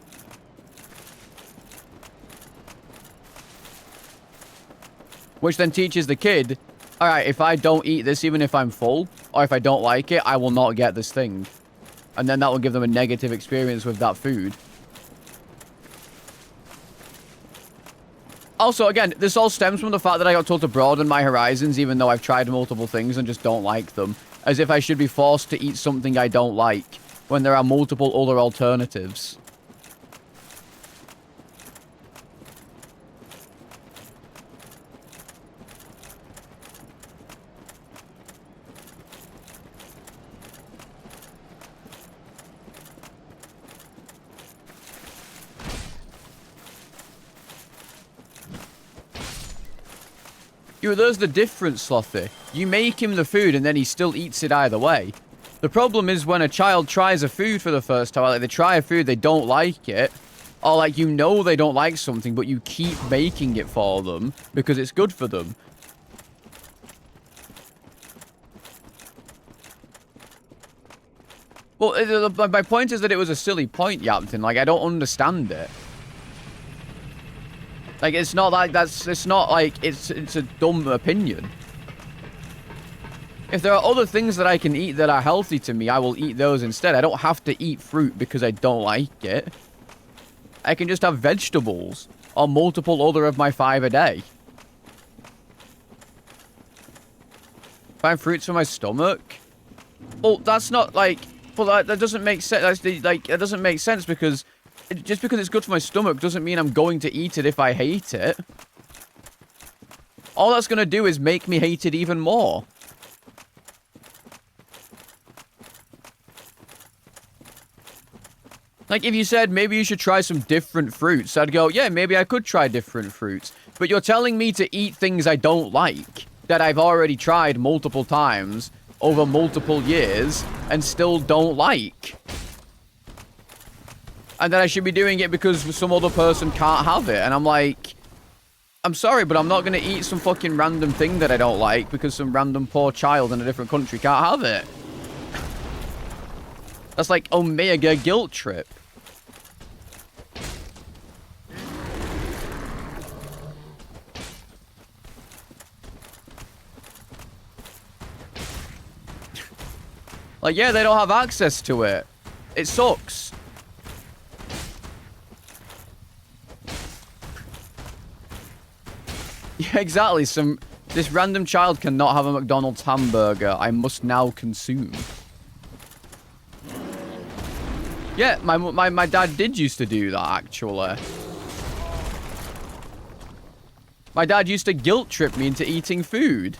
Which then teaches the kid, alright, if I don't eat this, even if I'm full, or if I don't like it, I will not get this thing. And then that will give them a negative experience with that food. Also, again, this all stems from the fact that I got told to broaden my horizons, even though I've tried multiple things and just don't like them. As if I should be forced to eat something I don't like, when there are multiple other alternatives. There's the difference, Slothy. You make him the food and then he still eats it either way. The problem is when a child tries a food for the first time, like they try a food, they don't like it, or like you know they don't like something, but you keep making it for them because it's good for them. Well, my point is that it was a silly point, Yapton. Like, I don't understand it. Like, it's not like it's not like it's a dumb opinion. If there are other things that I can eat that are healthy to me, I will eat those instead. I don't have to eat fruit because I don't like it. I can just have vegetables or multiple other of my 5 a day. Find fruits for my stomach? Well, that's not like... Well, that doesn't make sense. That doesn't make sense because... Just because it's good for my stomach doesn't mean I'm going to eat it if I hate it. All that's going to do is make me hate it even more. Like, if you said, maybe you should try some different fruits, I'd go, yeah, maybe I could try different fruits. But you're telling me to eat things I don't like, that I've already tried multiple times, over multiple years, and still don't like. And that I should be doing it because some other person can't have it. And I'm like, I'm sorry, but I'm not going to eat some fucking random thing that I don't like because some random poor child in a different country can't have it. That's like Omega guilt trip. Like, yeah, they don't have access to it. It sucks. Yeah, exactly. This random child cannot have a McDonald's hamburger. I must now consume. Yeah, my dad did used to do that, actually. My dad used to guilt trip me into eating food.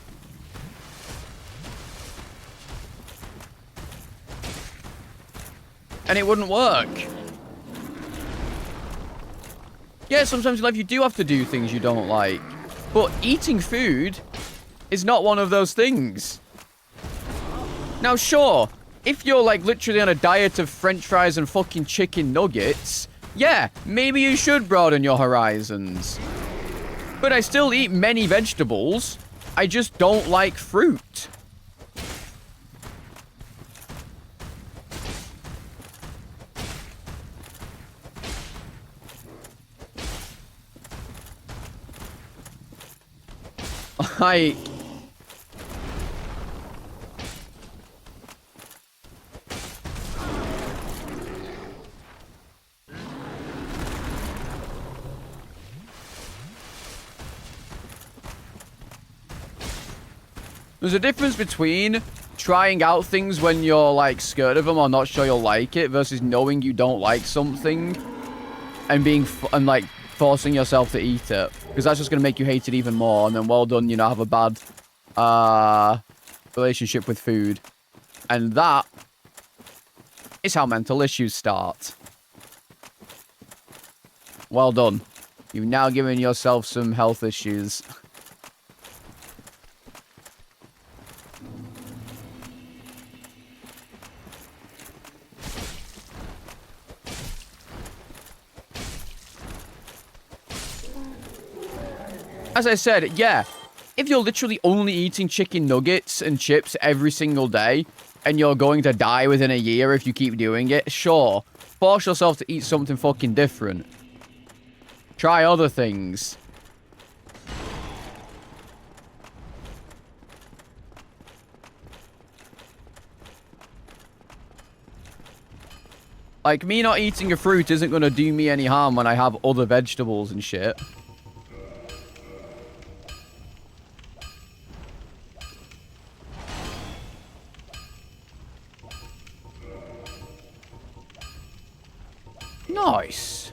And it wouldn't work. Yeah, sometimes in life you do have to do things you don't like. But eating food is not one of those things. Now, sure, if you're like literally on a diet of french fries and fucking chicken nuggets, yeah, maybe you should broaden your horizons. But I still eat many vegetables. I just don't like fruit. Like... There's a difference between trying out things when you're, like, scared of them or not sure you'll like it versus knowing you don't like something and like, forcing yourself to eat it. Because that's just going to make you hate it even more. And then, well done, you know, have a bad relationship with food. And that is how mental issues start. Well done. You've now given yourself some health issues. As I said, yeah, if you're literally only eating chicken nuggets and chips every single day, and you're going to die within a year if you keep doing it, sure. Force yourself to eat something fucking different. Try other things. Like, me not eating a fruit isn't going to do me any harm when I have other vegetables and shit. Nice.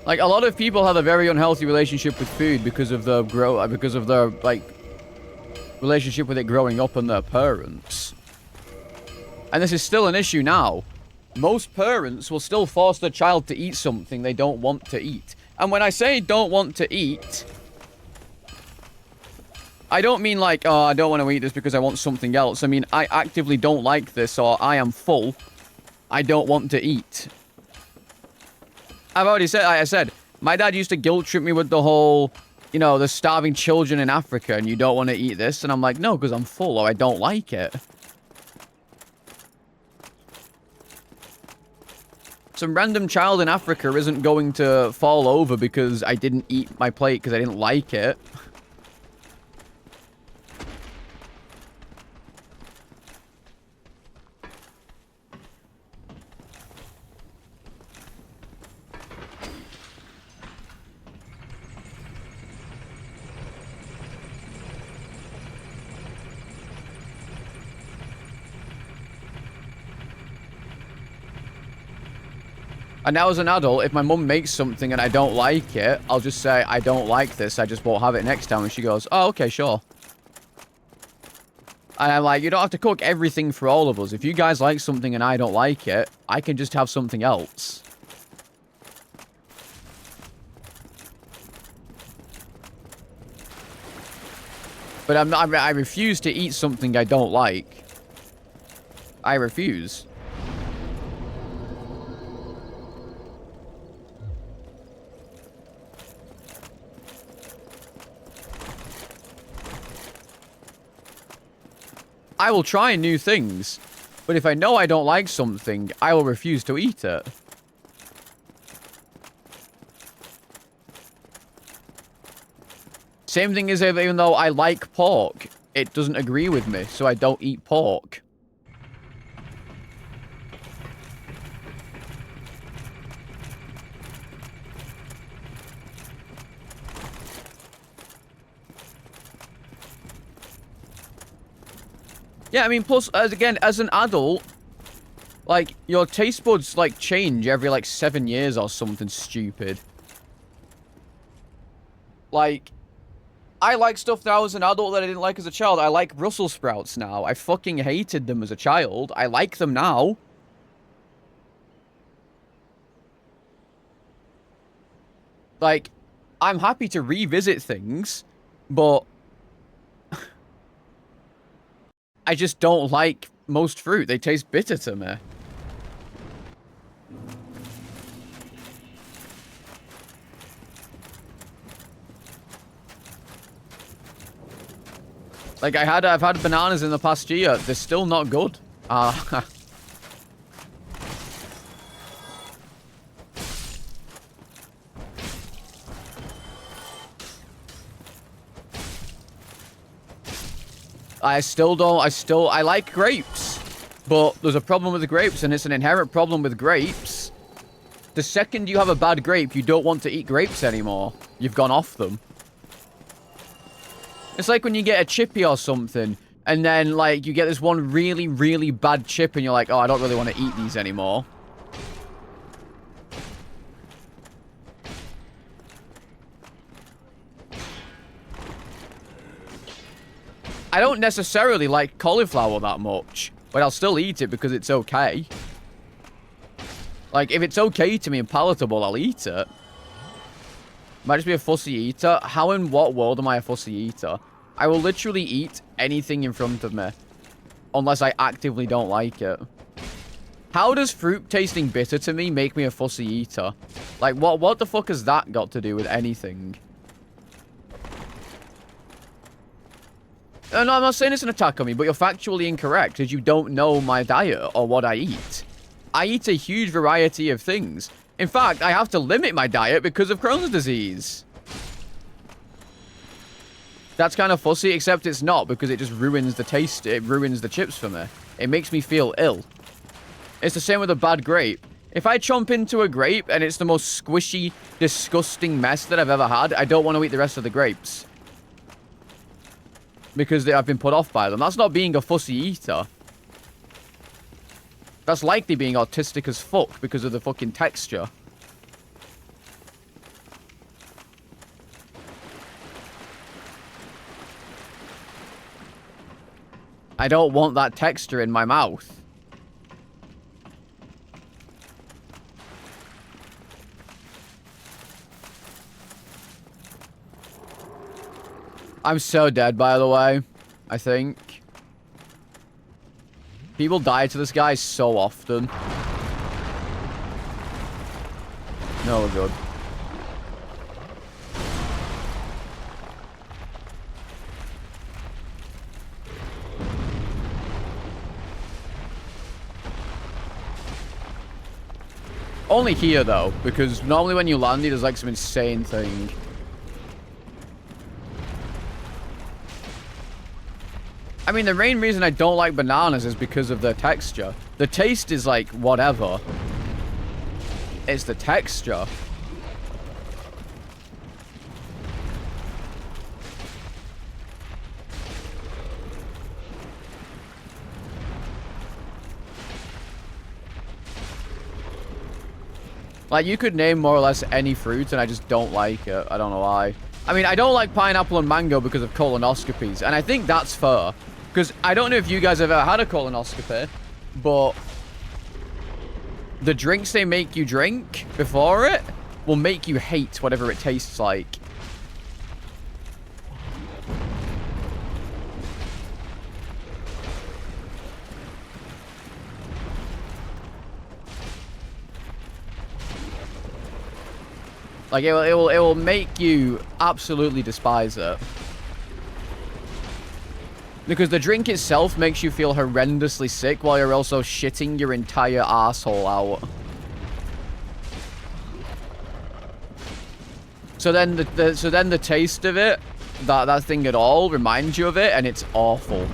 Like, a lot of people have a very unhealthy relationship with food because of their like relationship with it growing up and their parents. And this is still an issue now. Most parents will still force their child to eat something they don't want to eat. And when I say don't want to eat, I don't mean like, oh, I don't want to eat this because I want something else. I mean, I actively don't like this, or I am full. I don't want to eat. I've already said, like I said, my dad used to guilt trip me with the whole, you know, the starving children in Africa and you don't want to eat this. And I'm like, no, because I'm full or I don't like it. Some random child in Africa isn't going to fall over because I didn't eat my plate because I didn't like it. And now as an adult, if my mum makes something and I don't like it, I'll just say, I don't like this. I just won't have it next time. And she goes, oh, okay, sure. And I'm like, you don't have to cook everything for all of us. If you guys like something and I don't like it, I can just have something else. But I refuse to eat something I don't like. I refuse. I will try new things, but if I know I don't like something, I will refuse to eat it. Same thing as if, even though I like pork, it doesn't agree with me, so I don't eat pork. Yeah, I mean, plus, again, as an adult, like, your taste buds, like, change every, like, 7 years or something stupid. Like, I like stuff now as an adult that I didn't like as a child. I like Brussels sprouts now. I fucking hated them as a child. I like them now. Like, I'm happy to revisit things, but I just don't like most fruit. They taste bitter to me. Like, I've had bananas in the past year. They're still not good. I like grapes, but there's a problem with the grapes, and it's an inherent problem with grapes. The second you have a bad grape, you don't want to eat grapes anymore. You've gone off them. It's like when you get a chippy or something, and then, like, you get this one really, really bad chip, and you're like, oh, I don't really want to eat these anymore. I don't necessarily like cauliflower that much, but I'll still eat it because it's okay. Like, if it's okay to me and palatable, I'll eat it. Might just be a fussy eater. How in what world am I a fussy eater? I will literally eat anything in front of me. Unless I actively don't like it. How does fruit tasting bitter to me make me a fussy eater? Like, what the fuck has that got to do with anything? No, I'm not saying it's an attack on me, but you're factually incorrect, because you don't know my diet or what I eat. I eat a huge variety of things. In fact, I have to limit my diet because of Crohn's disease. That's kind of fussy, except it's not, because it just ruins the taste. It ruins the chips for me. It makes me feel ill. It's the same with a bad grape. If I chomp into a grape and it's the most squishy, disgusting mess that I've ever had, I don't want to eat the rest of the grapes. Because I've been put off by them. That's not being a fussy eater. That's likely being autistic as fuck because of the fucking texture. I don't want that texture in my mouth. I'm so dead, by the way. I think. People die to this guy so often. No, we're good. Only here, though, because normally when you land, there's like some insane thing. I mean, the main reason I don't like bananas is because of the texture. The taste is like, whatever. It's the texture. Like, you could name more or less any fruit, and I just don't like it. I don't know why. I mean, I don't like pineapple and mango because of colonoscopies, and I think that's fair. Because I don't know if you guys have ever had a colonoscopy, but the drinks they make you drink before it will make you hate whatever it tastes like. Like, it will make you absolutely despise it. Because the drink itself makes you feel horrendously sick while you're also shitting your entire asshole out. So then the taste of it, that thing at all, reminds you of it, and it's awful.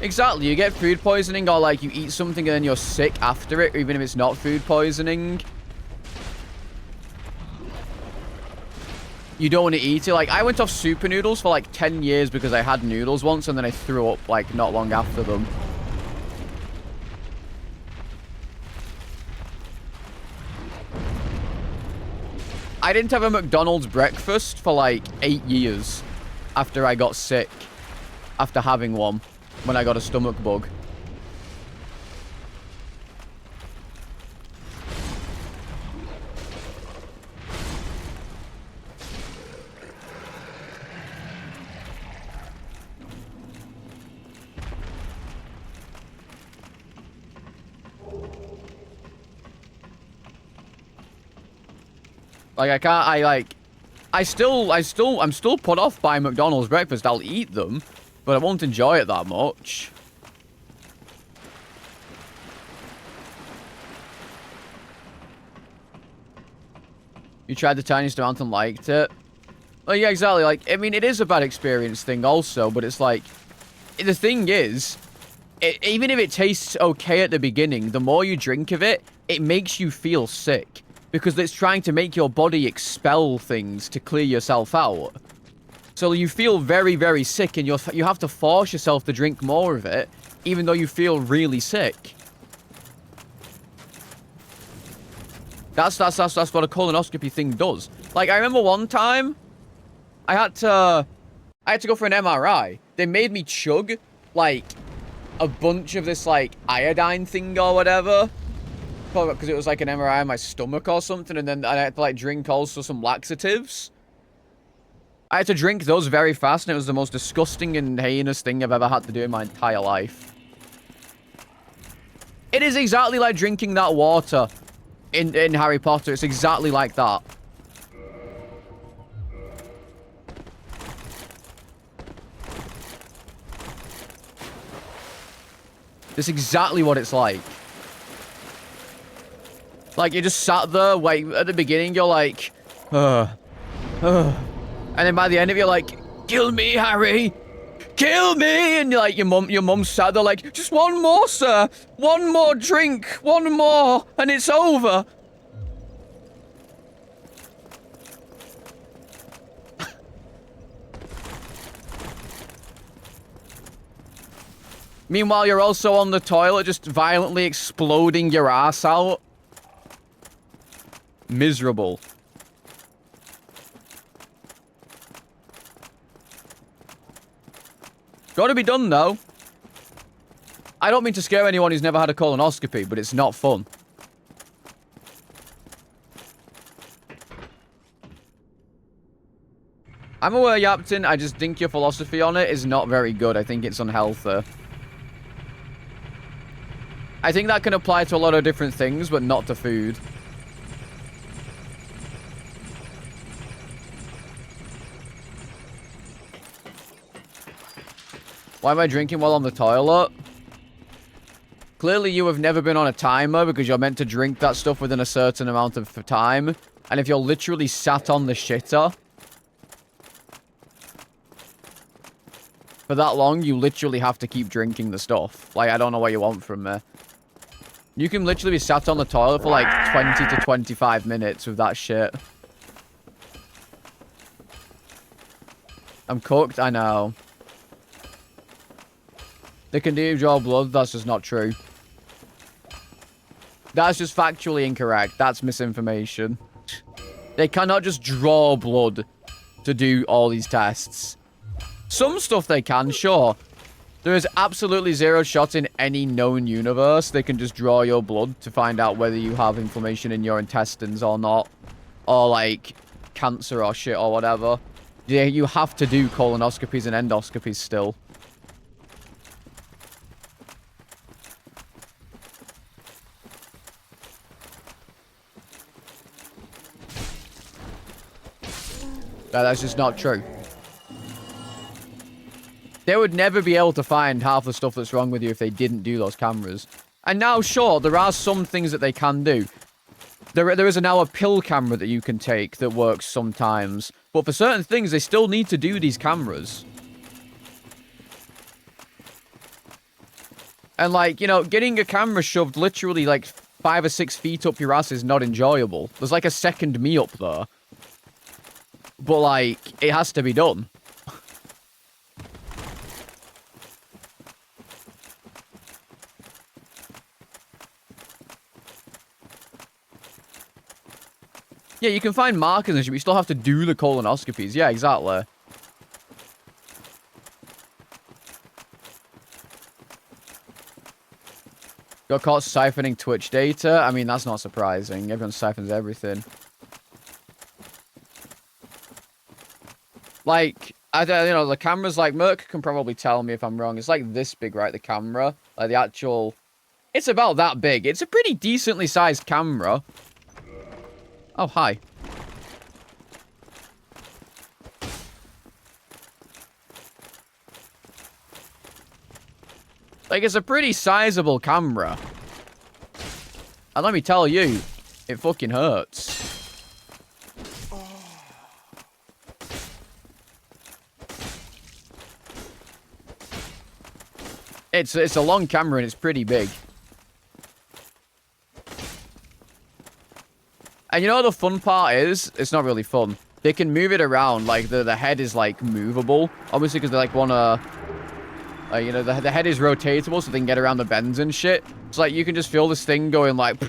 Exactly, you get food poisoning, or like you eat something and then you're sick after it, even if it's not food poisoning. You don't want to eat it. Like, I went off super noodles for like 10 years because I had noodles once and then I threw up like not long after them. I didn't have a McDonald's breakfast for like 8 years after I got sick, after having one. When I got a stomach bug. Like, I'm still put off by McDonald's breakfast. I'll eat them, but I won't enjoy it that much. You tried the tiniest amount and liked it. Well, yeah, exactly. Like, I mean, it is a bad experience thing also, but it's like, the thing is, even if it tastes okay at the beginning, the more you drink of it, it makes you feel sick. Because it's trying to make your body expel things to clear yourself out. So you feel very, very sick, and you have to force yourself to drink more of it, even though you feel really sick. That's what a colonoscopy thing does. Like, I remember one time, I had to go for an MRI. They made me chug, like, a bunch of this, like, iodine thing or whatever. Probably because it was, like, an MRI in my stomach or something, and then I had to, like, drink also some laxatives. I had to drink those very fast, and it was the most disgusting and heinous thing I've ever had to do in my entire life. It is exactly like drinking that water in Harry Potter. It's exactly like that. That's exactly what it's like. Like, you just sat there, wait, at the beginning, you're like, and then by the end of it, you're like, kill me, Harry! Kill me! And you're like, your mum sat there like, just one more, sir! One more drink! One more! And it's over! Meanwhile, you're also on the toilet, just violently exploding your ass out. Miserable. Gotta be done, though. I don't mean to scare anyone who's never had a colonoscopy, but it's not fun. I'm aware, Yapton. I just think your philosophy on it is not very good. I think it's unhealthy. I think that can apply to a lot of different things, but not to food. Why am I drinking while on the toilet? Clearly, you have never been on a timer because you're meant to drink that stuff within a certain amount of time. And if you're literally sat on the shitter for that long, you literally have to keep drinking the stuff. Like, I don't know what you want from me. You can literally be sat on the toilet for like 20 to 25 minutes with that shit. I'm cooked, I know. They can do draw blood, that's just not true. That's just factually incorrect. That's misinformation. They cannot just draw blood to do all these tests. Some stuff they can, sure. There is absolutely zero shot in any known universe they can just draw your blood to find out whether you have inflammation in your intestines or not. Or, like, cancer or shit or whatever. Yeah, you have to do colonoscopies and endoscopies still. That's just not true. They would never be able to find half the stuff that's wrong with you if they didn't do those cameras. And now, sure, there are some things that they can do. There is now a pill camera that you can take that works sometimes. But for certain things, they still need to do these cameras. And, like, you know, getting a camera shoved literally, like, 5 or 6 feet up your ass is not enjoyable. There's, like, a second me up there. But, like, it has to be done. Yeah, you can find markers and shit, but you still have to do the colonoscopies. Yeah, exactly. Got caught siphoning Twitch data. I mean, that's not surprising. Everyone siphons everything. Like, I don't, you know, the camera's like, Merc can probably tell me if I'm wrong. It's like this big, right? The camera. Like, the actual... It's about that big. It's a pretty decently sized camera. Oh, hi. Like, it's a pretty sizable camera. And let me tell you, it fucking hurts. It's a long camera and it's pretty big. And you know what the fun part is? It's not really fun. They can move it around. Like, the head is, like, movable. Obviously, because they, like, want to... you know, the head is rotatable so they can get around the bends and shit. It's like, you can just feel this thing going, like...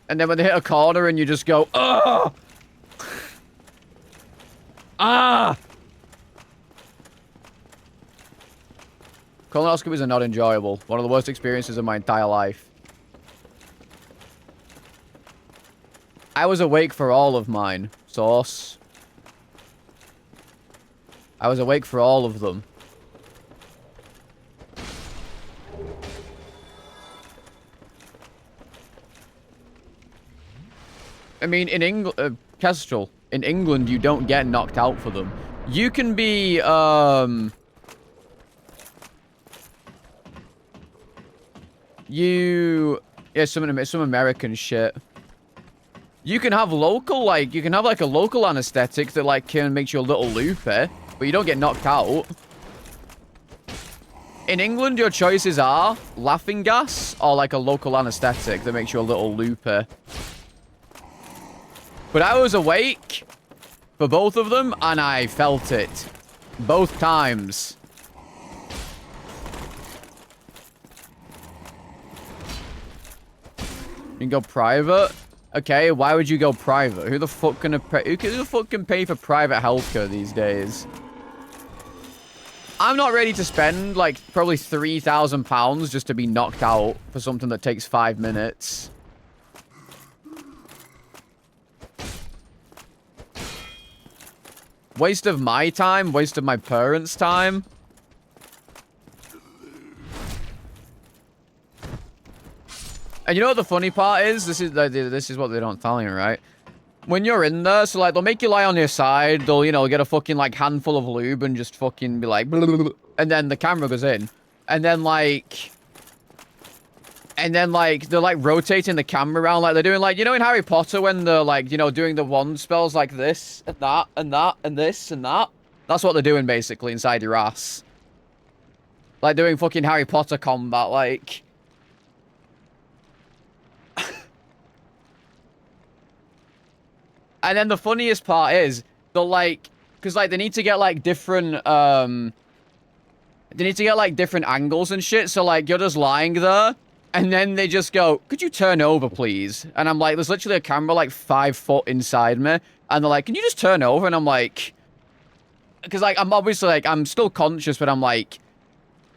And then when they hit a corner and you just go, oh! Ah! Colonoscopies are not enjoyable. One of the worst experiences of my entire life. I was awake for all of mine. Source. I was awake for all of them. I mean, in England, Kestrel, in England, you don't get knocked out for them. You can be, yeah, some American shit. You can have local, like, you can have, like, a local anesthetic that, like, can make you a little loopy, but you don't get knocked out. In England, your choices are laughing gas or, like, a local anesthetic that makes you a little loopy. But I was awake for both of them, and I felt it. Both times. You can go private? Okay, why would you go private? Who the fuck can pay? Who the fuck can pay for private healthcare these days? I'm not ready to spend, like, probably £3,000 just to be knocked out for something that takes 5 minutes. Waste of my time, waste of my parents' time. And you know what the funny part is? This is what they don't tell you, right? When you're in there, so, like, they'll make you lie on your side. They'll, you know, get a fucking, like, handful of lube and just fucking be like... And then the camera goes in. And then, like... they're, like, rotating the camera around. Like, they're doing, like, you know in Harry Potter when they're, like, you know, doing the wand spells like this, and that, and that, and this, and that? That's what they're doing, basically, inside your ass. Like, doing fucking Harry Potter combat, like... And then the funniest part is, they'll like, because like they need to get like different, they need to get like different angles and shit. So like you're just lying there, and then they just go, "Could you turn over, please?" And I'm like, there's literally a camera like 5 foot inside me, and they're like, "Can you just turn over?" And I'm like, because like I'm obviously like I'm still conscious, but I'm like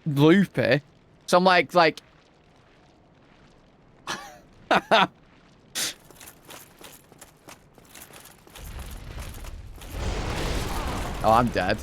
loopy, so I'm like. Oh, I'm dead.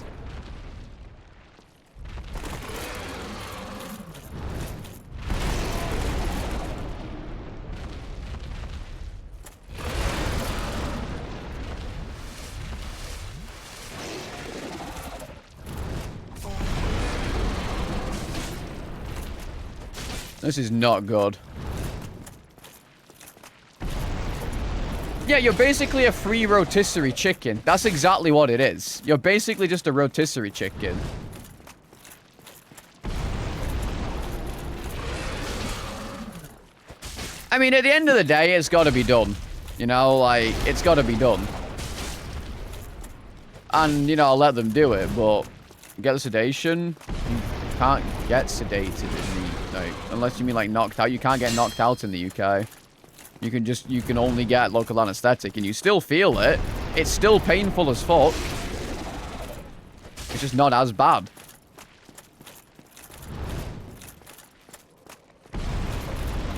This is not good. Yeah, you're basically a free rotisserie chicken. That's exactly what it is. You're basically just a rotisserie chicken. I mean, at the end of the day, it's got to be done. You know, like, it's got to be done. And, you know, I'll let them do it, but get the sedation. You can't get sedated in the, like, unless you mean, like, knocked out. You can't get knocked out in the UK. You can only get local anesthetic, and you still feel it. It's still painful as fuck. It's just not as bad.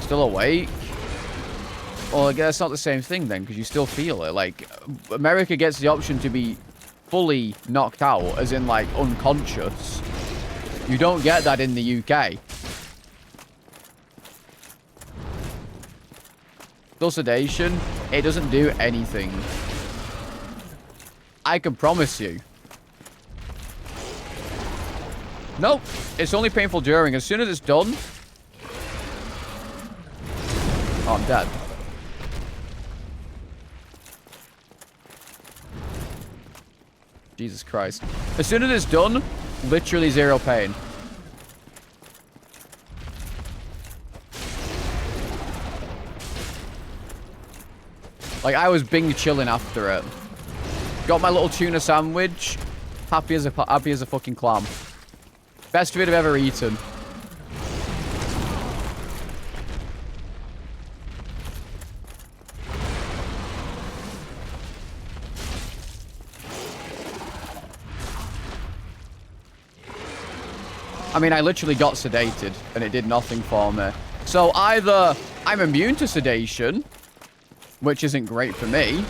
Still awake? Well, I guess it's not the same thing then, because you still feel it. Like, America gets the option to be fully knocked out, as in, like, unconscious. You don't get that in the UK. Still sedation, it doesn't do anything. I can promise you. Nope, it's only painful during. As soon as it's done... Oh, I'm dead. Jesus Christ. As soon as it's done, literally 0 pain. Like, I was Bing chilling after it. Got my little tuna sandwich. Happy as a fucking clam. Best food I've ever eaten. I mean, I literally got sedated, and it did nothing for me. So either I'm immune to sedation, which isn't great for me,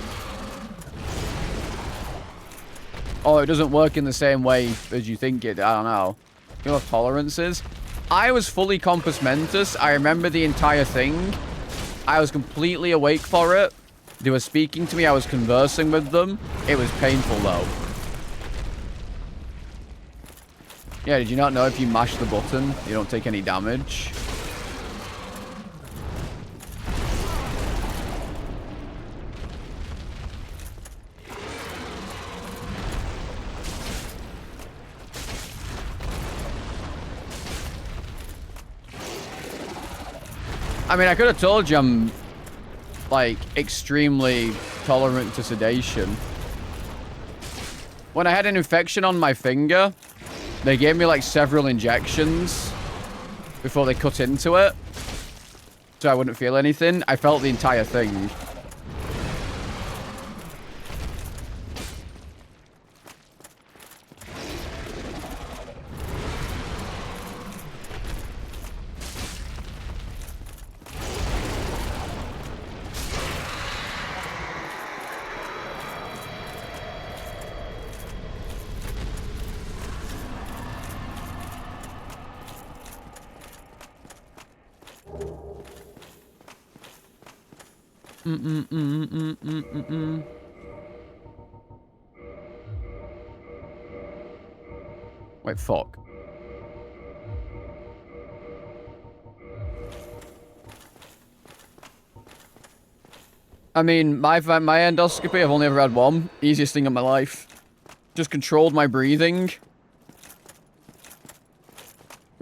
or it doesn't work in the same way as you think it. I don't know. You know what tolerance is? I was fully compos mentis. I remember the entire thing. I was completely awake for it. They were speaking to me. I was conversing with them. It was painful, though. Yeah, did you not know if you mash the button, you don't take any damage? I mean, I could have told you I'm, like, extremely tolerant to sedation. When I had an infection on my finger, they gave me, like, several injections before they cut into it, so I wouldn't feel anything. I felt the entire thing. Wait, fuck. I mean, my endoscopy, I've only ever had one. Easiest thing in my life. Just controlled my breathing.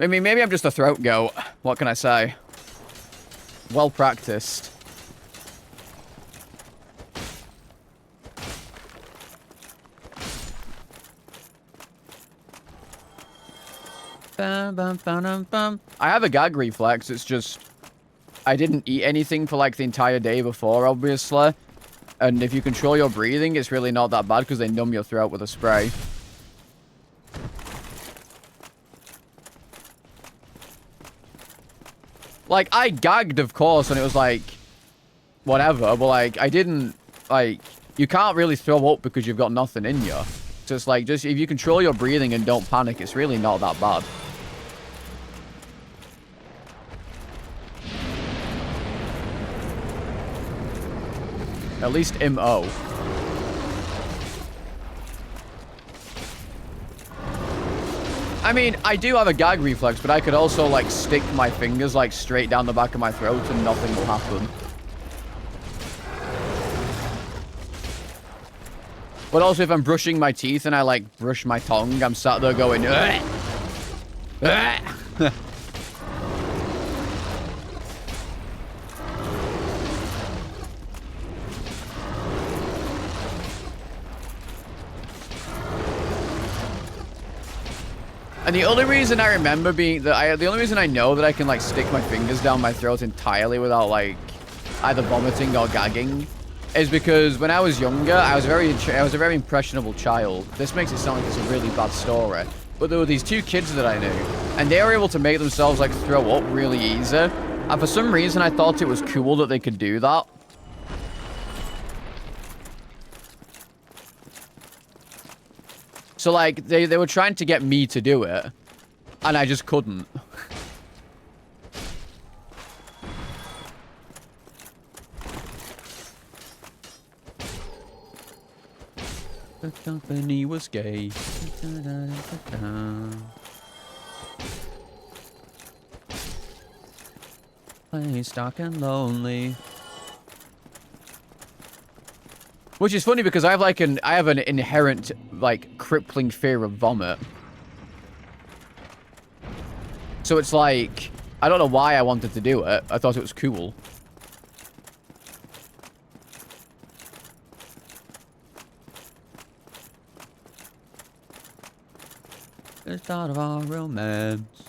I mean, maybe I'm just a throat goat. What can I say? Well practiced. Bum, bum, bum, bum. I have a gag reflex. It's just I didn't eat anything for like the entire day before, obviously. And if you control your breathing, it's really not that bad because they numb your throat with a spray. Like, I gagged, of course, and it was like, whatever. But, like, I didn't, like, you can't really throw up because you've got nothing in you. So it's like, just if you control your breathing and don't panic, it's really not that bad. At least MO. I mean, I do have a gag reflex, but I could also, like, stick my fingers, like, straight down the back of my throat and nothing will happen. But also, if I'm brushing my teeth and I, like, brush my tongue, I'm sat there going, "Ugh! Ugh!" And the only reason I remember being the only reason I know that I can like stick my fingers down my throat entirely without like either vomiting or gagging is because when I was younger, I was a very impressionable child. This makes it sound like it's a really bad story, but there were these two kids that I knew, and they were able to make themselves like throw up really easy. And for some reason, I thought it was cool that they could do that. So, like, they were trying to get me to do it, and I just couldn't. The company was gay. Place dark and lonely. Which is funny because I have an inherent like crippling fear of vomit. So it's like I don't know why I wanted to do it. I thought it was cool. The start of our romance.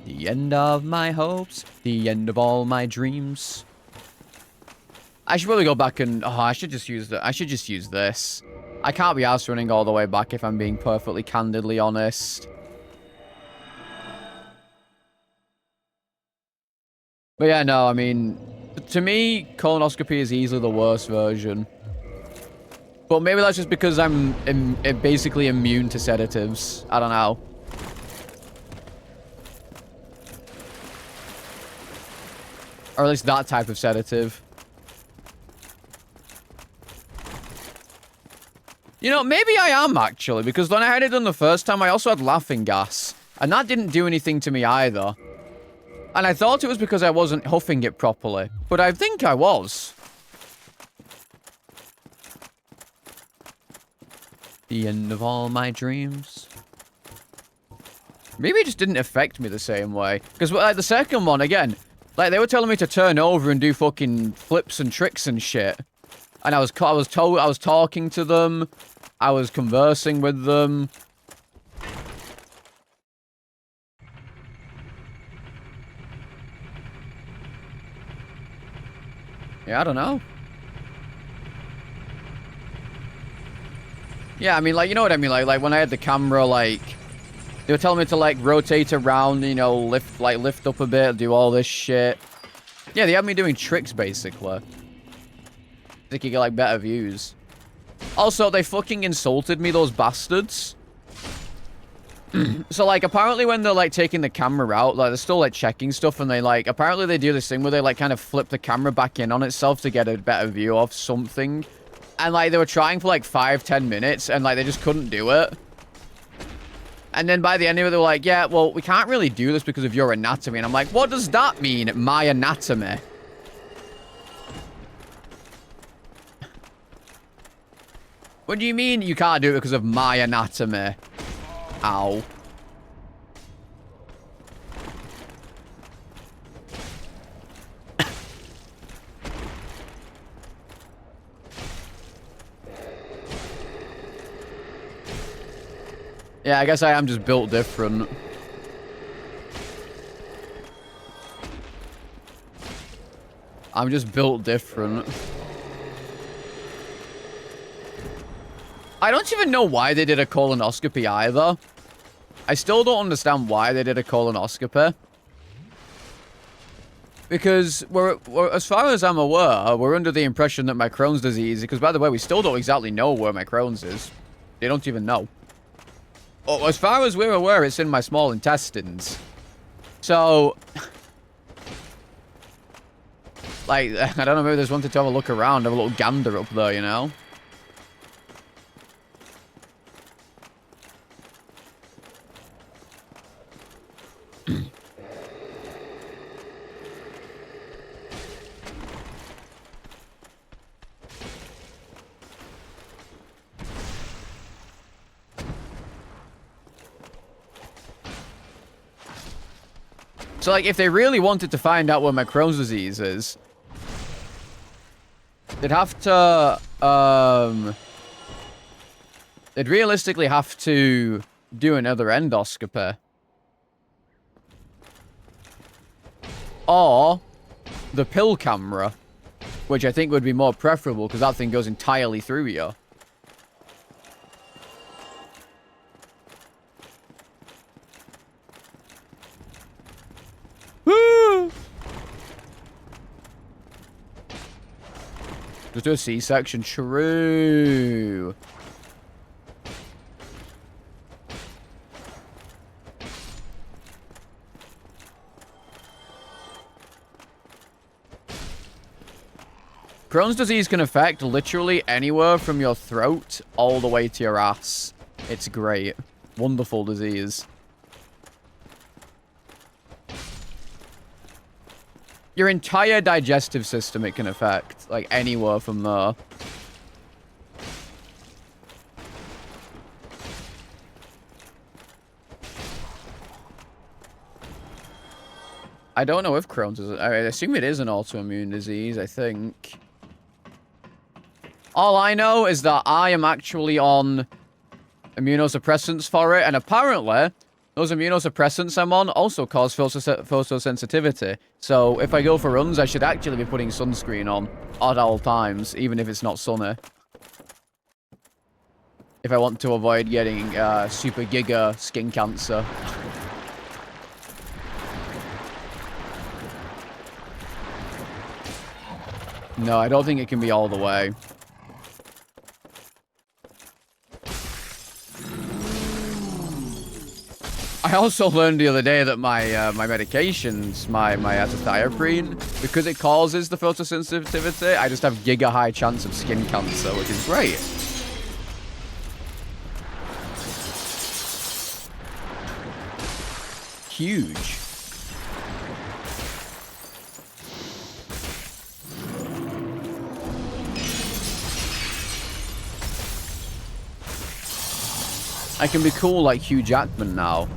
The end of my hopes. The end of all my dreams. I should probably go back and... Oh, I should just use this. I can't be arsed running all the way back if I'm being perfectly candidly honest. But yeah, no, I mean... To me, colonoscopy is easily the worst version. But maybe that's just because I'm basically immune to sedatives. I don't know. Or at least that type of sedative. You know, maybe I am, actually, because when I had it done the first time, I also had laughing gas. And that didn't do anything to me either. And I thought it was because I wasn't huffing it properly. But I think I was. The end of all my dreams. Maybe it just didn't affect me the same way. Because like, the second one, again, like they were telling me to turn over and do fucking flips and tricks and shit. And I was talking to them. I was conversing with them. Yeah, I don't know. Yeah, I mean, like, you know what I mean? Like when I had the camera, like, they were telling me to, like, rotate around, you know, lift up a bit, do all this shit. Yeah, they had me doing tricks, basically. They could get, like, better views. Also, they fucking insulted me, those bastards. So, like, apparently when they're, like, taking the camera out, like, they're still, like, checking stuff, and they, like, apparently they do this thing where they, like, kind of flip the camera back in on itself to get a better view of something. And, like, they were trying for, like, 5-10 minutes, and, like, they just couldn't do it. And then by the end of it, they were like, yeah, well, we can't really do this because of your anatomy. And I'm like, what does that mean, my anatomy? What do you mean you can't do it because of my anatomy? Ow. Yeah, I guess I am just built different. I'm just built different. I don't even know why they did a colonoscopy either. I still don't understand why they did a colonoscopy. Because we're as far as I'm aware, we're under the impression that my Crohn's disease, because by the way, we still don't exactly know where my Crohn's is. They don't even know. Oh, as far as we're aware, it's in my small intestines. So, like, I don't know, maybe they just wanted to have a look around, have a little gander up there, you know? So, like, if they really wanted to find out where my Crohn's disease is, they'd have to, they'd realistically have to do another endoscopy. Or the pill camera, which I think would be more preferable because that thing goes entirely through you. Just do a C-section. True. Crohn's disease can affect literally anywhere from your throat all the way to your ass. It's great. Wonderful disease. Your entire digestive system it can affect. Like, anywhere from there. I don't know if Crohn's is... I assume it is an autoimmune disease, I think. All I know is that I am actually on immunosuppressants for it, and apparently... those immunosuppressants I'm on also cause photosensitivity. So if I go for runs, I should actually be putting sunscreen on at all times, even if it's not sunny. If I want to avoid getting super giga skin cancer. No, I don't think it can be all the way. I also learned the other day that my my medications, my azathioprine, because it causes the photosensitivity, I just have giga high chance of skin cancer, which is great. Huge. I can be cool like Hugh Jackman now.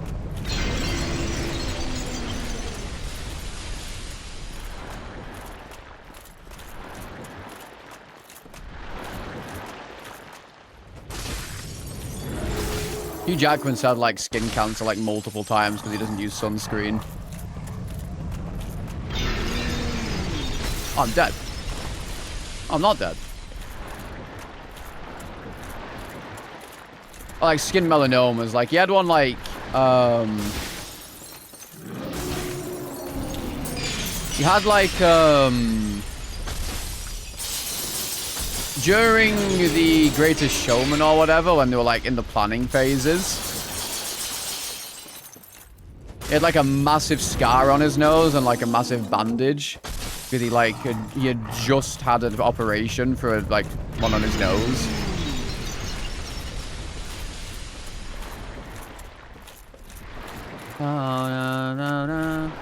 Hugh Jackman's had like skin cancer like multiple times because he doesn't use sunscreen. Oh, I'm dead. Oh, I'm not dead. Oh, like skin melanomas. Like he had one like he had like during the Greatest Showman or whatever, when they were like in the planning phases, he had like a massive scar on his nose and like a massive bandage because he had just had an operation for like one on his nose. Oh, no, no, no.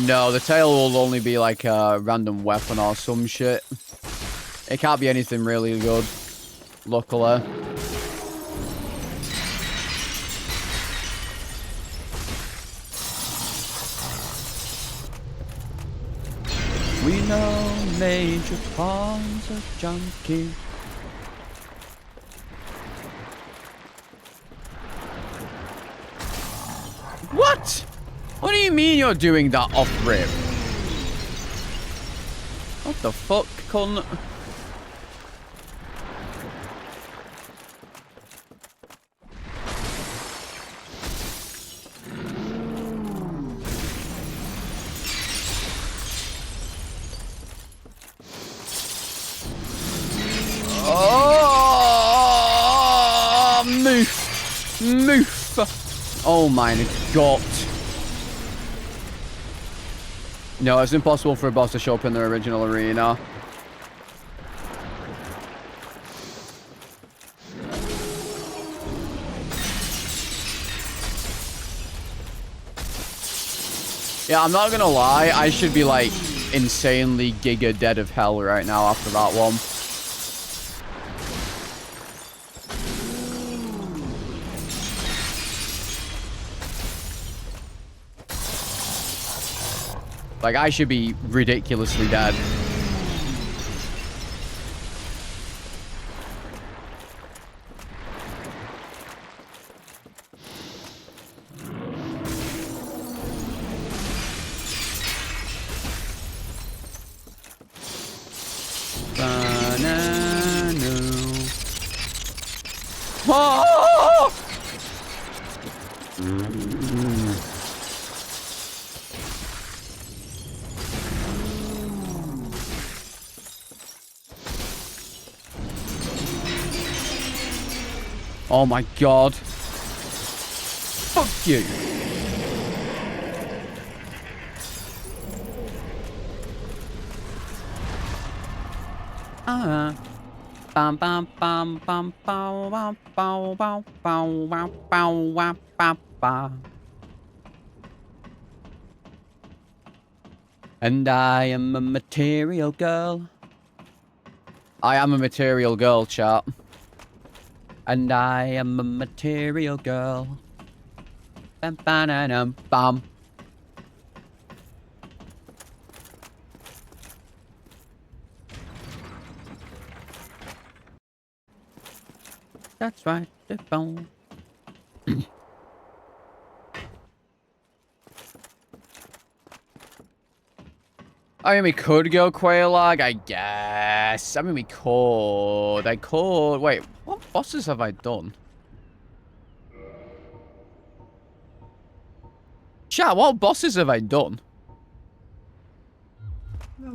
No, the tail will only be like a random weapon or some shit. It can't be anything really good. luckily. We know Major Pond's a junkie. What? What do you mean you're doing that off-rip? What the fuck, cunt? Oh, moof. Moof. Oh my god. No, it's impossible for a boss to show up in their original arena. Yeah, I'm not gonna lie. I should be like insanely giga dead of hell right now after that one. Like, I should be ridiculously dead. Banana. Oh! Oh my god. Fuck you. Bam bam bam bam bow bow bow bow bow bow bow bow bow. And I am a material girl. I am a material girl, chat. And I am a material girl. Bam bam bam. That's right, the bone. I mean, we could go Quailag, I guess. I mean, we could. I could. Wait, what bosses have I done? Chat, what bosses have I done? Thou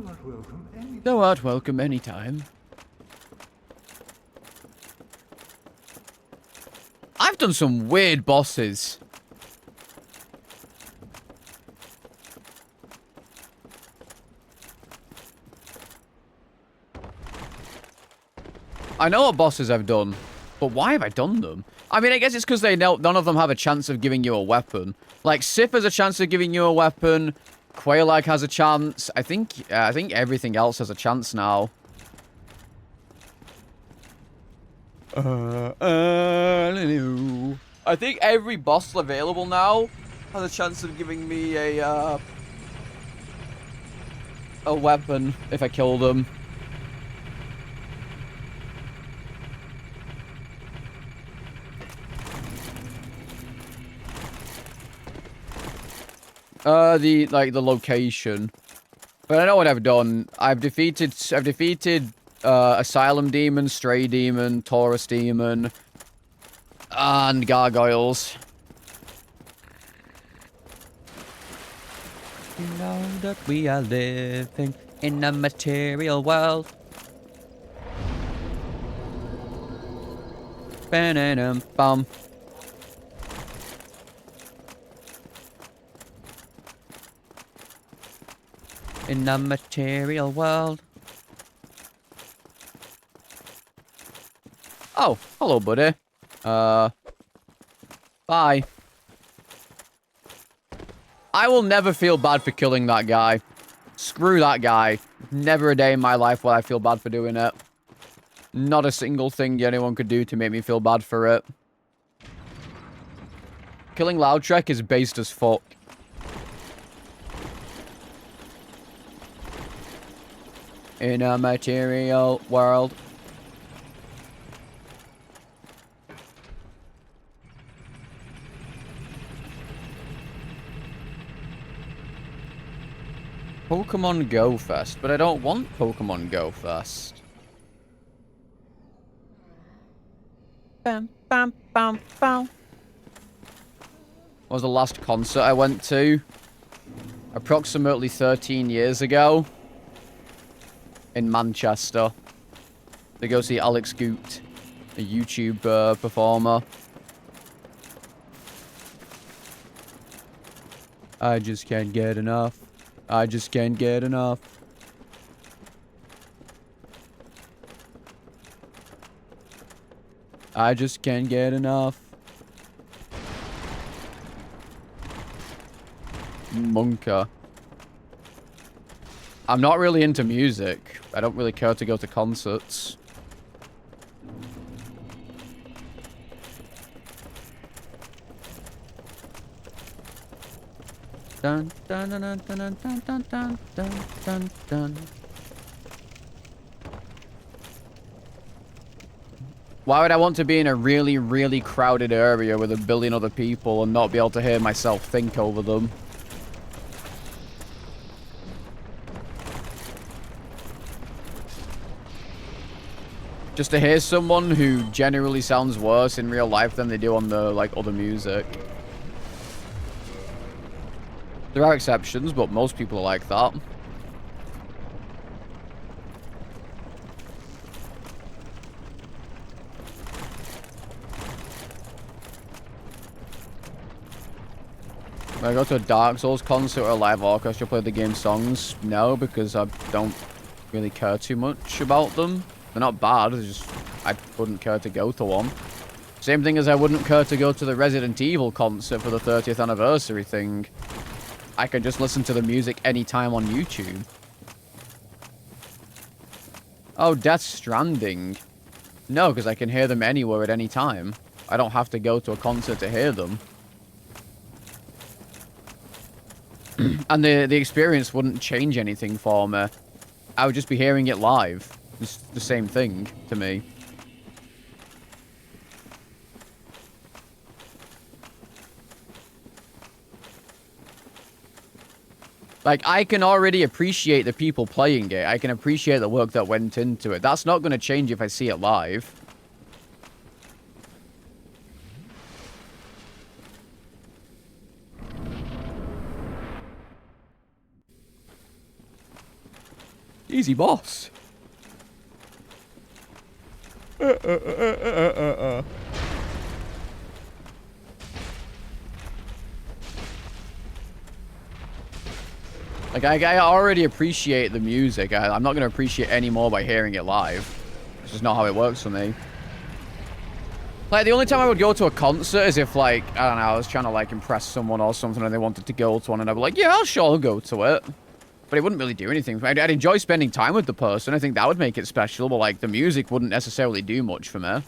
art welcome anytime. I've done some weird bosses. I know what bosses I've done, but why have I done them? I mean, I guess it's because they know none of them have a chance of giving you a weapon. Like, Sif has a chance of giving you a weapon. Quailag has a chance. I think everything else has a chance now. I think every boss available now has a chance of giving me a weapon if I kill them. The location. But I know what I've done. I've defeated Asylum Demon, Stray Demon, Taurus Demon, and Gargoyles. You know that we are living in a material world. Bam. In a material world. Oh, hello, buddy. Bye. I will never feel bad for killing that guy. Screw that guy. Never a day in my life will I feel bad for doing it. Not a single thing anyone could do to make me feel bad for it. Killing Loudtrek is based as fuck. In a material world. Pokemon Go Fest, but I don't want Pokemon Go Fest. Bam, bam, bam, bam. What was the last concert I went to? Approximately 13 years ago. In Manchester. To go see Alex Goot, a YouTube performer. I just can't get enough. I just can't get enough. I just can't get enough. Monka. I'm not really into music. I don't really care to go to concerts. Dun dun dun dun dun dun dun dun dun dun dun. Why would I want to be in a really, really crowded area with a billion other people and not be able to hear myself think over them? Just to hear someone who generally sounds worse in real life than they do on the, like, other music. There are exceptions, but most people are like that. When I go to a Dark Souls concert or a live orchestra play the game songs, no, because I don't really care too much about them. They're not bad, it's just I wouldn't care to go to one. Same thing as I wouldn't care to go to the Resident Evil concert for the 30th anniversary thing. I can just listen to the music anytime on YouTube. Oh, Death Stranding. No, because I can hear them anywhere at any time. I don't have to go to a concert to hear them. And the experience wouldn't change anything for me. I would just be hearing it live. It's the same thing to me. Like, I can already appreciate the people playing it. I can appreciate the work that went into it. That's not going to change if I see it live. Easy, boss. Like, I already appreciate the music. I'm not going to appreciate any more by hearing it live. It's just not how it works for me. Like, the only time I would go to a concert is if, like, I don't know, I was trying to, like, impress someone or something and they wanted to go to one and I'd be like, yeah, I'll go to it. But it wouldn't really do anything. I'd enjoy spending time with the person. I think that would make it special, but, like, the music wouldn't necessarily do much for me.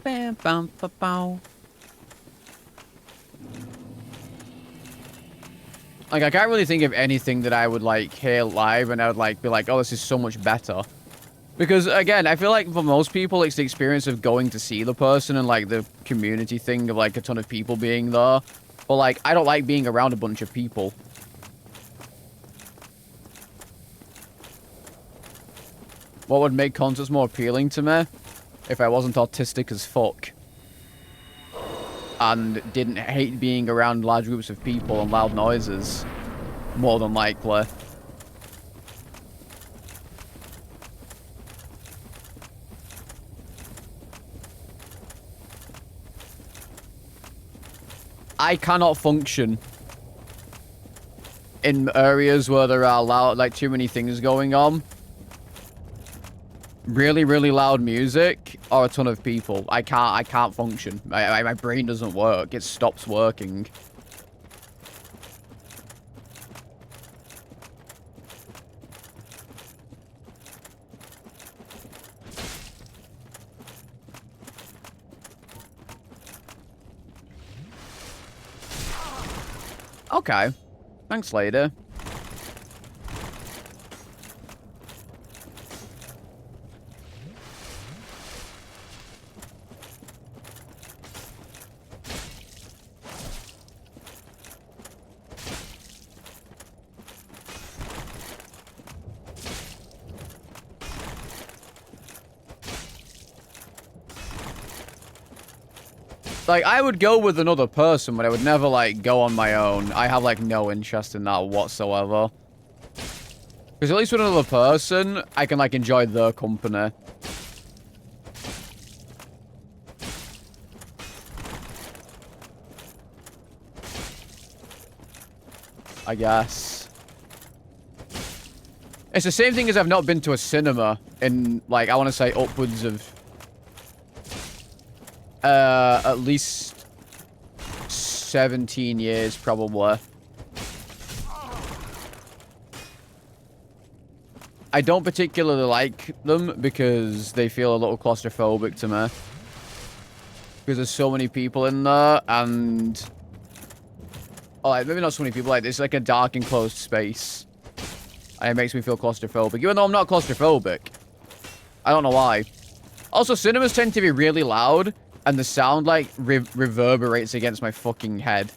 Bam, bam, ba, bow. Like, I can't really think of anything that I would, like, hear live and I would, like, be like, oh, this is so much better. Because, again, I feel like for most people, it's the experience of going to see the person and, like, the community thing of, like, a ton of people being there. But, like, I don't like being around a bunch of people. What would make concerts more appealing to me? If I wasn't autistic as fuck. And didn't hate being around large groups of people and loud noises. More than likely. I cannot function in areas where there are loud, like too many things going on. Really, really loud music or a ton of people. I can't function. My brain doesn't work. It stops working. Okay. Thanks, lady. Like, I would go with another person, but I would never, like, go on my own. I have, like, no interest in that whatsoever. Because at least with another person, I can, like, enjoy their company. I guess. It's the same thing as I've not been to a cinema in, like, I want to say upwards of... at least 17 years, probably. I don't particularly like them because they feel a little claustrophobic to me. Because there's so many people in there, and... Oh, like, maybe not so many people, like, it's like a dark enclosed space. And it makes me feel claustrophobic, even though I'm not claustrophobic. I don't know why. Also, cinemas tend to be really loud, and the sound, like, reverberates against my fucking head.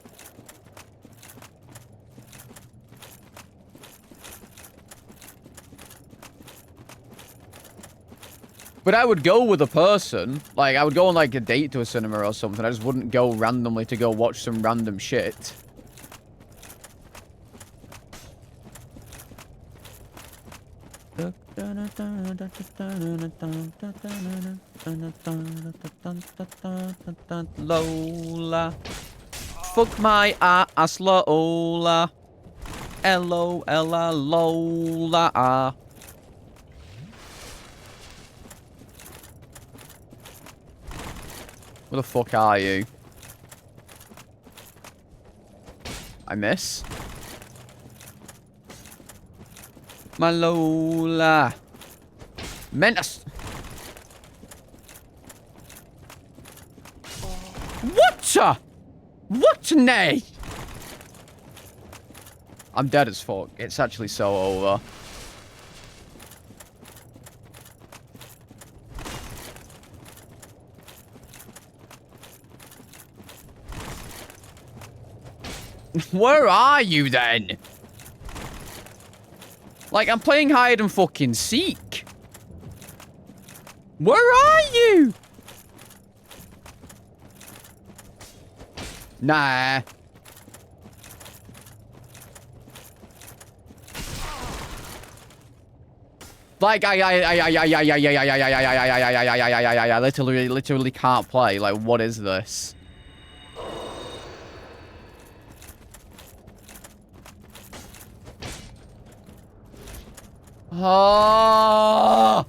But I would go with a person. Like, I would go on, like, a date to a cinema or something. I just wouldn't go randomly to go watch some random shit. Lola. Fuck my ass, Lola. L-O-L-A, Lola. Where the fuck are you? I miss. My Lola. Menace. What? What nay? I'm dead as fuck. It's actually so over. Where are you then? Like, I'm playing hide and fucking seek. Where are you? Nah. Like, I literally can't play. Like, what is this? Oh!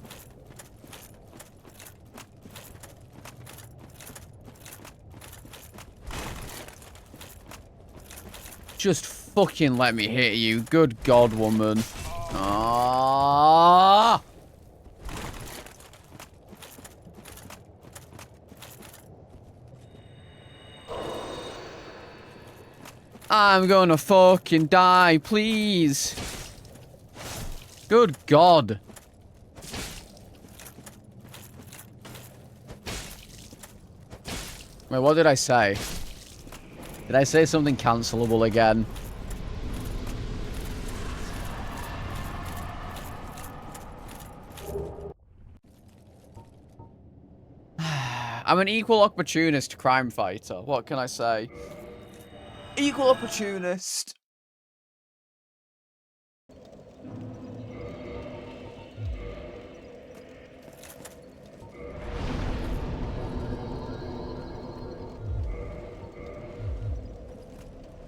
Just fucking let me hit you. Good God, woman. Ah! I'm gonna fucking die, please. Good God. Wait, what did I say? Did I say something cancelable again? I'm an equal opportunist crime fighter. What can I say? Equal opportunist.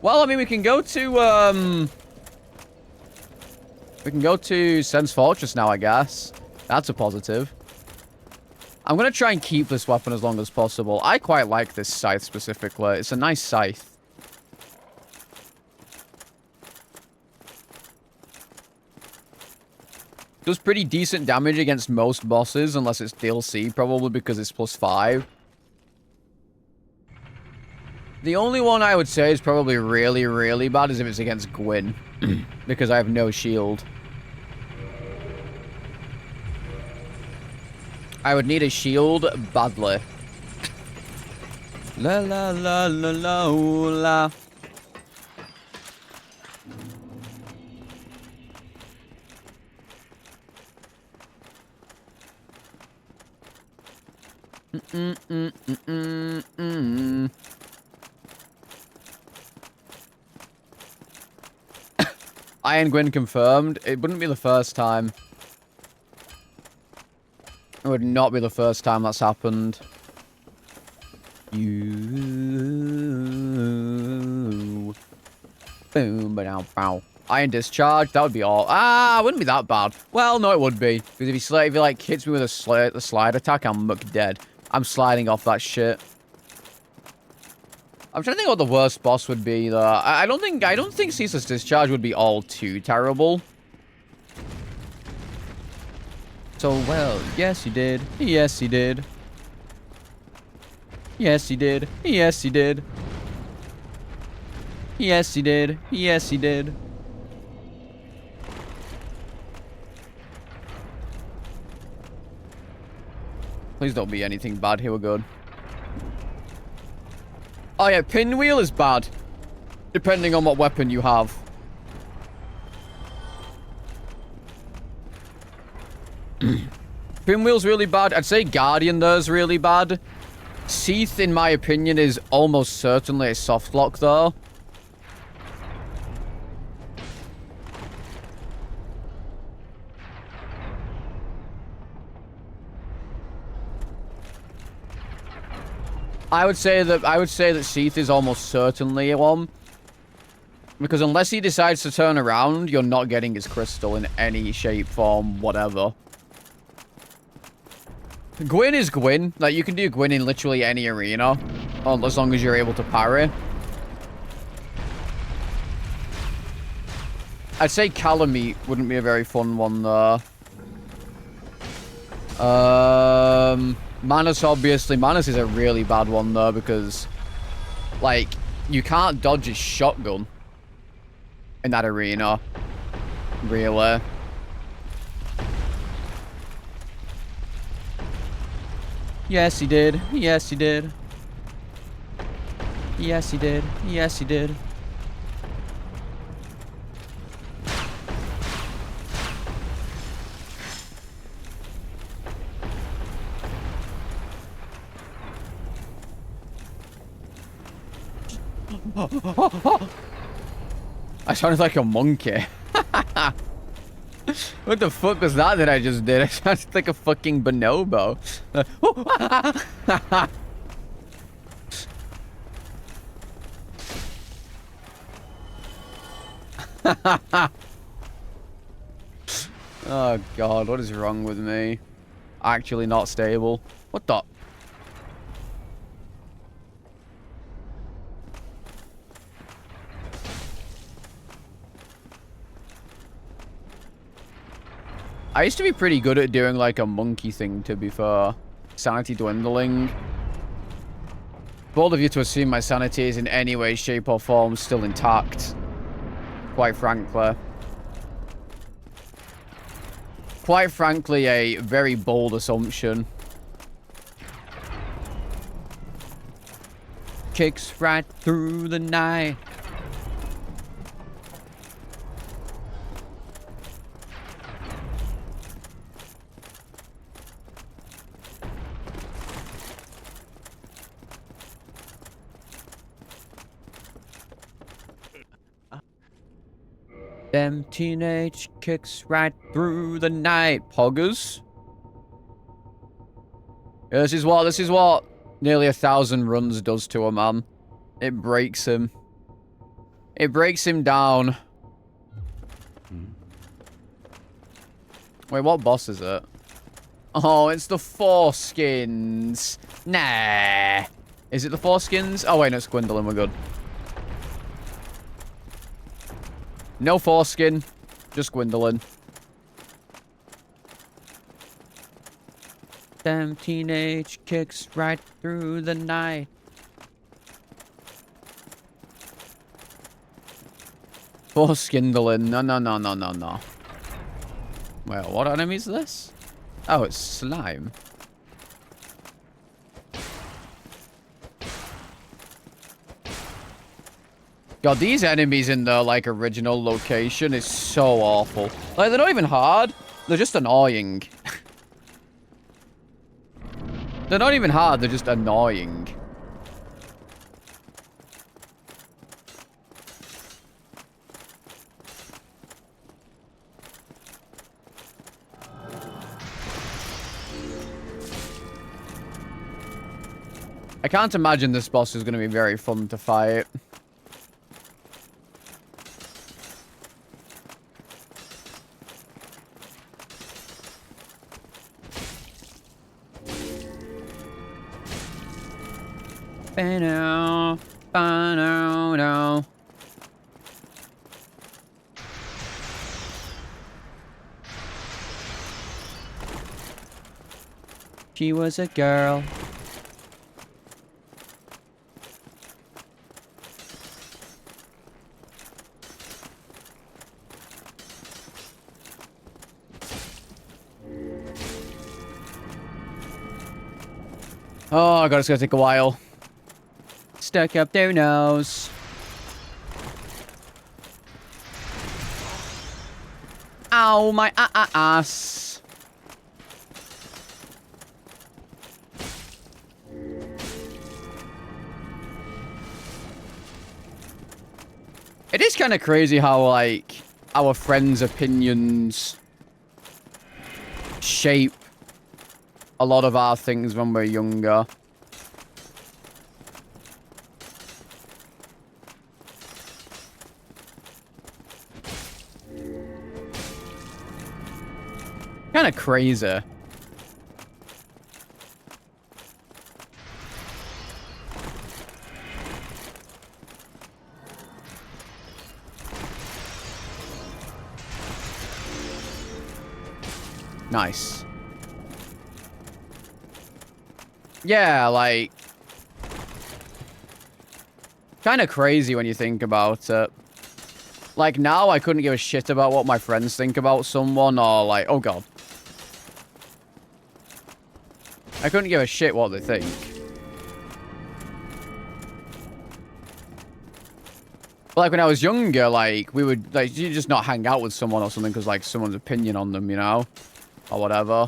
Well, I mean, we can go to, we can go to Sen's Fortress now, I guess. That's a positive. I'm going to try and keep this weapon as long as possible. I quite like this scythe specifically. It's a nice scythe. Does pretty decent damage against most bosses, unless it's DLC, probably because it's +5. The only one I would say is probably really, really bad is if it's against Gwyn. Because I have no shield. I would need a shield badly. La la la la la la. Iron Gwyn confirmed. It wouldn't be the first time. It would not be the first time that's happened. You. Boom, ba bow. Iron Discharge, that would be all. Ah, it wouldn't be that bad. Well, no, it would be. Because if he like hits me with a slide attack, I'm muck dead. I'm sliding off that shit. I'm trying to think what the worst boss would be, though. I don't think Ceaseless Discharge would be all too terrible. So, well, yes, he did. Yes, he did. Yes, he did. Yes, he did. Yes, he did. Yes, he did. Please don't be anything bad. Here we're good. Oh, yeah, Pinwheel is bad. Depending on what weapon you have. Pinwheel's really bad. I'd say Guardian there's really bad. Seath, in my opinion, is almost certainly a soft lock, though. I would say that Seath is almost certainly one. Because unless he decides to turn around, you're not getting his crystal in any shape, form, whatever. Gwyn is Gwyn. Like, you can do Gwyn in literally any arena. As long as you're able to parry. I'd say Calamite wouldn't be a very fun one, though. Manus, obviously. Manus is a really bad one, though, because, like, you can't dodge his shotgun in that arena. Really. Yes, he did. Yes, he did. Yes, he did. Yes, he did. I sounded like a monkey. What the fuck was that I just did? I sounded like a fucking bonobo. Oh god, what is wrong with me? Actually not stable. What the? I used to be pretty good at doing like a monkey thing, to be fair. Sanity dwindling. Bold of you to assume my sanity is in any way, shape, or form still intact. Quite frankly. Quite frankly, a very bold assumption. Kicks right through the night. Them teenage kicks right through the night, poggers. Yeah, this is what nearly 1,000 runs does to a man. It breaks him. It breaks him down. Wait, what boss is it? Oh, it's the foreskins. Nah. Is it the foreskins? Oh, wait, no, it's Gwendolyn. We're good. No foreskin. Just Gwendolyn. Them teenage kicks right through the night. Foreskindolyn. No, no, no, no, no, no. Well, what enemy is this? Oh, it's slime. God, these enemies in the, like, original location is so awful. Like, they're not even hard. They're just annoying. They're not even hard. They're just annoying. I can't imagine this boss is going to be very fun to fight. Ba-no, ba-no-no. She was a girl. Oh god, it's gonna take a while. Stuck up their nose. Ow, my ass. It is kind of crazy how, like, our friends' opinions shape a lot of our things when we're younger. Kind of crazy. Nice. Yeah, like... kind of crazy when you think about it. Like, now I couldn't give a shit about what my friends think about someone, or like... oh god. I couldn't give a shit what they think. But like, when I was younger, like, we would... like, you just not hang out with someone or something because, like, someone's opinion on them, you know? Or whatever.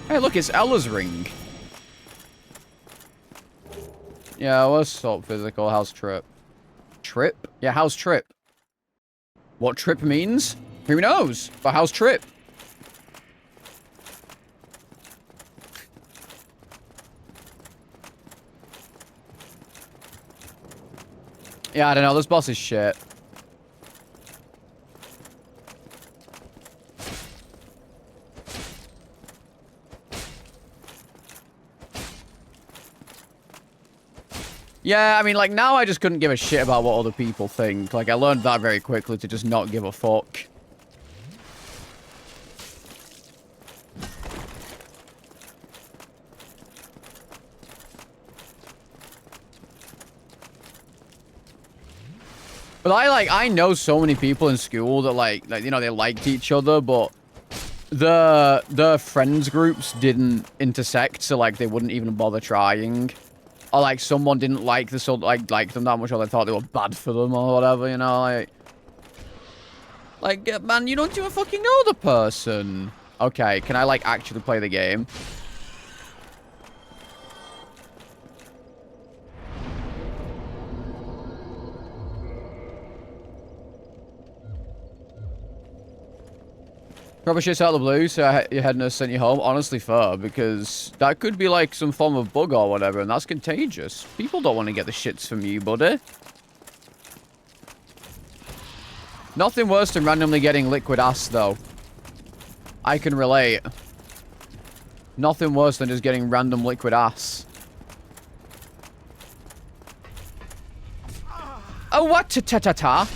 Hey, look, it's Ella's ring. Yeah, what's up, physical? How's Trip? Trip? Yeah, how's Trip? What Trip means? Who knows? But how's Trip? Yeah, I don't know. This boss is shit. Yeah, I mean, like, now I just couldn't give a shit about what other people think. Like, I learned that very quickly to just not give a fuck. But I know so many people in school that, like, you know, they liked each other, but the friends groups didn't intersect, so, like, they wouldn't even bother trying. Or, like, someone didn't like this, or, like them that much, or they thought they were bad for them, or whatever, you know, like... like, man, you don't even fucking know the person. Okay, can I, like, actually play the game? Probably shit's out of the blue, so your head nurse sent you home. Honestly, fair, because that could be like some form of bug or whatever, and that's contagious. People don't want to get the shits from you, buddy. Nothing worse than randomly getting liquid ass, though. I can relate. Nothing worse than just getting random liquid ass. Oh, what? Ta-ta-ta-ta?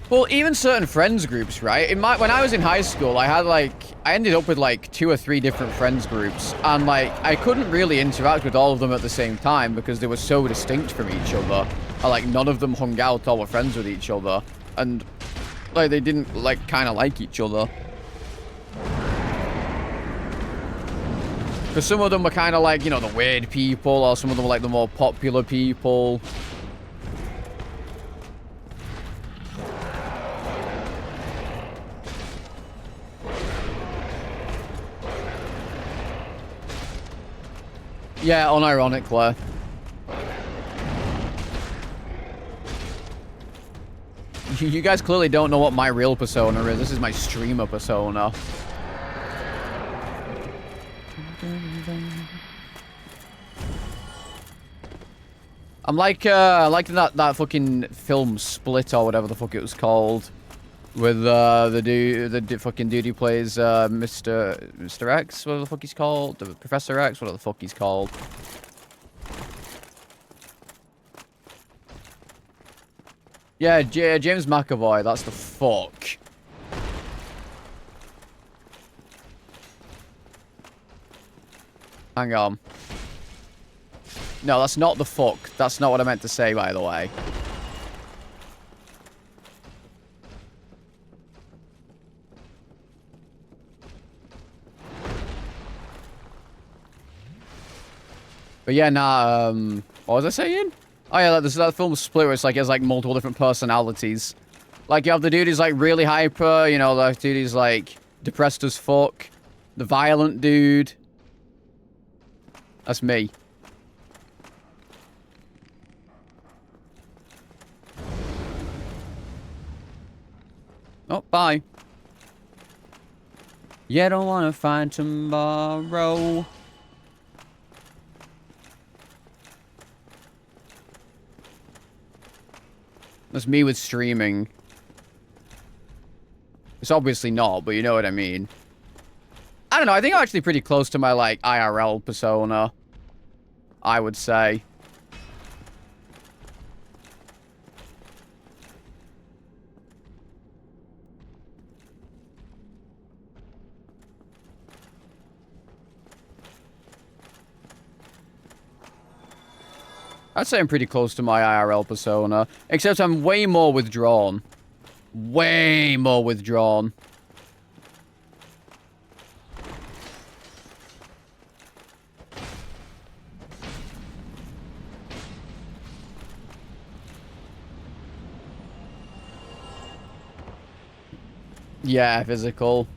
Well, even certain friends groups, right? When I was in high school, I ended up with like 2 or 3 different friends groups, and like I couldn't really interact with all of them at the same time because they were so distinct from each other. And, like none of them hung out or were friends with each other, and like they didn't like kind of like each other. Because some of them were kind of like, you know, the weird people, or some of them were like the more popular people. Yeah, unironically. You guys clearly don't know what my real persona is. This is my streamer persona. I'm like that fucking film Split or whatever the fuck it was called, with the fucking dude who plays Mr. X, whatever the fuck he's called, the Professor X, whatever the fuck he's called. Yeah, James McAvoy, that's the fuck. Hang on. No, that's not the fuck. That's not what I meant to say, by the way. But yeah, nah, what was I saying? Oh yeah, there's that film Split where it's like, it has like multiple different personalities. Like, you have the dude who's like really hyper, you know, the dude who's like depressed as fuck. The violent dude. That's me. Oh, bye. Yeah, don't want to find tomorrow. That's me with streaming. It's obviously not, but you know what I mean. I don't know, I think I'm actually pretty close to my, like, IRL persona. I would say. I'd say I'm pretty close to my IRL persona, except I'm way more withdrawn. Way more withdrawn. Yeah, physical.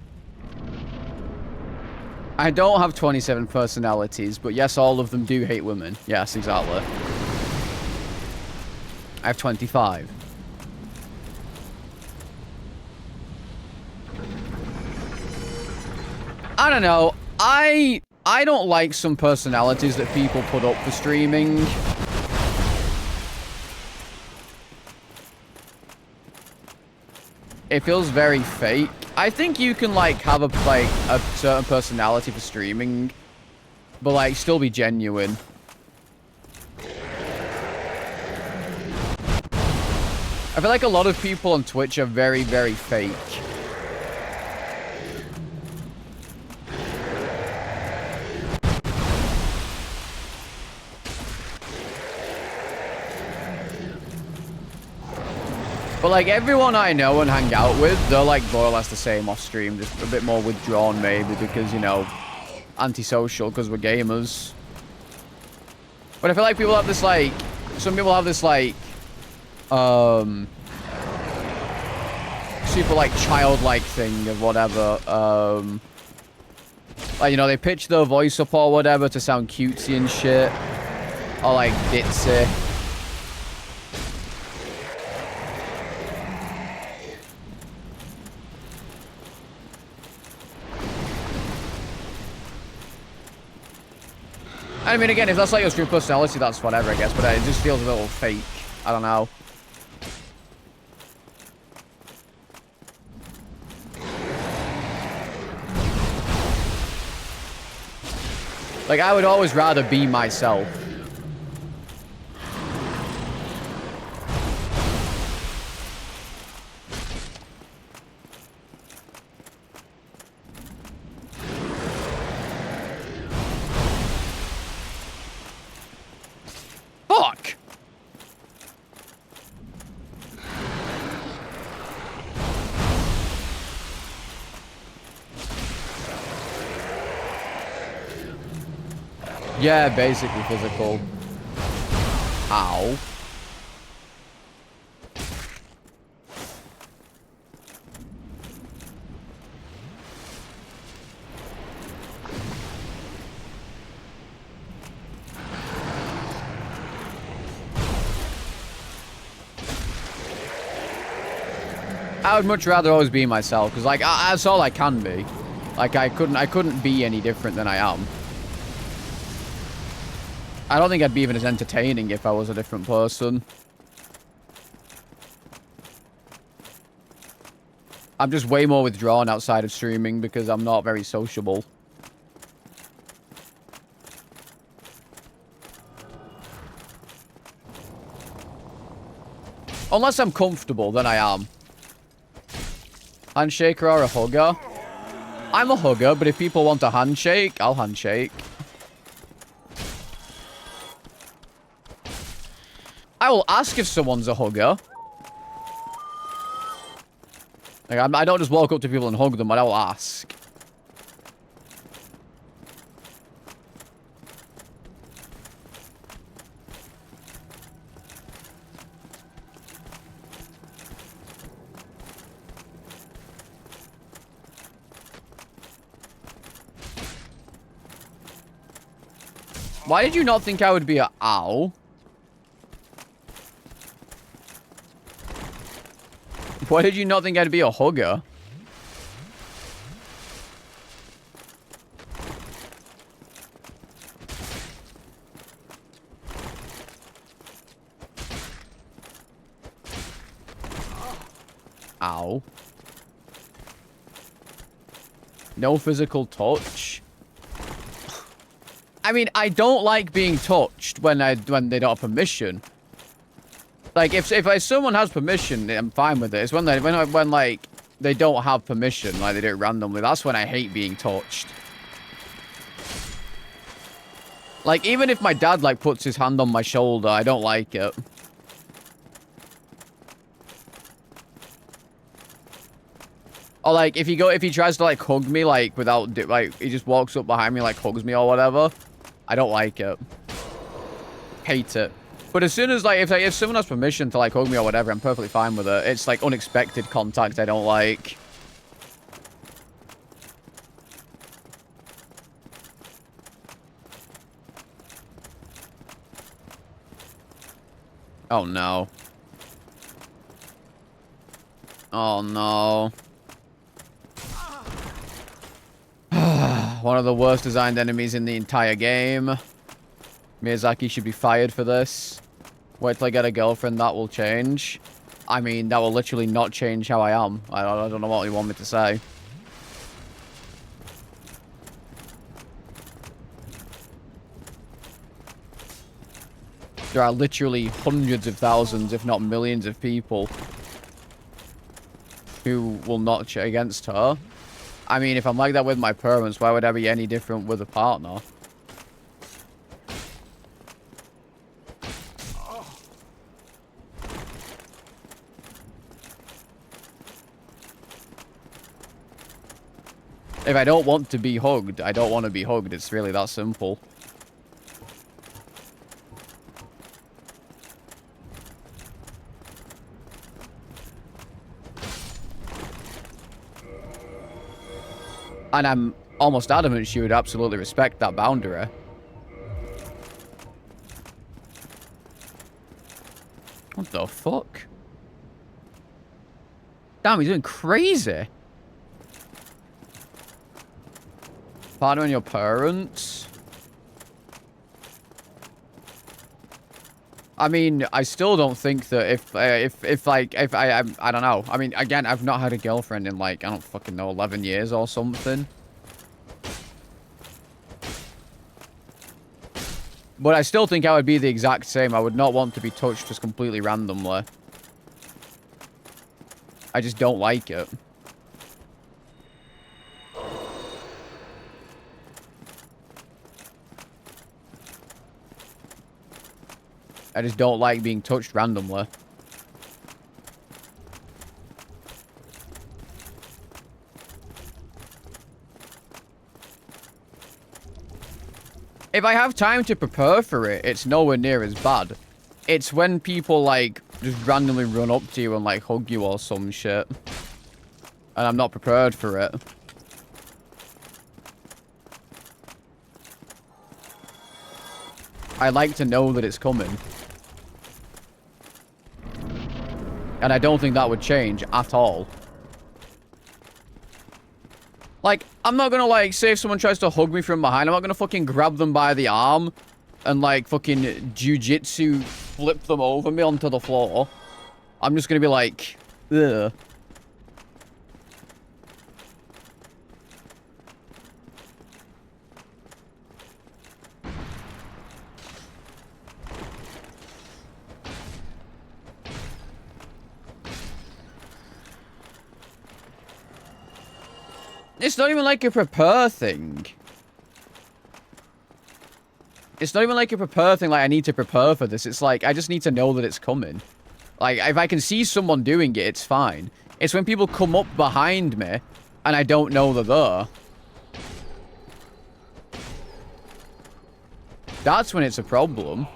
I don't have 27 personalities, but yes, all of them do hate women. Yes, exactly. I have 25. I don't know. I don't like some personalities that people put up for streaming. It feels very fake. I think you can like have a certain personality for streaming, but like still be genuine. I feel like a lot of people on Twitch are very, very fake. But like everyone I know and hang out with, they're like more or less the same off stream, just a bit more withdrawn maybe because, you know, antisocial because we're gamers. But I feel like people have this like, some people have this like, super like childlike thing of whatever, Like, you know, they pitch their voice up or whatever to sound cutesy and shit. Or, like, ditzy. I mean, again, if that's like your true personality, that's whatever, I guess. But it just feels a little fake. I don't know. Like, I would always rather be myself. Fuck! Yeah, basically physical. Ow. I would much rather always be myself, because like that's all I can be. Like I couldn't be any different than I am. I don't think I'd be even as entertaining if I was a different person. I'm just way more withdrawn outside of streaming because I'm not very sociable. Unless I'm comfortable, then I am. Handshaker or a hugger? I'm a hugger, but if people want a handshake, I'll handshake. I will ask if someone's a hugger. Like, I don't just walk up to people and hug them, but I will ask. Why did you not think I would be a ow? Why did you not think I'd be a hugger? Ow. No physical touch. I mean, I don't like being touched when they don't have permission. Like, if someone has permission, I'm fine with it. It's when like they don't have permission, like they do it randomly. That's when I hate being touched. Like, even if my dad like puts his hand on my shoulder, I don't like it. Or like if he tries to like hug me like without like he just walks up behind me like hugs me or whatever, I don't like it. Hate it. But as soon as, like, if someone has permission to, like, hug me or whatever, I'm perfectly fine with it. It's, like, unexpected contact I don't like. Oh, no. Oh, no. One of the worst designed enemies in the entire game. Miyazaki should be fired for this. Wait till I get a girlfriend, that will change. I mean, that will literally not change how I am. I don't know what you want me to say. There are literally hundreds of thousands, if not millions of people who will not cheat against her. I mean, if I'm like that with my parents, why would I be any different with a partner? If I don't want to be hugged, I don't want to be hugged. It's really that simple. And almost adamant she would absolutely respect that boundary. What the fuck? Damn, he's doing crazy. Partner and your parents. I mean, I still don't think that if I don't know. I mean, again, I've not had a girlfriend in like, I don't fucking know, 11 years or something. But I still think I would be the exact same. I would not want to be touched just completely randomly. I just don't like it. I just don't like being touched randomly. If I have time to prepare for it, it's nowhere near as bad. It's when people, like, just randomly run up to you and, like, hug you or some shit. And I'm not prepared for it. I like to know that it's coming. And I don't think that would change at all. Like, I'm not gonna, like, say if someone tries to hug me from behind, I'm not gonna fucking grab them by the arm and, like, fucking jujitsu flip them over me onto the floor. I'm just gonna be like, ugh. It's not even like a prepare thing. It's not even like a prepare thing, like I need to prepare for this. It's like, I just need to know that it's coming. Like, if I can see someone doing it, it's fine. It's when people come up behind me and I don't know they're there. That's when it's a problem.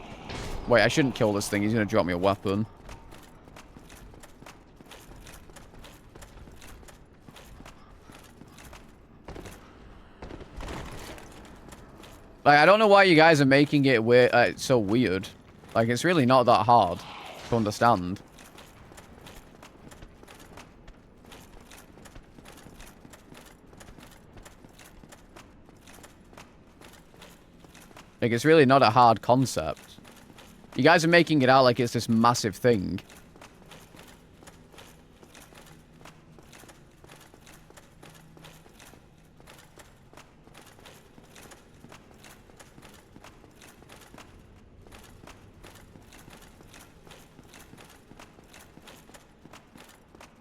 Wait, I shouldn't kill this thing. He's gonna drop me a weapon. Like, I don't know why you guys are making it weird, so weird. Like, it's really not that hard to understand. Like, it's really not a hard concept. You guys are making it out like it's this massive thing.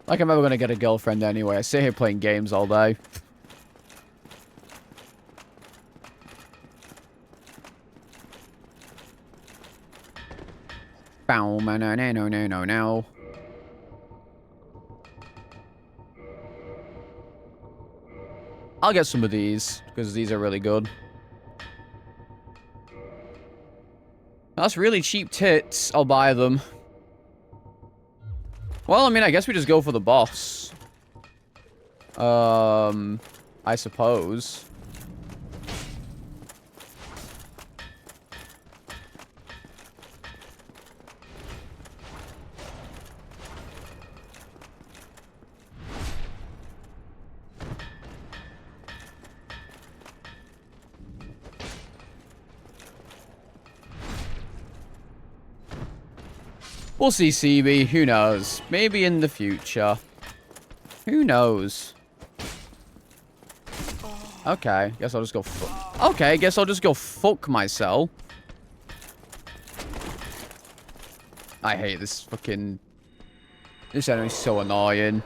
Like I'm ever gonna get a girlfriend anyway. I sit here playing games all day. Bow, no, no, no, no, no, no. I'll get some of these because these are really good. That's really cheap tits. I'll buy them. Well, I mean, I guess we just go for the boss. I suppose. We'll see, CB. Who knows? Maybe in the future. Who knows? Okay, guess I'll just go fuck. Okay, guess I'll just go fuck myself. I hate this fucking... This enemy's so annoying.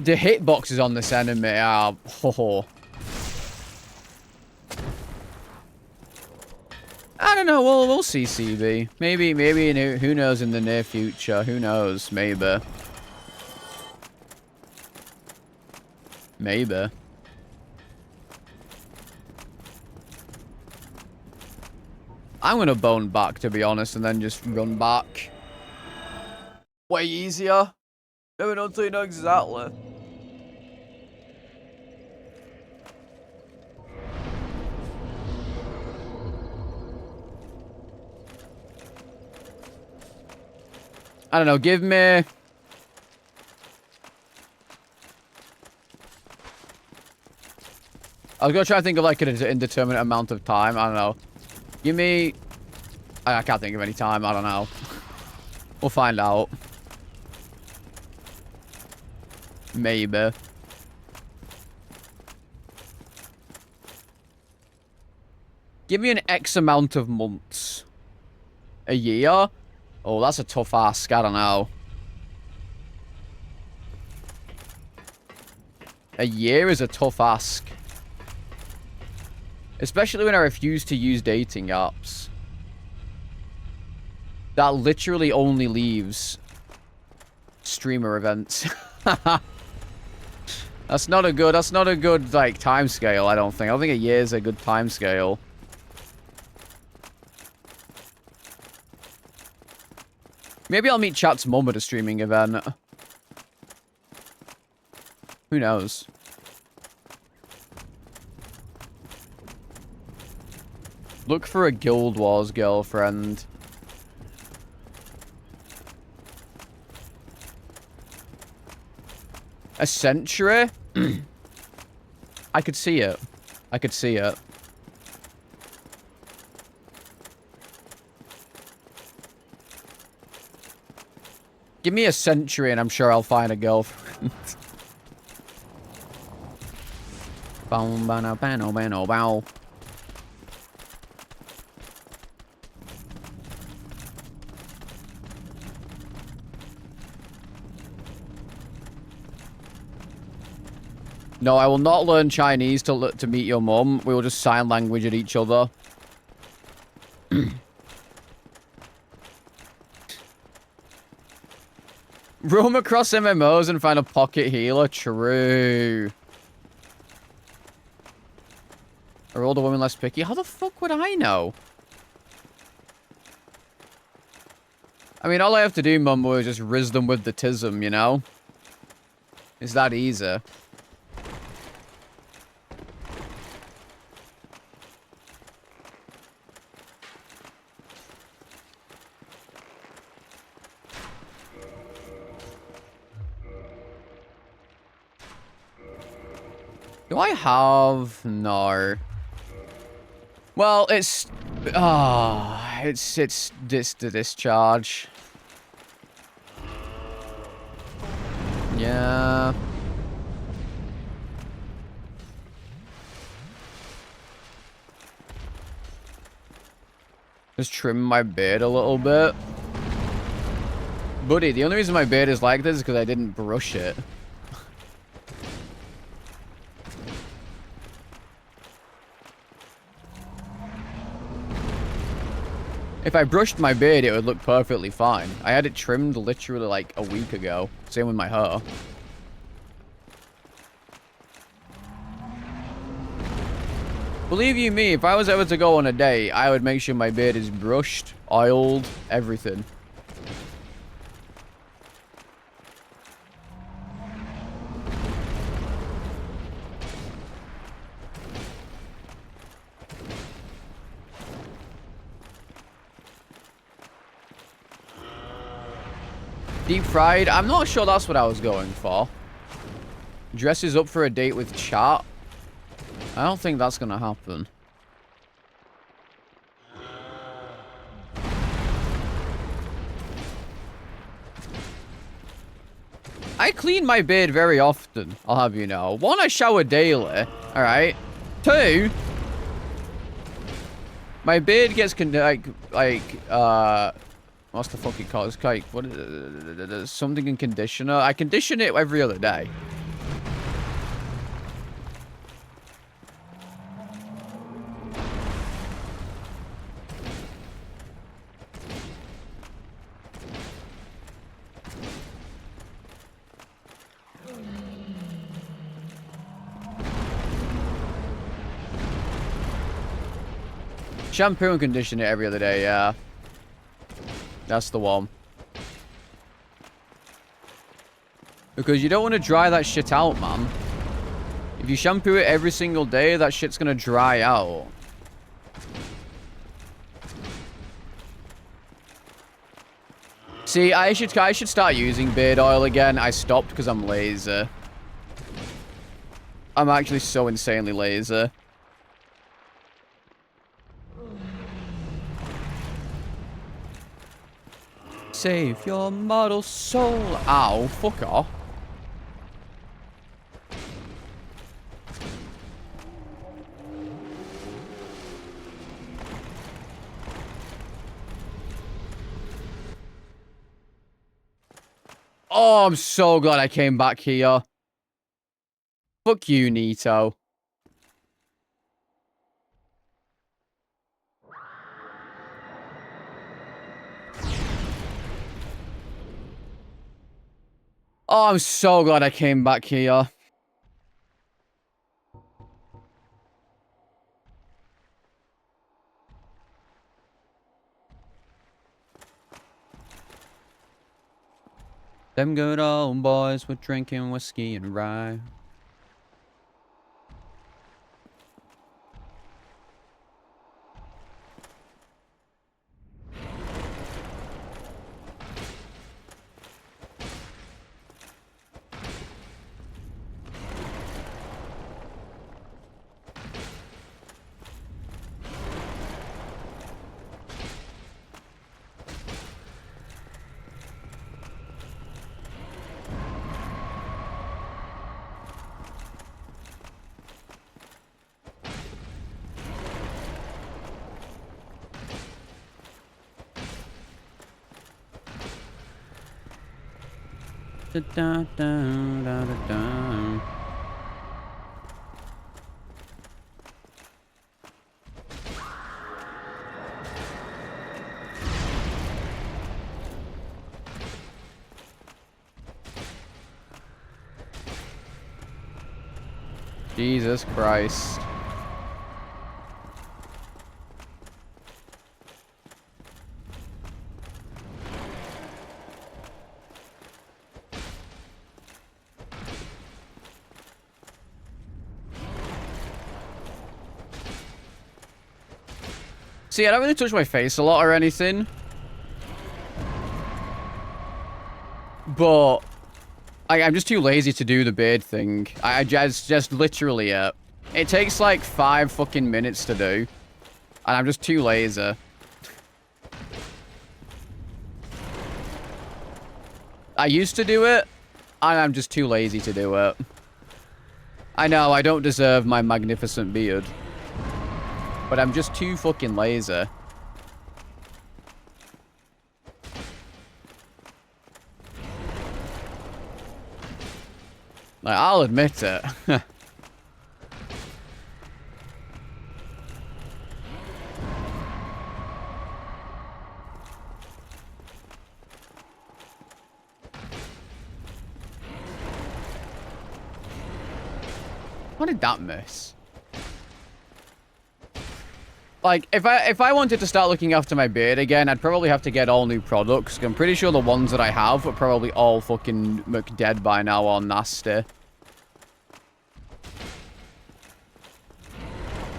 The hitboxes on this enemy are... Oh. I don't know. We'll see, CB. Maybe, who knows in the near future. Who knows? Maybe. Maybe. I'm gonna bone back, to be honest, and then just run back. Way easier. Maybe not so you know exactly. I don't know, give me... I was gonna try to think of like an indeterminate amount of time. I don't know. Give me... I can't think of any time. I don't know. We'll find out. Maybe. Give me an X amount of months. A year? Oh, that's a tough ask. I don't know. A year is a tough ask. Especially when I refuse to use dating apps. That literally only leaves streamer events. That's not a good, like, time scale, I don't think. I don't think a year is a good time scale. Maybe I'll meet chat's mum at a streaming event. Who knows? Look for a Guild Wars girlfriend. A century? I could see it. I could see it. Give me a century and I'm sure I'll find a girlfriend. Bow. No, I will not learn Chinese to meet your mum. We will just sign language at each other. Roam across MMOs and find a pocket healer? True. Are older women less picky? How the fuck would I know? I mean, all I have to do, Mumbo, is just riz them with the tism, you know? It's that easy. Do I have... No. Well, it's... it's the discharge. Yeah. Just trim my beard a little bit. Buddy, the only reason my beard is like this is because I didn't brush it. If I brushed my beard, it would look perfectly fine. I had it trimmed literally like a week ago. Same with my hair. Believe you me, if I was ever to go on a date, I would make sure my beard is brushed, oiled, everything. Deep fried? I'm not sure that's what I was going for. Dresses up for a date with chat? I don't think that's gonna happen. I clean my beard very often, I'll have you know. One, I shower daily, alright? Two, my beard gets, what's the fuck it called? It's like, what is it? Something in conditioner. I condition it every other day. Shampoo and condition it every other day, yeah. That's the one. Because you don't want to dry that shit out, man. If you shampoo it every single day, that shit's gonna dry out. See, I should start using beard oil again. I stopped because I'm lazy. I'm actually so insanely lazy. Save your mortal soul. Ow, fuck off. Oh, I'm so glad I came back here. Fuck you, Nito. Oh, I'm so glad I came back here. Them good old boys were drinking whiskey and rye. Da, da, da, da, da, da. Jesus Christ. See, I don't really touch my face a lot or anything. But I'm just too lazy to do the beard thing. I just literally it. It takes like 5 fucking minutes to do. And I'm just too lazy. I used to do it, and I'm just too lazy to do it. I know, I don't deserve my magnificent beard. But I'm just too fucking lazy. Like, I'll admit it. How did that miss? Like, if I wanted to start looking after my beard again, I'd probably have to get all new products. I'm pretty sure the ones that I have are probably all fucking McDead by now or nasty.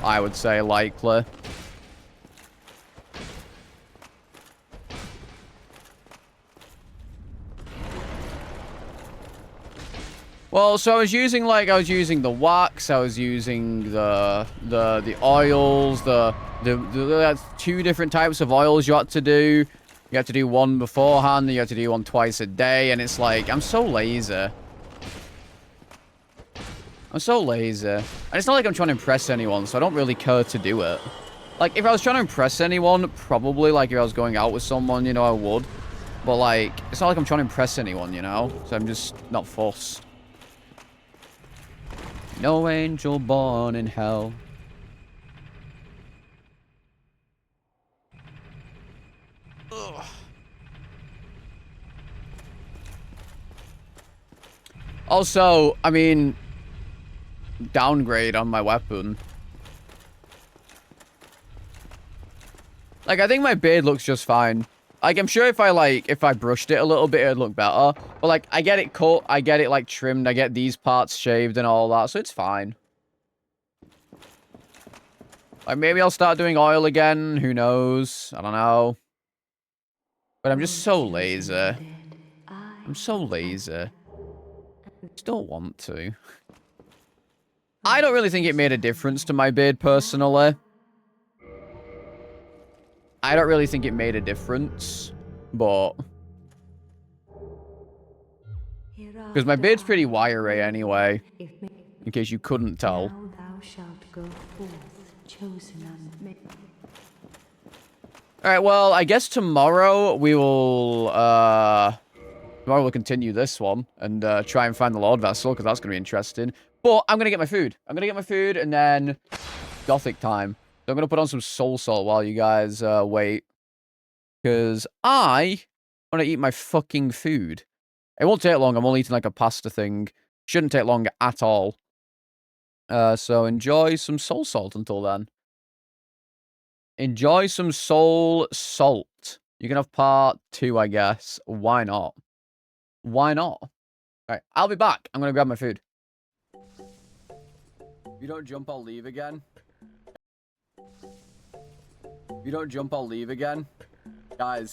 I would say likely. Well, so I was using the wax, I was using the oils, the 2 different types of oils you had to do. You have to do one beforehand, you have to do one twice a day, and it's like, I'm so lazy. I'm so lazy. And it's not like I'm trying to impress anyone, so I don't really care to do it. Like, if I was trying to impress anyone, probably, like, if I was going out with someone, you know, I would. But, like, it's not like I'm trying to impress anyone, you know? So I'm just not fussed. No angel born in hell. Ugh. Also, I mean, downgrade on my weapon. Like, I think my beard looks just fine. Like, I'm sure if I brushed it a little bit, it'd look better. But, like, I get it cut. I get it, like, trimmed. I get these parts shaved and all that. So it's fine. Like, maybe I'll start doing oil again. Who knows? I don't know. But I'm just so lazy. I'm so lazy. Just don't want to. I don't really think it made a difference to my beard, personally. I don't really think it made a difference. But... because my beard's pretty wiry anyway. In case you couldn't tell. Alright, well, I guess tomorrow we will, tomorrow we'll continue this one and try and find the Lord Vessel, because that's going to be interesting. But I'm going to get my food. I'm going to get my food and then Gothic time. So I'm going to put on some soul salt while you guys wait. Because I want to eat my fucking food. It won't take long. I'm only eating like a pasta thing. Shouldn't take long at all. So enjoy some soul salt until then. Enjoy some soul salt. You can have part 2, I guess. Why not? Why not? Alright, I'll be back. I'm gonna grab my food. If you don't jump, I'll leave again. If you don't jump, I'll leave again. Guys.